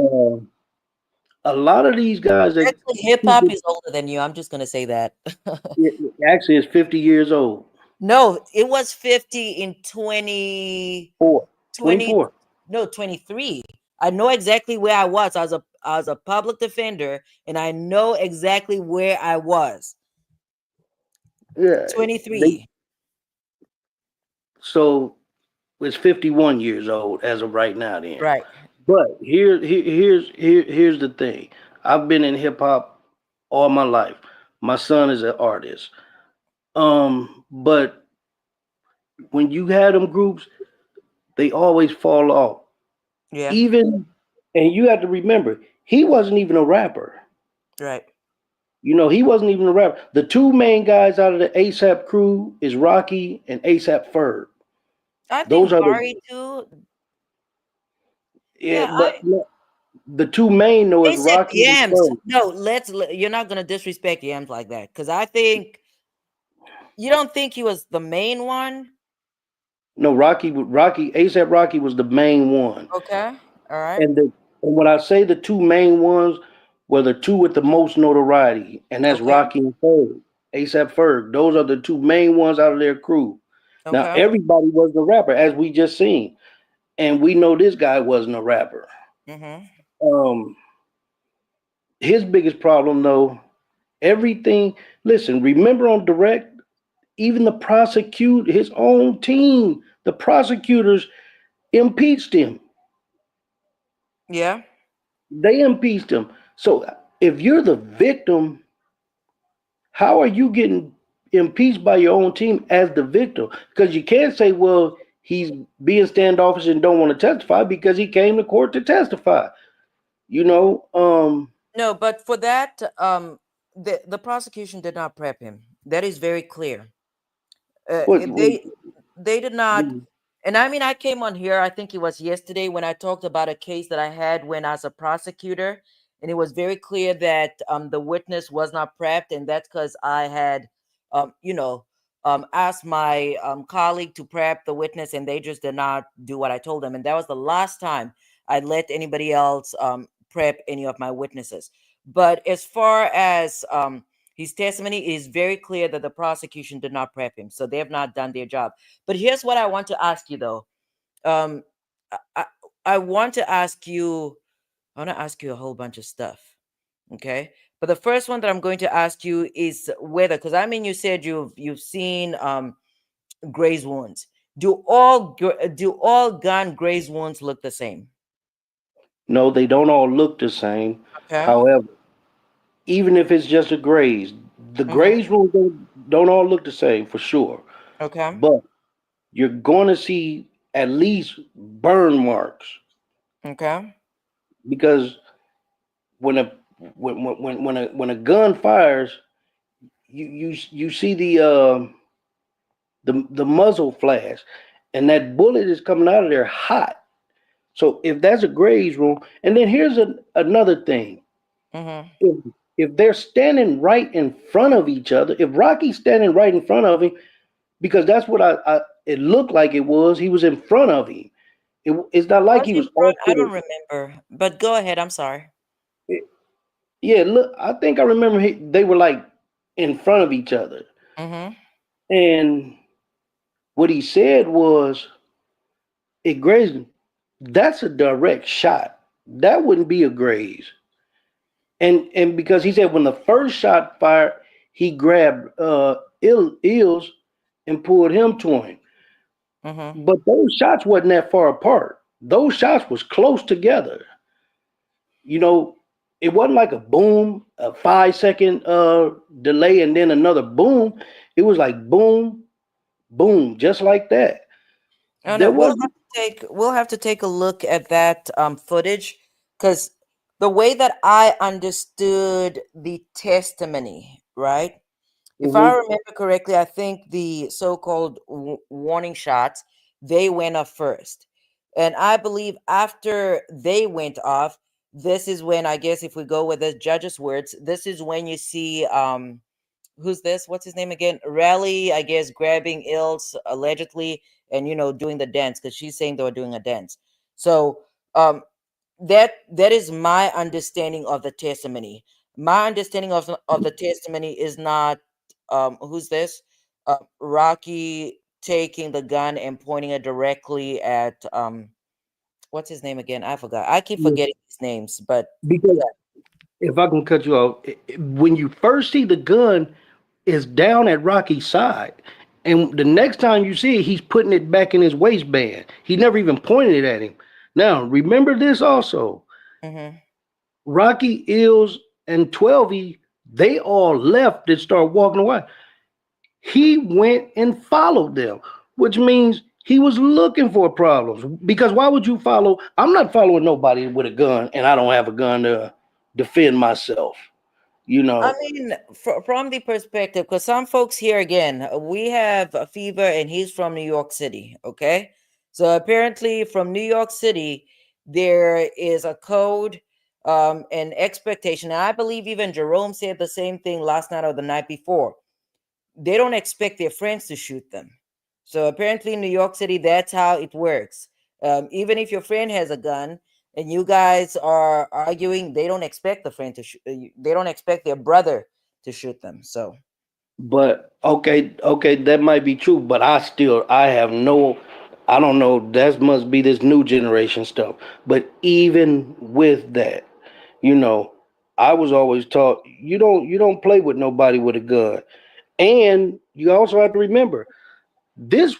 a lot of these guys that Actually, hip hop people, is older than you. I'm just gonna say that. it actually is 50 years old. No, it was 50 in 20, 20, 24. no, 23. I know exactly where I was. I was a public defender, and I know exactly where I was. Yeah. They 23. so it's 51 years old as of right now then. Right. But here's the thing. I've been in hip hop all my life. My son is an artist. But when you had them groups, they always fall off. Yeah. Even and you have to remember, he wasn't even a rapper. Right. He wasn't even a rapper. The two main guys out of the ASAP crew is Rocky and ASAP Ferg. I Those think are Barry too. yeah, Yeah, but the two main though is ASAP Rocky and Yams. Ferg. No, you're not gonna disrespect Yams like that, because I think you don't think he was the main one. No, ASAP Rocky was the main one. Okay. All right. And when I say the two main ones were the two with the most notoriety, and that's Okay. Rocky and Ferg. ASAP Ferg. Those are the two main ones out of their crew. Now Okay. everybody wasn't a rapper, as we just seen, and we know this guy wasn't a rapper. Mm-hmm. Um, his biggest problem though, everything. Listen, remember on direct, even his own team, the prosecutors impeached him. Yeah. They impeached him. So if you're the victim, how are you getting impeached by your own team as the victim? Because you can't say, well, he's being standoffish and don't want to testify because he came to court to testify. You know, No, but for that, the prosecution did not prep him. That is very clear. what, They did not. And I mean, I came on here, I think it was yesterday, when I talked about a case that I had when I was a prosecutor, and it was very clear that the witness was not prepped, and that's because I had, you know, asked my colleague to prep the witness, and they just did not do what I told them, and that was the last time I let anybody else prep any of my witnesses. But as far as his testimony, is very clear that the prosecution did not prep him, so they have not done their job. But here's what I want to ask you, though. Um, I, I I want to ask you. I want to ask you a whole bunch of stuff. Okay, but the first one that I'm going to ask you is whether, because I mean, you said you've seen graze wounds. Do all gun graze wounds look the same? no, they don't all look the same. Okay. However, even if it's just a graze, the Mm-hmm. graze rules don't all look the same for sure. Okay. But you're going to see at least burn marks Okay. because when a when a gun fires, you see the muzzle flash, and that bullet is coming out of there hot. So if that's a graze room, and then here's another thing: Mm-hmm. if if they're standing right in front of each other, if Rocky's standing right in front of him, because that's what I it looked like it was. He was in front of him. It's not like Was he in was front? off I to don't the. remember. But go ahead. I'm sorry. Yeah, look, I think I remember they were like in front of each other, Mm-hmm. and what he said was, "It grazed him." That's a direct shot. That wouldn't be a graze. And because he said when the first shot fired, he grabbed Ills and pulled him to him. Mm-hmm. But those shots wasn't that far apart. Those shots was close together. You know, it wasn't like a boom, a 5 second delay, and then another boom. It was like boom, boom, just like that. Oh no, There was we'll have to take a look at that footage, because the way that I understood the testimony, right? If I mhm. remember correctly, I think the so-called warning shots, they went off first. And I believe after they went off, this is when, I guess if we go with the judge's words, this is when you see who's this? What's his name again? Rally, I guess, grabbing Ills allegedly, and doing the dance, because she's saying they were doing a dance. So um that is my understanding of the testimony. My understanding of the testimony is not who's this? Rocky taking the gun and pointing it directly at what's his name again? I forgot. I keep forgetting his names, but Because yeah. if I can cut you off, when you first see the gun, it's down at Rocky's side. And the next time you see it, he's putting it back in his waistband. He never even pointed it at him. Now, remember this also. Mm-hmm. Rocky, Ills, and 12E, they all left and started walking away. He went and followed them, which means he was looking for problems. Because why would you follow? I'm not following nobody with a gun, and I don't have a gun to defend myself. You I know, mean, from the perspective, because some folks here again, we have a Fever, and he's from New York City. Okay, so apparently from New York City, there is a code, and expectation. And I believe even Jerome said the same thing last night or the night before. They don't expect their friends to shoot them. So apparently in New York City, that's how it works. Even if your friend has a gun and you guys are arguing, they don't expect the friend to shoot. They don't expect their brother to shoot them. So But okay, that might be true, but I don't know, that must be this new generation stuff. But even with that, you know, I was always taught you don't play with nobody with a gun. And you also have to remember this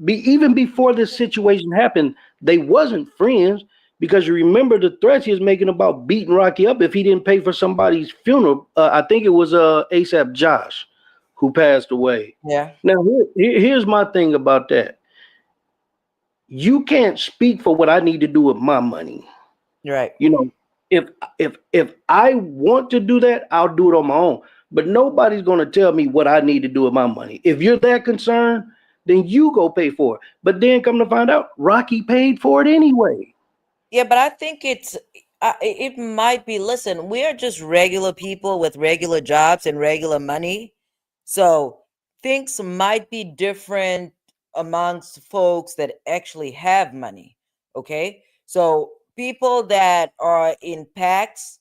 even before this situation happened, they wasn't friends because you remember the threats he was making about beating Rocky up if he didn't pay for somebody's funeral. I think it was ASAP Josh who passed away. Yeah, Now here's my thing about that. You can't speak for what I need to do with my money. you're right. You know, if I want to do that, I'll do it on my own. But nobody's gonna tell me what I need to do with my money. If you're that concerned, then you go pay for it. But then come to find out, Rocky paid for it anyway. Yeah, but I think it might be. Listen, we are just regular people with regular jobs and regular money, so things might be different amongst folks that actually have money. Okay, so people that are in packs,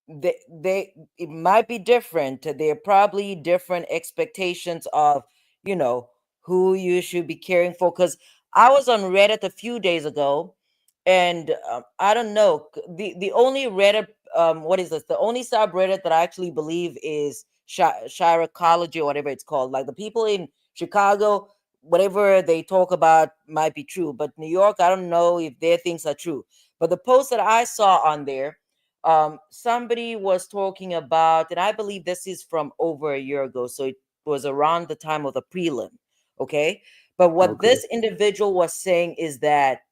they it might be different. They're probably different expectations of, you know, who you should be caring for. Because I was on Reddit a few days ago, and I don't know, the only Reddit, what is this, the only subreddit that I actually believe is Chirology or whatever it's called, like the people in Chicago, whatever they talk about might be true, but New York, I don't know if their things are true. But the post that I saw on there, somebody was talking about, and I believe this is from over a year ago, so it was around the time of the prelim. Okay, but what Okay. this individual was saying is that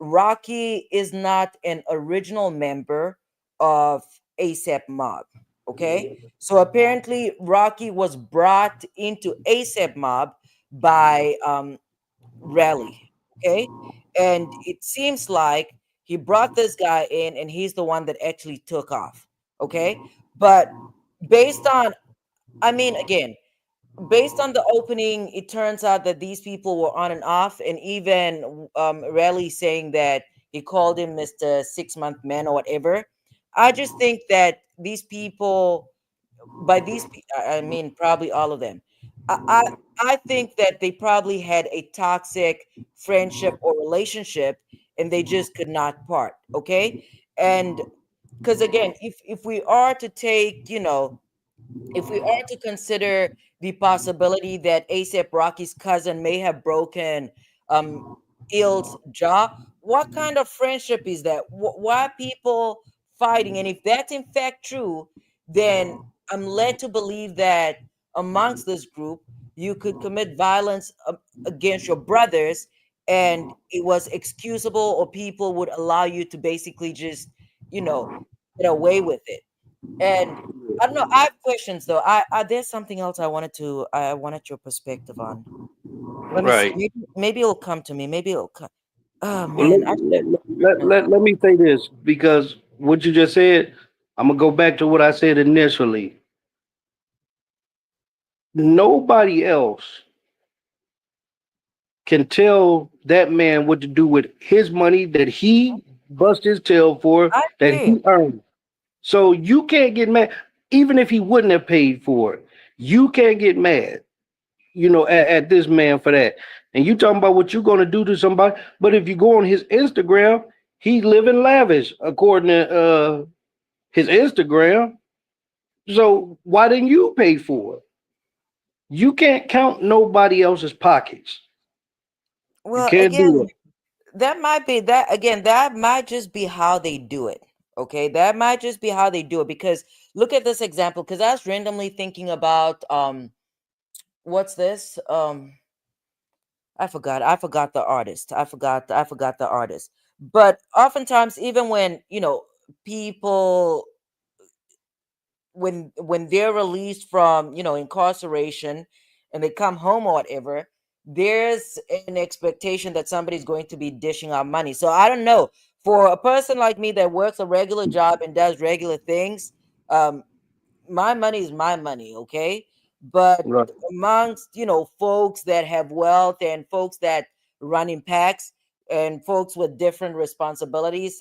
Rocky is not an original member of ASAP Mob. Okay, so apparently Rocky was brought into ASAP Mob by Rally. Okay, and it seems like he brought this guy in, and he's the one that actually took off. Okay, but based on, I mean, again, based on the opening, it turns out that these people were on and off, and even Rally saying that he called him Mr. 6 month man or whatever. I just think that these people, by I mean probably all of them. I, I I think that they probably had a toxic friendship or relationship, and they just could not part. Okay, and because again, if we are to take, you know, if we are to consider the possibility that ASAP Rocky's cousin may have broken um Il's jaw, what kind of friendship is that? Why people fighting? And if that's in fact true, then I'm led to believe that amongst this group, you could commit violence against your brothers, and it was excusable, or people would allow you to basically just, you know, get away with it. And I don't know. I have questions though. There's something else I wanted your perspective on. Let me see. Right. Maybe it'll come to me. Maybe it'll come. Oh Well, let, man, I should let, have let, written it let, down. let me say this because what you just said, I'm gonna go back to what I said initially. Nobody else can tell that man what to do with his money that he bust his tail for, I that agree. he earned. So you can't get mad, even if he wouldn't have paid for it. You can't get mad, at this man for that. And you talking about what you're gonna do to somebody, but if you go on his Instagram, he's living lavish according to his Instagram. So why didn't you pay for it? You can't count nobody else's pockets. You Well, can't do again, that. that might be that. Again, that might just be how they do it. Okay, that might just be how they do it. Because look at this example. Because I was randomly thinking about what's this? I forgot the artist. I forgot the artist. But oftentimes, even when, you know, people, when they're released from, you know, incarceration, and they come home or whatever, there's an expectation that somebody's going to be dishing out money. So I don't know, for a person like me that works a regular job and does regular things, um my money is my money. Okay, but Right. amongst, you know, folks that have wealth, and folks that run in packs, and folks with different responsibilities,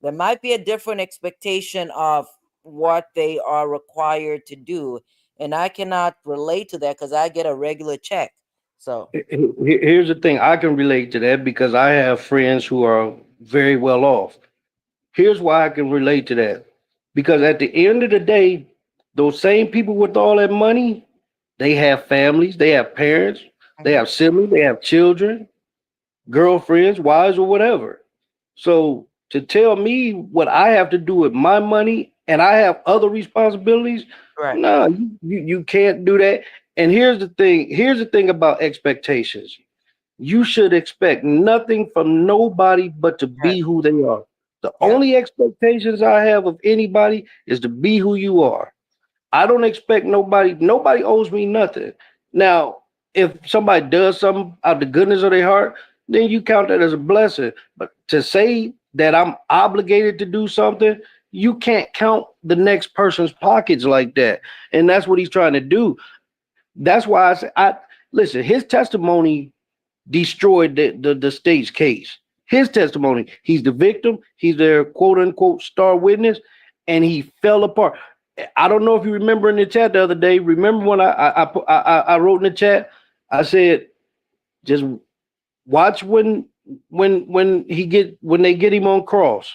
there might be a different expectation of what they are required to do. and I cannot relate to that because I get a regular check. So Here's the thing. I can relate to that because I have friends who are very well off. Here's why I can relate to that. Because at the end of the day, those same people with all that money, they have families, they have parents, they have siblings, they have children, girlfriends, wives, or whatever. So to tell me what I have to do with my money and I have other responsibilities, right, no, you can't do that. And here's the thing about expectations. You should expect nothing from nobody but to right, be who they are. The yeah, only expectations I have of anybody is to be who you are. I don't expect nobody owes me nothing. Now, if somebody does something out of the goodness of their heart, then you count that as a blessing. But to say that I'm obligated to do something, you can't count the next person's pockets like that. And that's what he's trying to do. That's why I listen, his testimony destroyed the state's case. His testimony, he's the victim, he's their quote unquote star witness, and he fell apart. I don't know if you remember in the chat the other day. Remember when I wrote in the chat, I said, just watch when they get him on cross,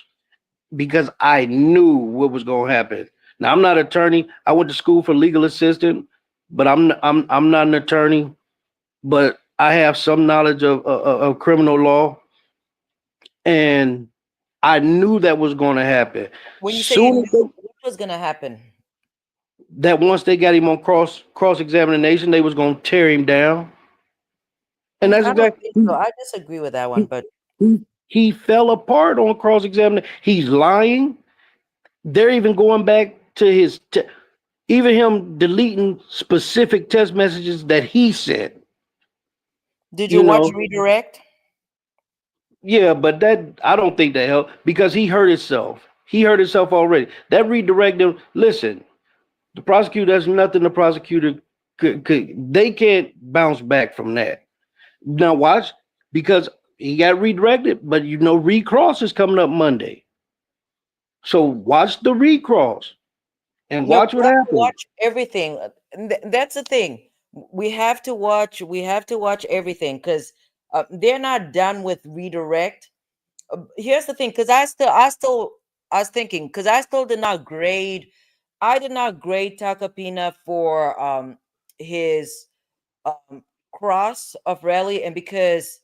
because I knew what was going to happen. Now I'm not an attorney. I went to school for legal assistant, but I'm not an attorney. But I have some knowledge of criminal law, and I knew that was going to happen. when you say you Soon as knew what was gonna happen, that once they got him on cross examination, they was going to tear him down, and that's I don't exactly think so. I disagree with that one, he, but he fell apart on cross examination. He's lying. They're even going back to even him deleting specific text messages that he sent. did you You watch know, redirect? yeah, but that I don't think that helped because he hurt himself. He hurt himself already. That redirect him. Listen, the prosecutor, there's nothing the prosecutor could they can't bounce back from that. Now watch, because he got redirected, but recross is coming up Monday. So watch the recross and No, watch we what have to happens. watch everything. And that's the thing. We have to watch. We have to watch everything because they're not done with redirect. Here's the thing, because I was thinking, because I still did not grade. I did not grade Takapina for his cross of rally, and because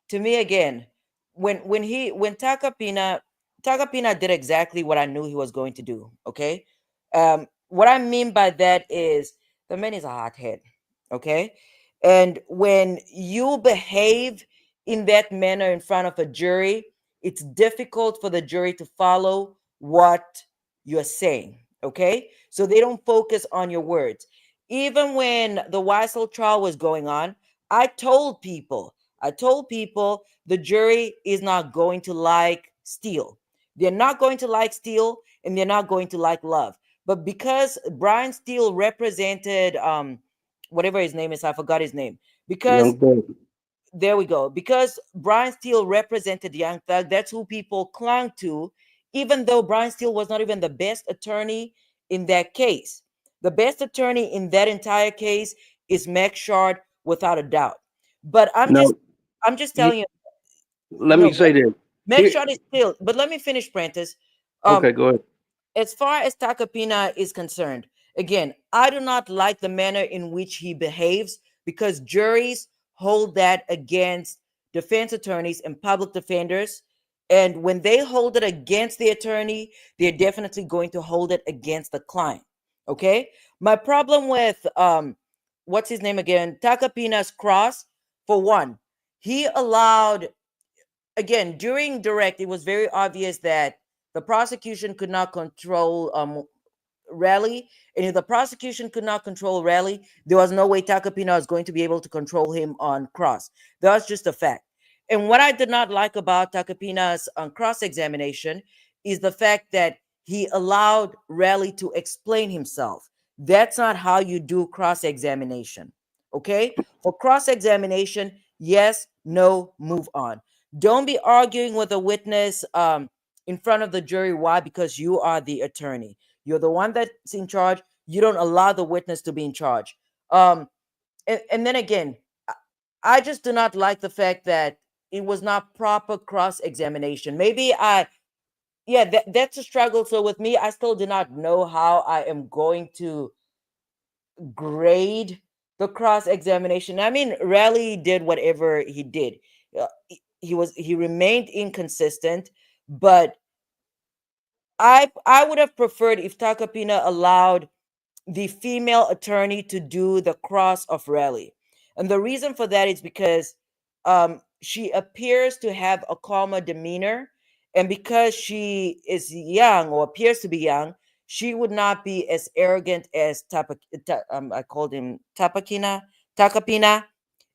to me again, when Takapina did exactly what I knew he was going to do. Okay, what I mean by that is the man is a hothead. Okay, and when you behave in that manner in front of a jury, it's difficult for the jury to follow what you're saying. Okay, so they don't focus on your words. Even when the Weissel trial was going on, I told people the jury is not going to like Steele. They're not going to like Steele, and they're not going to like Love. But because Brian Steele represented whatever his name is, I forgot his name. Because Young Thug. there we go. Because Brian Steele represented Young Thug, that's who people clung to, even though Brian Steele was not even the best attorney in that case. The best attorney in that entire case is Meg Shard, without a doubt. But No, I'm just he- telling you, let no, me say this. Meg Here, Shard is still. But let me finish, Prentice. Um, okay, go ahead. as far as Takapina is concerned, again, I do not like the manner in which he behaves because juries hold that against defense attorneys and public defenders. And when they hold it against the attorney, they're definitely going to hold it against the client. Okay. My problem with what's his name again? Takapina's cross, for one, he allowed, again, during direct, it was very obvious that the prosecution could not control Raleigh. And if the prosecution could not control Raleigh, there was no way Takapina was going to be able to control him on cross. That's just a fact. And what I did not like about Takapina's cross examination is the fact that he allowed Raleigh to explain himself. That's not how you do cross examination. Okay? For cross examination, yes, no, move on. Don't be arguing with a witness in front of the jury. Why? Because you are the attorney. You're the one that's in charge. you don't allow the witness to be in charge. And then again, I just do not like the fact that it was not proper cross-examination. Maybe yeah, that's a struggle. So with me, I still do not know how I am going to grade the cross-examination. I mean, Raleigh did whatever he did. He remained inconsistent, but I would have preferred if Takapina allowed the female attorney to do the cross of Raleigh. And the reason for that is because she appears to have a calmer demeanor. And because she is young or appears to be young, she would not be as arrogant as I called him Takapina.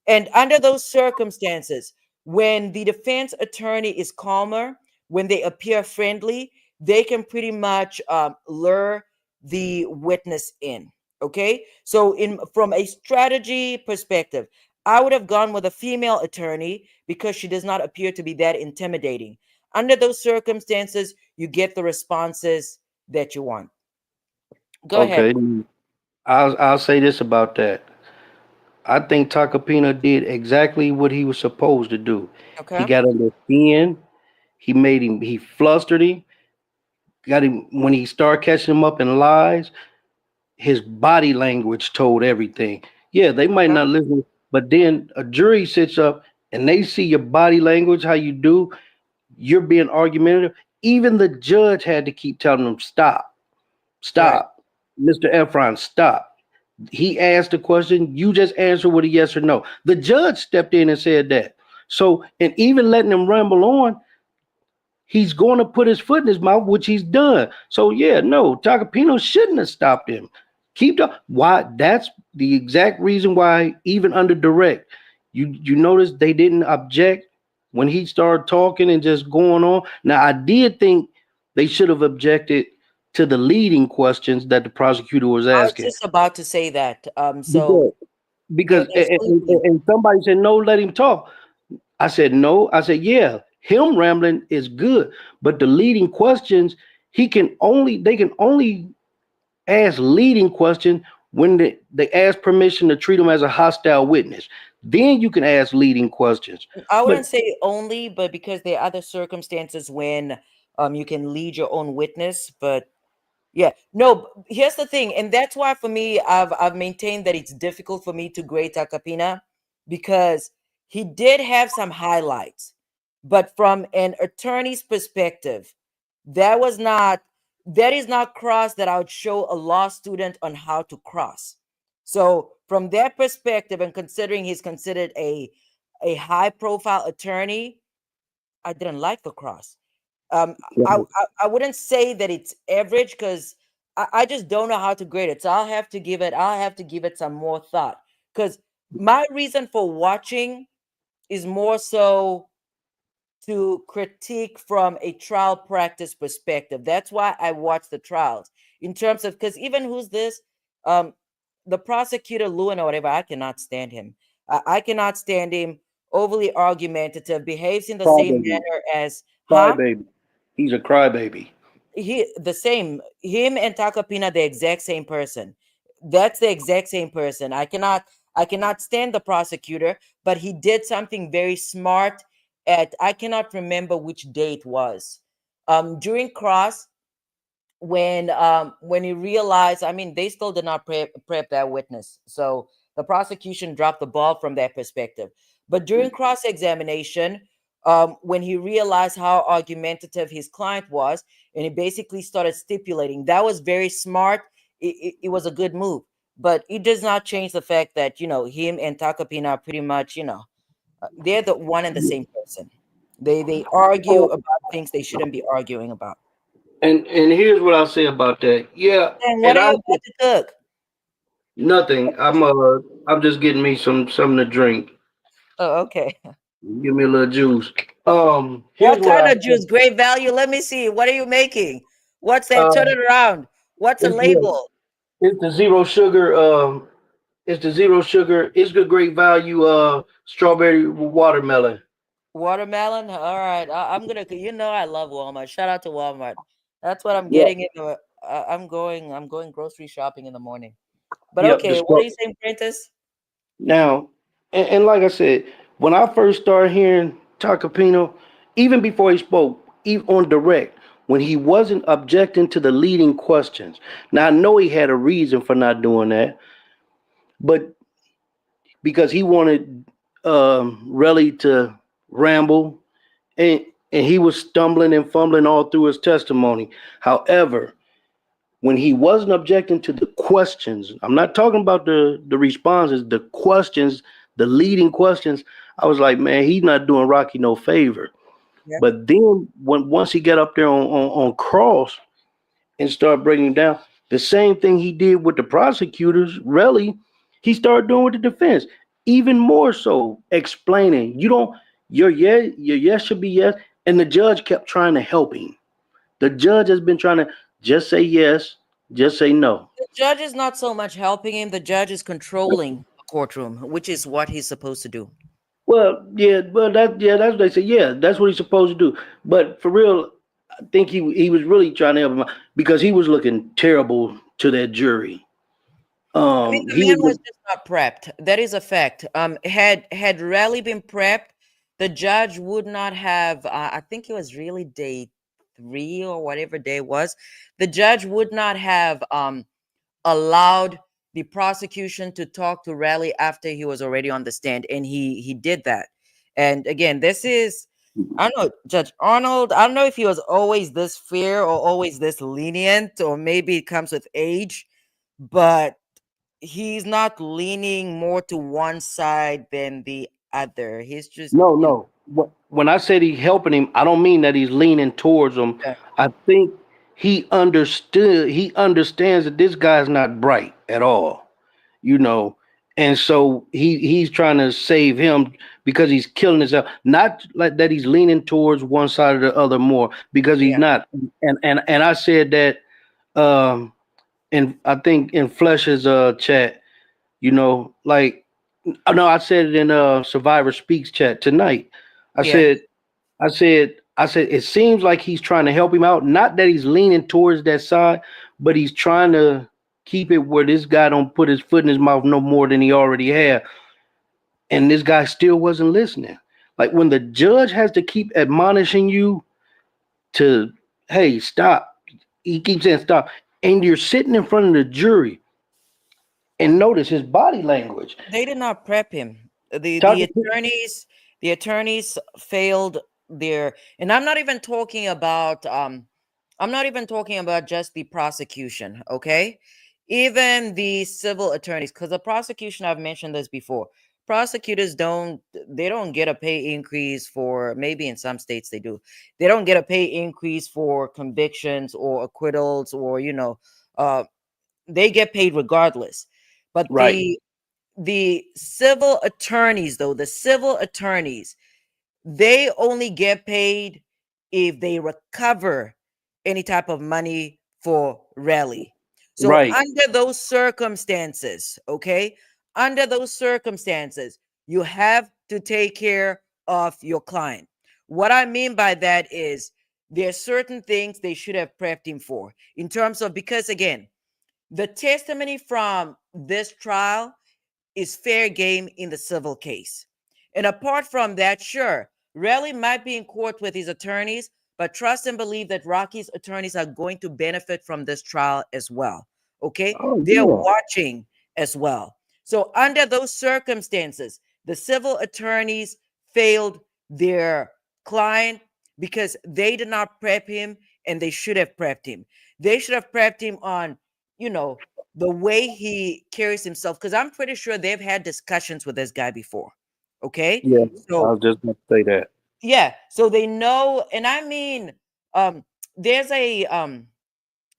And under those circumstances, when the defense attorney is calmer, when they appear friendly, they can pretty much lure the witness in. Okay, so in from a strategy perspective, I would have gone with a female attorney because she does not appear to be that intimidating. Under those circumstances, you get the responses that you want. Go ahead. Okay, I'll say this about that. I think Takapina did exactly what he was supposed to do. He Okay. got under skin. He flustered him, got him when he started catching him up in lies. His body language told everything. Yeah, they might Okay. not listen, but then a jury sits up and they see your body language, how you do, you're being argumentative. Even the judge had to keep telling them, stop, Right. stop, Mr. Efron, stop. He asked a question, you just answer with a yes or no. The judge stepped in and said that. So, and even letting him ramble on, he's going to put his foot in his mouth, which he's done. So yeah, no, Takapino shouldn't have stopped him. Keep the why. That's the exact reason why, even under direct, you notice they didn't object when he started talking and just going on. Now I did think they should have objected to the leading questions that the prosecutor was I was asking. just about to say that. So Because they're, because they're sleeping. and somebody said no, let him talk. I said no. I said yeah. Him rambling is good, but the leading questions they can only ask leading questions when they ask permission to treat them as a hostile witness. Then you can ask leading questions. I But wouldn't say only, but because there are other circumstances when you can lead your own witness. But yeah, no, here's the thing, and that's why for me, I've maintained that it's difficult for me to grade Takapina because he did have some highlights, but from an attorney's perspective, that was not that is not cross that I would show a law student on how to cross. So from that perspective, and considering he's considered a high profile attorney, I didn't like the cross. I wouldn't say that it's average because I just don't know how to grade it. So I'll have to give it some more thought. Because my reason for watching is more so to critique from a trial practice perspective. That's why I watch the trials. In terms of because even who's this? Um the prosecutor Lewin or whatever, I cannot stand him. I cannot stand him, overly argumentative, behaves in the same crybaby, manner as huh? crybaby. He's a crybaby. The same him and Takapina, the exact same person. That's the exact same person. I cannot stand the prosecutor, but he did something very smart at I cannot remember which day it was. During cross, when he realized, I mean, they still did not prep that witness, so the prosecution dropped the ball from that perspective. But during cross examination, when he realized how argumentative his client was, and he basically started stipulating, that was very smart. It was a good move, but it does not change the fact that him and Takapina are pretty much they're the one and the same person. They argue Oh, about things they shouldn't be arguing about. and here's what I'll say about that. Yeah, And what and are I you about to cook? nothing. I'm just getting me something to drink. Oh, okay. Give me a little juice. Here's What what kind I of juice? Great value. Let me see. What are you making? What's that? Turn uh it around. What's the it's the label? it's the zero sugar it's the zero sugar. It's the great value strawberry watermelon. Watermelon. All right. I'm gonna. I love Walmart. Shout out to Walmart. That's what I'm Yeah. getting into. I'm going grocery shopping in the morning. But Yep. okay, what are you saying, Prentice? Now, and like I said, when I first started hearing Tacopino, even before he spoke, even on direct, when he wasn't objecting to the leading questions. Now I know he had a reason for not doing that, but because he wanted Relly to ramble, and and he was stumbling and fumbling all through his testimony. However, when he wasn't objecting to the questions, I'm not talking about the responses, the questions, the leading questions. I was like, man, he's not doing Rocky no favor. Yeah. But then once he got up there on cross and started breaking down, the same thing he did with the prosecutors, really, he started doing with the defense. Even more so, explaining you don't your yes should be yes, and the judge kept trying to help him. The judge has been trying to just say yes, just say no. The judge is not so much helping him, the judge is controlling the courtroom, which is what he's supposed to do. Well, yeah, well that's what they say. Yeah, that's what he's supposed to do. But for real, I think he was really trying to help him out because he was looking terrible to that jury. I mean, He the man was was just not prepped. That is a fact. Had Raleigh been prepped, the judge would not have. I think it was really day 3 or whatever day it was. The judge would not have allowed the prosecution to talk to Raleigh after he was already on the stand, and he did that. And again, this is, I don't know, Judge Arnold. I don't know if he was always this fair or always this lenient, or maybe it comes with age, but he's not leaning more to one side than the other. He's just, no. When I said he's helping him, I don't mean that he's leaning towards him. yeah, I think he understands that this guy's not bright at all, you know. And so he's trying to save him because he's killing himself. Not like that he's leaning towards one side or the other more because he's yeah, not. And I said that um I think in Flesh's chat, you know, like no, I said it in Survivor Speaks chat tonight. I yeah. said I said it seems like he's trying to help him out. Not that he's leaning towards that side, but he's trying to keep it where this guy don't put his foot in his mouth no more than he already had. And this guy still wasn't listening. Like when the judge has to keep admonishing you to, hey, stop. He keeps saying stop. And you're sitting in front of the jury and notice his body language. They did not prep him. The Talk, the attorneys the attorneys failed their, and I'm not even talking about just the prosecution, okay? Even the civil attorneys, because the prosecution, I've mentioned this before. Prosecutors don't get a pay increase for, maybe in some states they do. They don't get a pay increase for convictions or acquittals, or they get paid regardless. But right, the civil attorneys, though, the civil attorneys, they only get paid if they recover any type of money for rally. So right. under those circumstances, okay, under those circumstances, you have to take care of your client. What I mean by that is there are certain things they should have prepped him for in terms of, because again, the testimony from this trial is fair game in the civil case. And apart from that, sure, Raleigh might be in court with his attorneys, but trust and believe that Rocky's attorneys are going to benefit from this trial as well. Okay? Oh They're yeah. watching as well. So, under those circumstances, the civil attorneys failed their client because they did not prep him, and they should have prepped him. They should have prepped him on, you know, the way he carries himself, because I'm pretty sure they've had discussions with this guy before. Okay. Yeah, I So was just going to say that. yeah, so they know, and I mean, there's a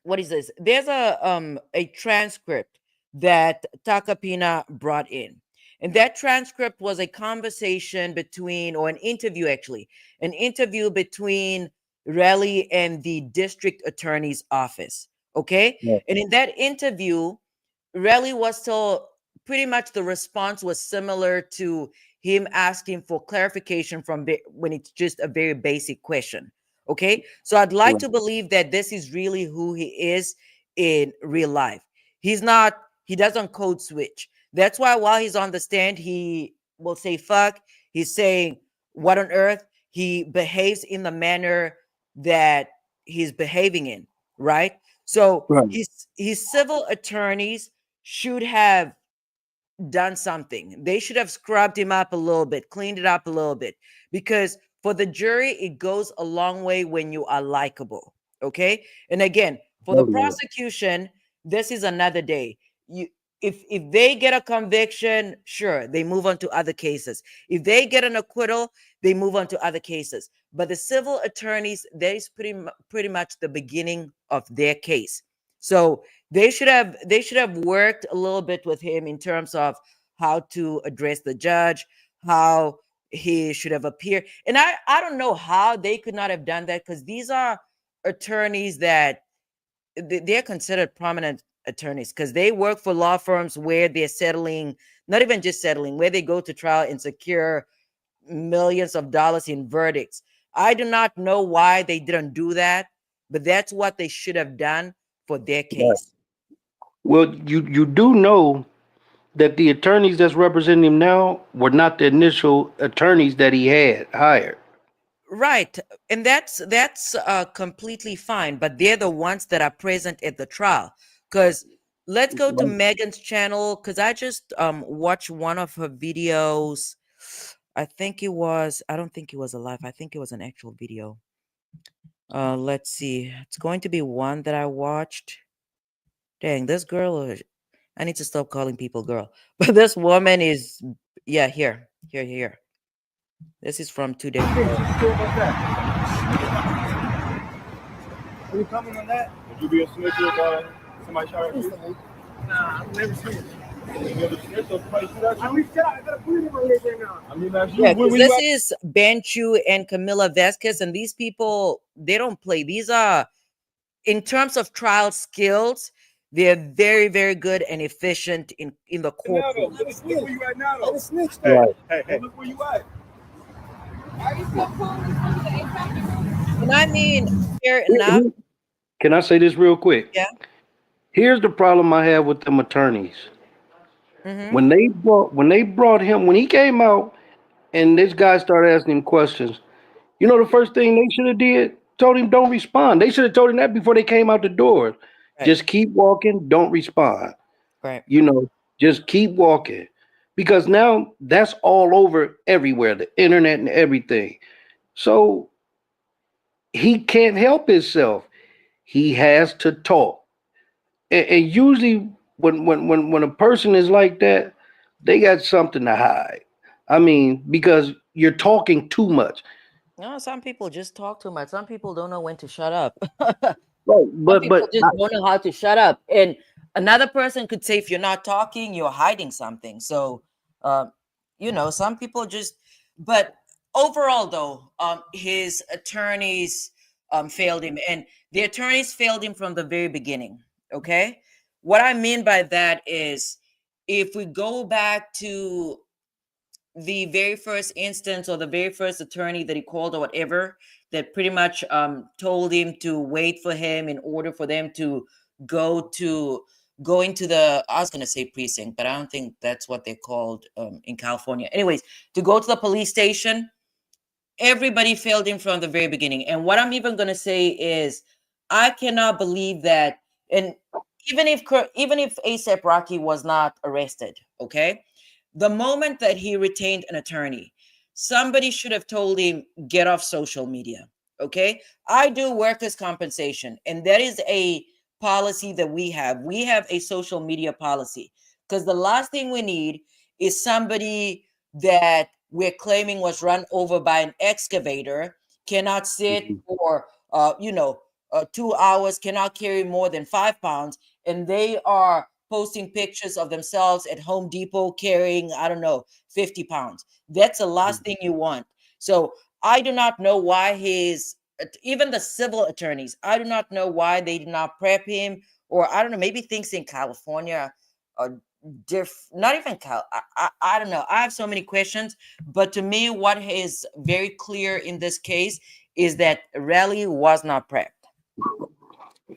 what is this? There's a transcript that Takapina brought in. And that transcript was a conversation between, or an interview actually, an interview between Raleigh and the district attorney's office. Okay. Yeah. And in that interview, Raleigh was told pretty much the response was similar to him asking for clarification from when it's just a very basic question. Okay. So I'd like Right. to believe that this is really who he is. in real life. He doesn't code switch. That's why while he's on the stand, he will say fuck. He's saying what on earth. He behaves in the manner that he's behaving in, right? So Right. his civil attorneys should have done something. They should have scrubbed him up a little bit, cleaned it up a little bit, because for the jury, it goes a long way when you are likable. Okay. And again, for the Oh, yeah. prosecution, this is another day. You, if they get a conviction, sure, they move on to other cases. If they get an acquittal, they move on to other cases. But the civil attorneys, that is pretty much the beginning of their case. So they should have worked a little bit with him in terms of how to address the judge, how he should have appeared. And I don't know how they could not have done that, because these are attorneys that they're considered prominent attorneys, because they work for law firms where they're settling, not even just settling, where they go to trial and secure millions of dollars in verdicts. I do not know why they didn't do that, but that's what they should have done for their Right. case. Well, you do know that the attorneys that's representing him now were not the initial attorneys that he had hired. Right. And that's completely fine, but they're the ones that are present at the trial. Because let's go to Right. Megan's channel, because I just watched one of her videos. I don't think it was a live. I think it was an actual video. Let's see. It's going to be one that I watched. Dang, this girl, I need to stop calling people girl. But this woman is, yeah, here. This is from 2 days ago. Are you coming on that? Would you be a snitch if somebody shot at you? Nah, I've never seen it. You never snitch, so somebody shoot at I you? reached out. I got a police in my leg right now. I mean, that's you. Yeah, When because you this at- is Benchu and Camila Vasquez, and these people, they don't play. These are, in terms of trial skills, they're very, very good and efficient in the now, though, courtroom. look where you at now, I though. was snitched. Hey, Right. hey, look where you at. Are you still calling this one the ASAP? And I mean, fair Here- enough. here- Can I say this real quick? Yeah. Here's the problem I have with them attorneys. Mm-hmm. When they brought him, when he came out and this guy started asking him questions, you know the first thing they should have did? Told him don't respond. They should have told him that before they came out the door. Right. Just keep walking, don't respond. Right. You know, just keep walking. Because now that's all over everywhere, the internet and everything. So he can't help himself. He has to talk. And usually when a person is like that, they got something to hide. I mean, because you're talking too much. No, some people just talk too much. Some people don't know when to shut up. Right, Some but people just don't know how to shut up. And another person could say, if you're not talking, you're hiding something. So, some people just, but overall, though, his attorneys failed him. And the attorneys failed him from the very beginning. Okay. What I mean by that is, if we go back to the very first instance, or the very first attorney that he called or whatever, that pretty much told him to wait for him in order for them to go into the, I was going to say precinct, but I don't think that's what they're called in California. Anyways, to go to the police station, everybody failed him from the very beginning. And what I'm even going to say is, I cannot believe that. And even if ASAP Rocky was not arrested, okay, the moment that he retained an attorney, somebody should have told him, get off social media. Okay. I do workers' compensation, and that is a policy that we have. We have a social media policy, because the last thing we need is somebody that we're claiming was run over by an excavator, cannot sit for 2 hours, cannot carry more than 5 pounds, and they are posting pictures of themselves at Home Depot carrying, I don't know, 50 pounds. That's the last thing you want. So I do not know why even the civil attorneys, I do not know why they did not prep him, or I don't know, maybe things in California are not even I don't know. I have so many questions, but to me, what is very clear in this case is that Raleigh was not prepped.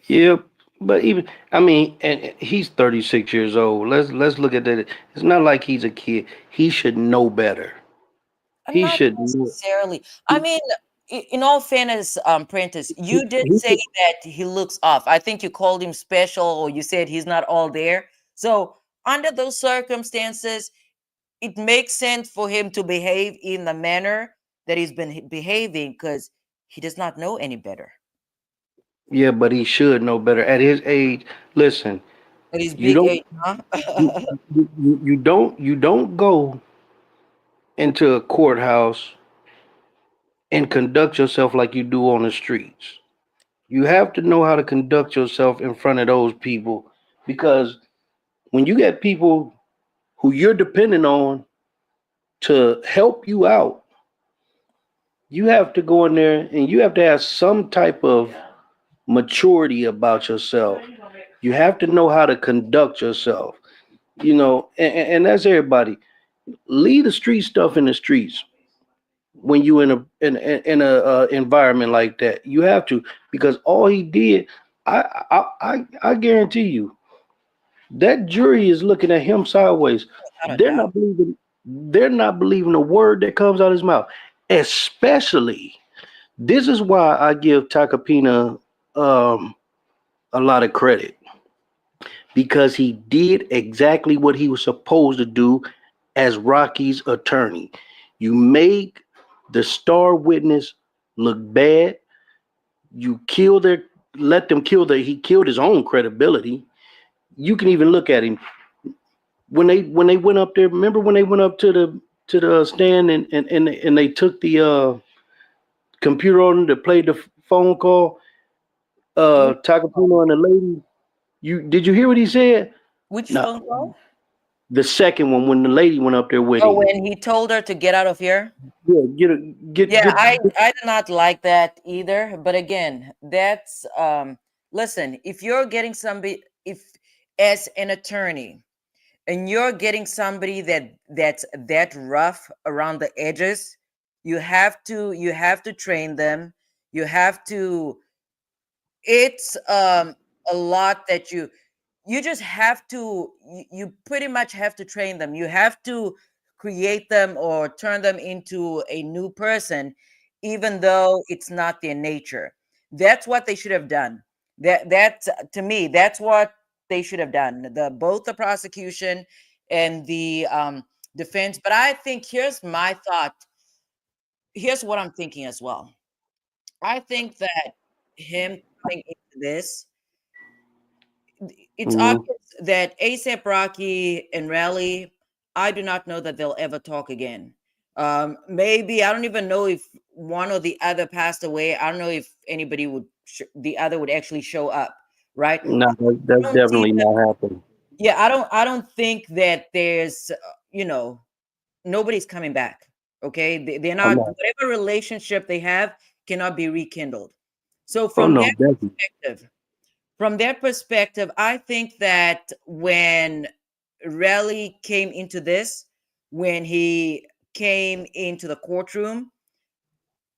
Yep. But even, I mean, and he's 36 years old. Let's look at that. It's not like he's a kid. He should know better. He Not should know. necessarily. I mean, in all fairness, Prentice, you did He say that he looks off. I think you called him special, or you said he's not all there. So under those circumstances, it makes sense for him to behave in the manner that he's been behaving because he does not know any better. Yeah, but he should know better at his age. Listen, At his you big don't age, huh? you don't go into a courthouse and conduct yourself like you do on the streets. You have to know how to conduct yourself in front of those people because when you get people who you're depending on to help you out, you have to go in there and you have to have some type of maturity about yourself. You have to know how to conduct yourself, and that's everybody. Leave the street stuff in the streets when you in a environment like that. You have to because all he did, I guarantee you, that jury is looking at him sideways. Without a They're doubt. not believing. They're not believing a word that comes out of his mouth. Especially, this is why I give Takapina um, a lot of credit because he did exactly what he was supposed to do as Rocky's attorney. You make the star witness look bad. You kill their, let them kill their. He killed his own credibility. You can even look at him when they went up there. Remember when they went up to the stand and they took the computer on him to play the phone call. Which, Takapuna and the lady. Did you hear what he said? which No, phone call? the second one when the lady went up there with Oh, him. when he told her to get out of here? Yeah, Yeah, get. I do not like that either. But again, that's listen, if you're getting somebody, if as an attorney and you're getting somebody that's that rough around the edges, you have to train them. You have to it's a lot that you just have to you pretty much have to train them. You have to create them or turn them into a new person even though it's not their nature. That's what they should have done. That's to me, that's what they should have done. The both the prosecution and the defense. But I think here's my thought. Here's what I'm thinking as well. I think that him coming into this, it's Mhm. obvious that ASAP Rocky and Rally, I do not know that they'll ever talk again. Maybe I don't even know if one or the other passed away. I don't know if anybody the other would actually show up, right? No, I that's don't see definitely them. not happening. Yeah, I don't think that there's nobody's coming back. Okay, they're Oh not. no, Whatever relationship they have cannot be rekindled. So oh from no, that definitely. perspective, I think that when Relly came into this, when he came into the courtroom,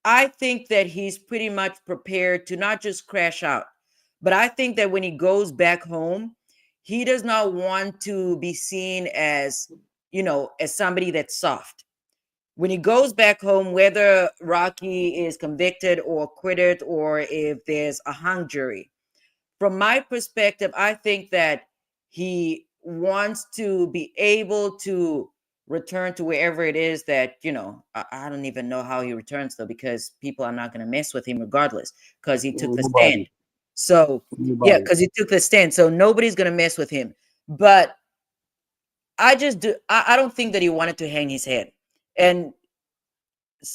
I think that he's pretty much prepared to not just crash out, but I think that when he goes back home, he does not want to be seen as, as somebody that's soft. When he goes back home, whether Rocky is convicted or acquitted or if there's a hung jury, from my perspective, I think that he wants to be able to return to wherever it is that, I don't even know how he returns though, because people are not going to mess with him regardless, because he took the stand. Nobody, So, yeah, nobody. because he took the stand. So nobody's going to mess with him. But I don't think that he wanted to hang his head. And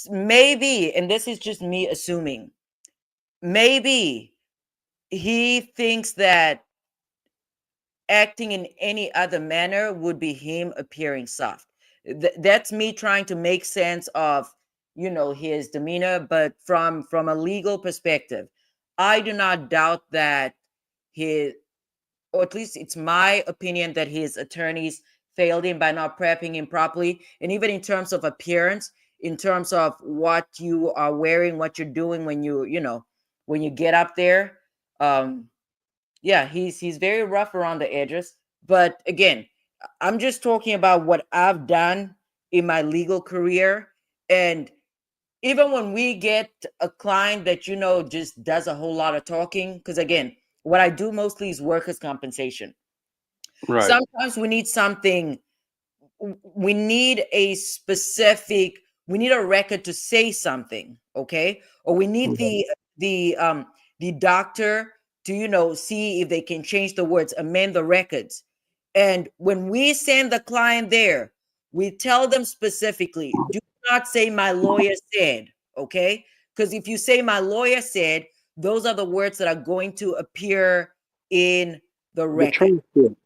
maybe, and this is just me assuming, maybe he thinks that acting in any other manner would be him appearing soft. That's me trying to make sense of his demeanor, but from a legal perspective, I do not doubt that his, or at least it's my opinion, that his attorneys failed him by not prepping him properly. And even in terms of appearance, in terms of what you are wearing, what you're doing when you get up there, um Yeah, he's very rough around the edges. But again, I'm just talking about what I've done in my legal career. And even when we get a client that just does a whole lot of talking, because again, what I do mostly is workers' compensation. Right. Sometimes we need something, we need a specific, we need a record to say something, okay? Or we need the doctor to see if they can change the words, amend the records. And when we send the client there, we tell them specifically, do not say my lawyer said, okay? Because if you say my lawyer said, those are the words that are going to appear in the The record, transcript.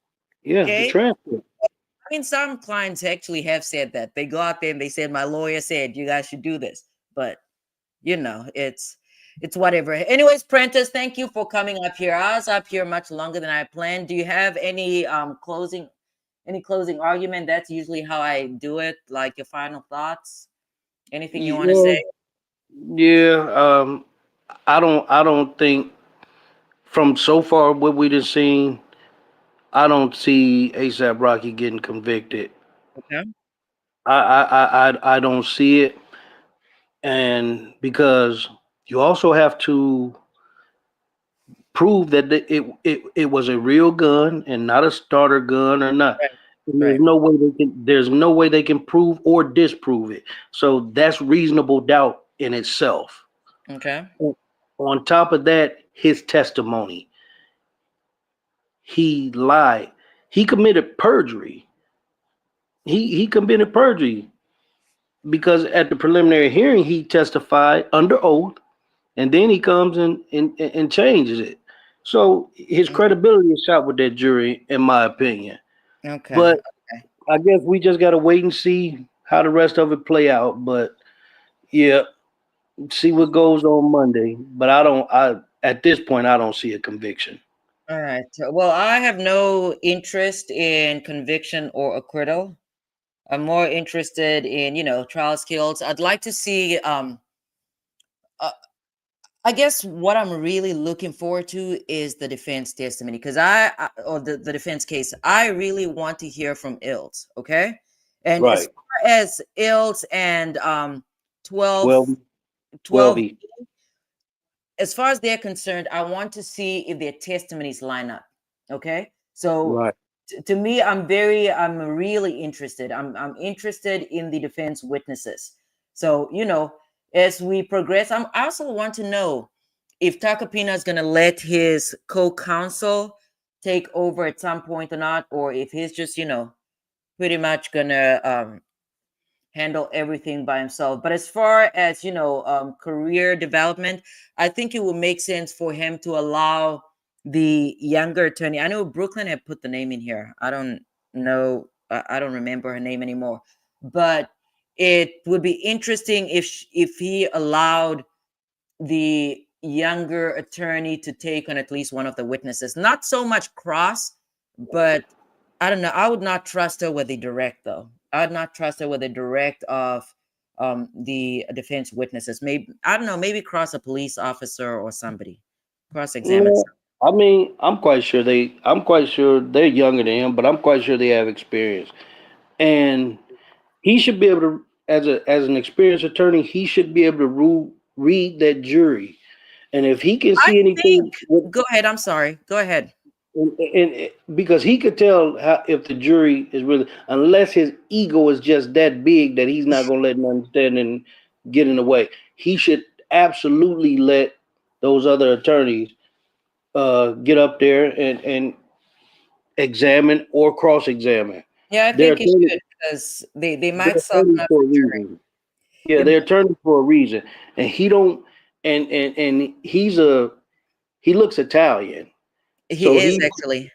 Yeah, the okay? transcript. I mean, some clients actually have said that. They go out there and they said, "My lawyer said you guys should do this," but it's whatever. Anyways, Prentice, thank you for coming up here. I was up here much longer than I planned. Do you have any closing argument? That's usually how I do it. Like your final thoughts. Anything you want to Yeah, say? yeah. I don't think from so far what we just seen, I don't see ASAP Rocky getting convicted. Okay. I don't see it, and because you also have to prove that it was a real gun and not a starter gun or not. Right. And Right. there's no way they can prove or disprove it. So that's reasonable doubt in itself. Okay. On top of that, his testimony. He lied. He committed perjury. He committed perjury because at the preliminary hearing he testified under oath, and then he comes and changes it. So his credibility is shot with that jury, in my opinion. Okay. But I guess we just gotta wait and see how the rest of it play out. But yeah, see what goes on Monday. But I at this point I don't see a conviction. All right. Well, I have no interest in conviction or acquittal. I'm more interested in, trial skills. I'd like to see, uh, I guess what I'm really looking forward to is the defense testimony because or the defense case. I really want to hear from Ills, okay? And as Right. far as Ills and 12, 12, 12, 12 as far as they're concerned, I want to see if their testimonies line up, okay? So Right. to me, I'm really interested. I'm interested in the defense witnesses. So, as we progress, I also want to know if Takapina is going to let his co-counsel take over at some point or not, or if he's just, pretty much going to handle everything by himself. But as far as, career development, I think it will make sense for him to allow the younger attorney. I know Brooklyn had put the name in here. I don't know. I don't remember her name anymore. But it would be interesting if he allowed the younger attorney to take on at least one of the witnesses. Not so much cross, but I don't know. I would not trust her with the direct though. I would not trust her with the direct of the defense witnesses. Maybe I don't know. Maybe cross a police officer or somebody. Cross examine. Yeah, I mean, I'm quite sure they're younger than him, but I'm quite sure they have experience. And he should be able to, as an experienced attorney, he should be able to read that jury. And if he can I see think. anything, Go ahead. I'm sorry. Go ahead. and because he could tell how, if the jury is really, unless his ego is just that big that he's not going to let nothing stand and get in the way. He should absolutely let those other attorneys get up there and examine or cross-examine. Yeah, I They're think he attorneys, should because they they're might soften attorneys up for a the jury. reason. Yeah, Yeah, they're attorneys for a reason, and he don't. And he looks Italian, he so is actually.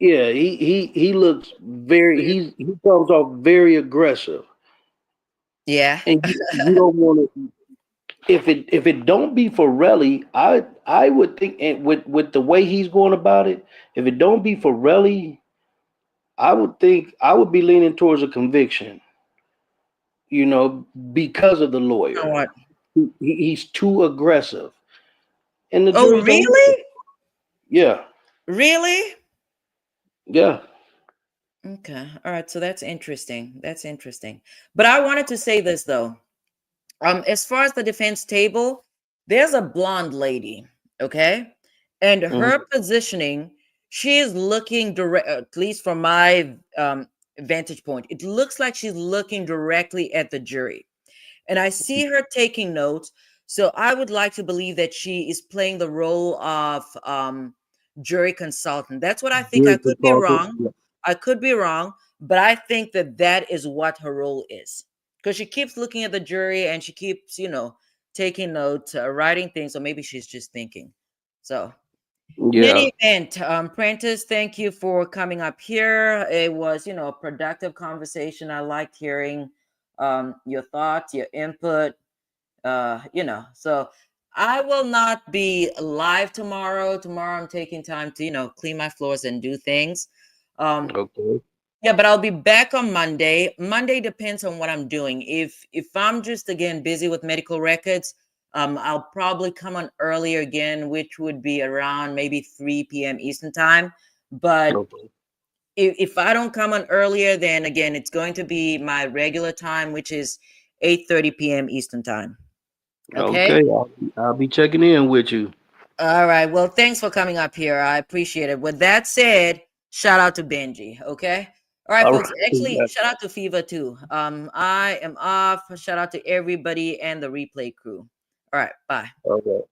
he looks very he comes off very aggressive, Yeah. and you don't want to. If it don't be for Relly, I would think, and with the way he's going about it, if it don't be for Relly, I would think I would be leaning towards a conviction, because of the You know lawyer. what? He's too aggressive, and the Oh, jury don't. really? Yeah, Really? Yeah. Okay. All right. So that's interesting. That's interesting. But I wanted to say this though. As far as the defense table, there's a blonde lady, okay? And her positioning, she is looking direct, at least from my vantage point, it looks like she's looking directly at the jury. And I see her taking notes. So I would like to believe that she is playing the role of jury consultant. That's what I think. I Jury could be consultant. wrong. I could be wrong, but I think that that is what her role is because she keeps looking at the jury and she keeps, taking notes, writing things, or maybe she's just thinking. So, in Yeah. any event, Prentice, thank you for coming up here. It was, a productive conversation. I liked hearing your thoughts, your input. So I will not be live tomorrow. Tomorrow I'm taking time to, clean my floors and do things. Okay. Yeah, but I'll be back on Monday. Monday depends on what I'm doing. If I'm just again busy with medical records, I'll probably come on earlier again, which would be around maybe 3 p.m. Eastern time. But Okay. if I don't come on earlier, then again, it's going to be my regular time, which is 8:30 p.m. Eastern time. Okay. Okay. I'll be checking in with you. All right. Well, thanks for coming up here. I appreciate it. With that said, shout out to Benji. Okay. All right, All folks. right. Actually, shout out to Fever too. I am off. Shout out to everybody and the replay crew. All right. Bye. Okay.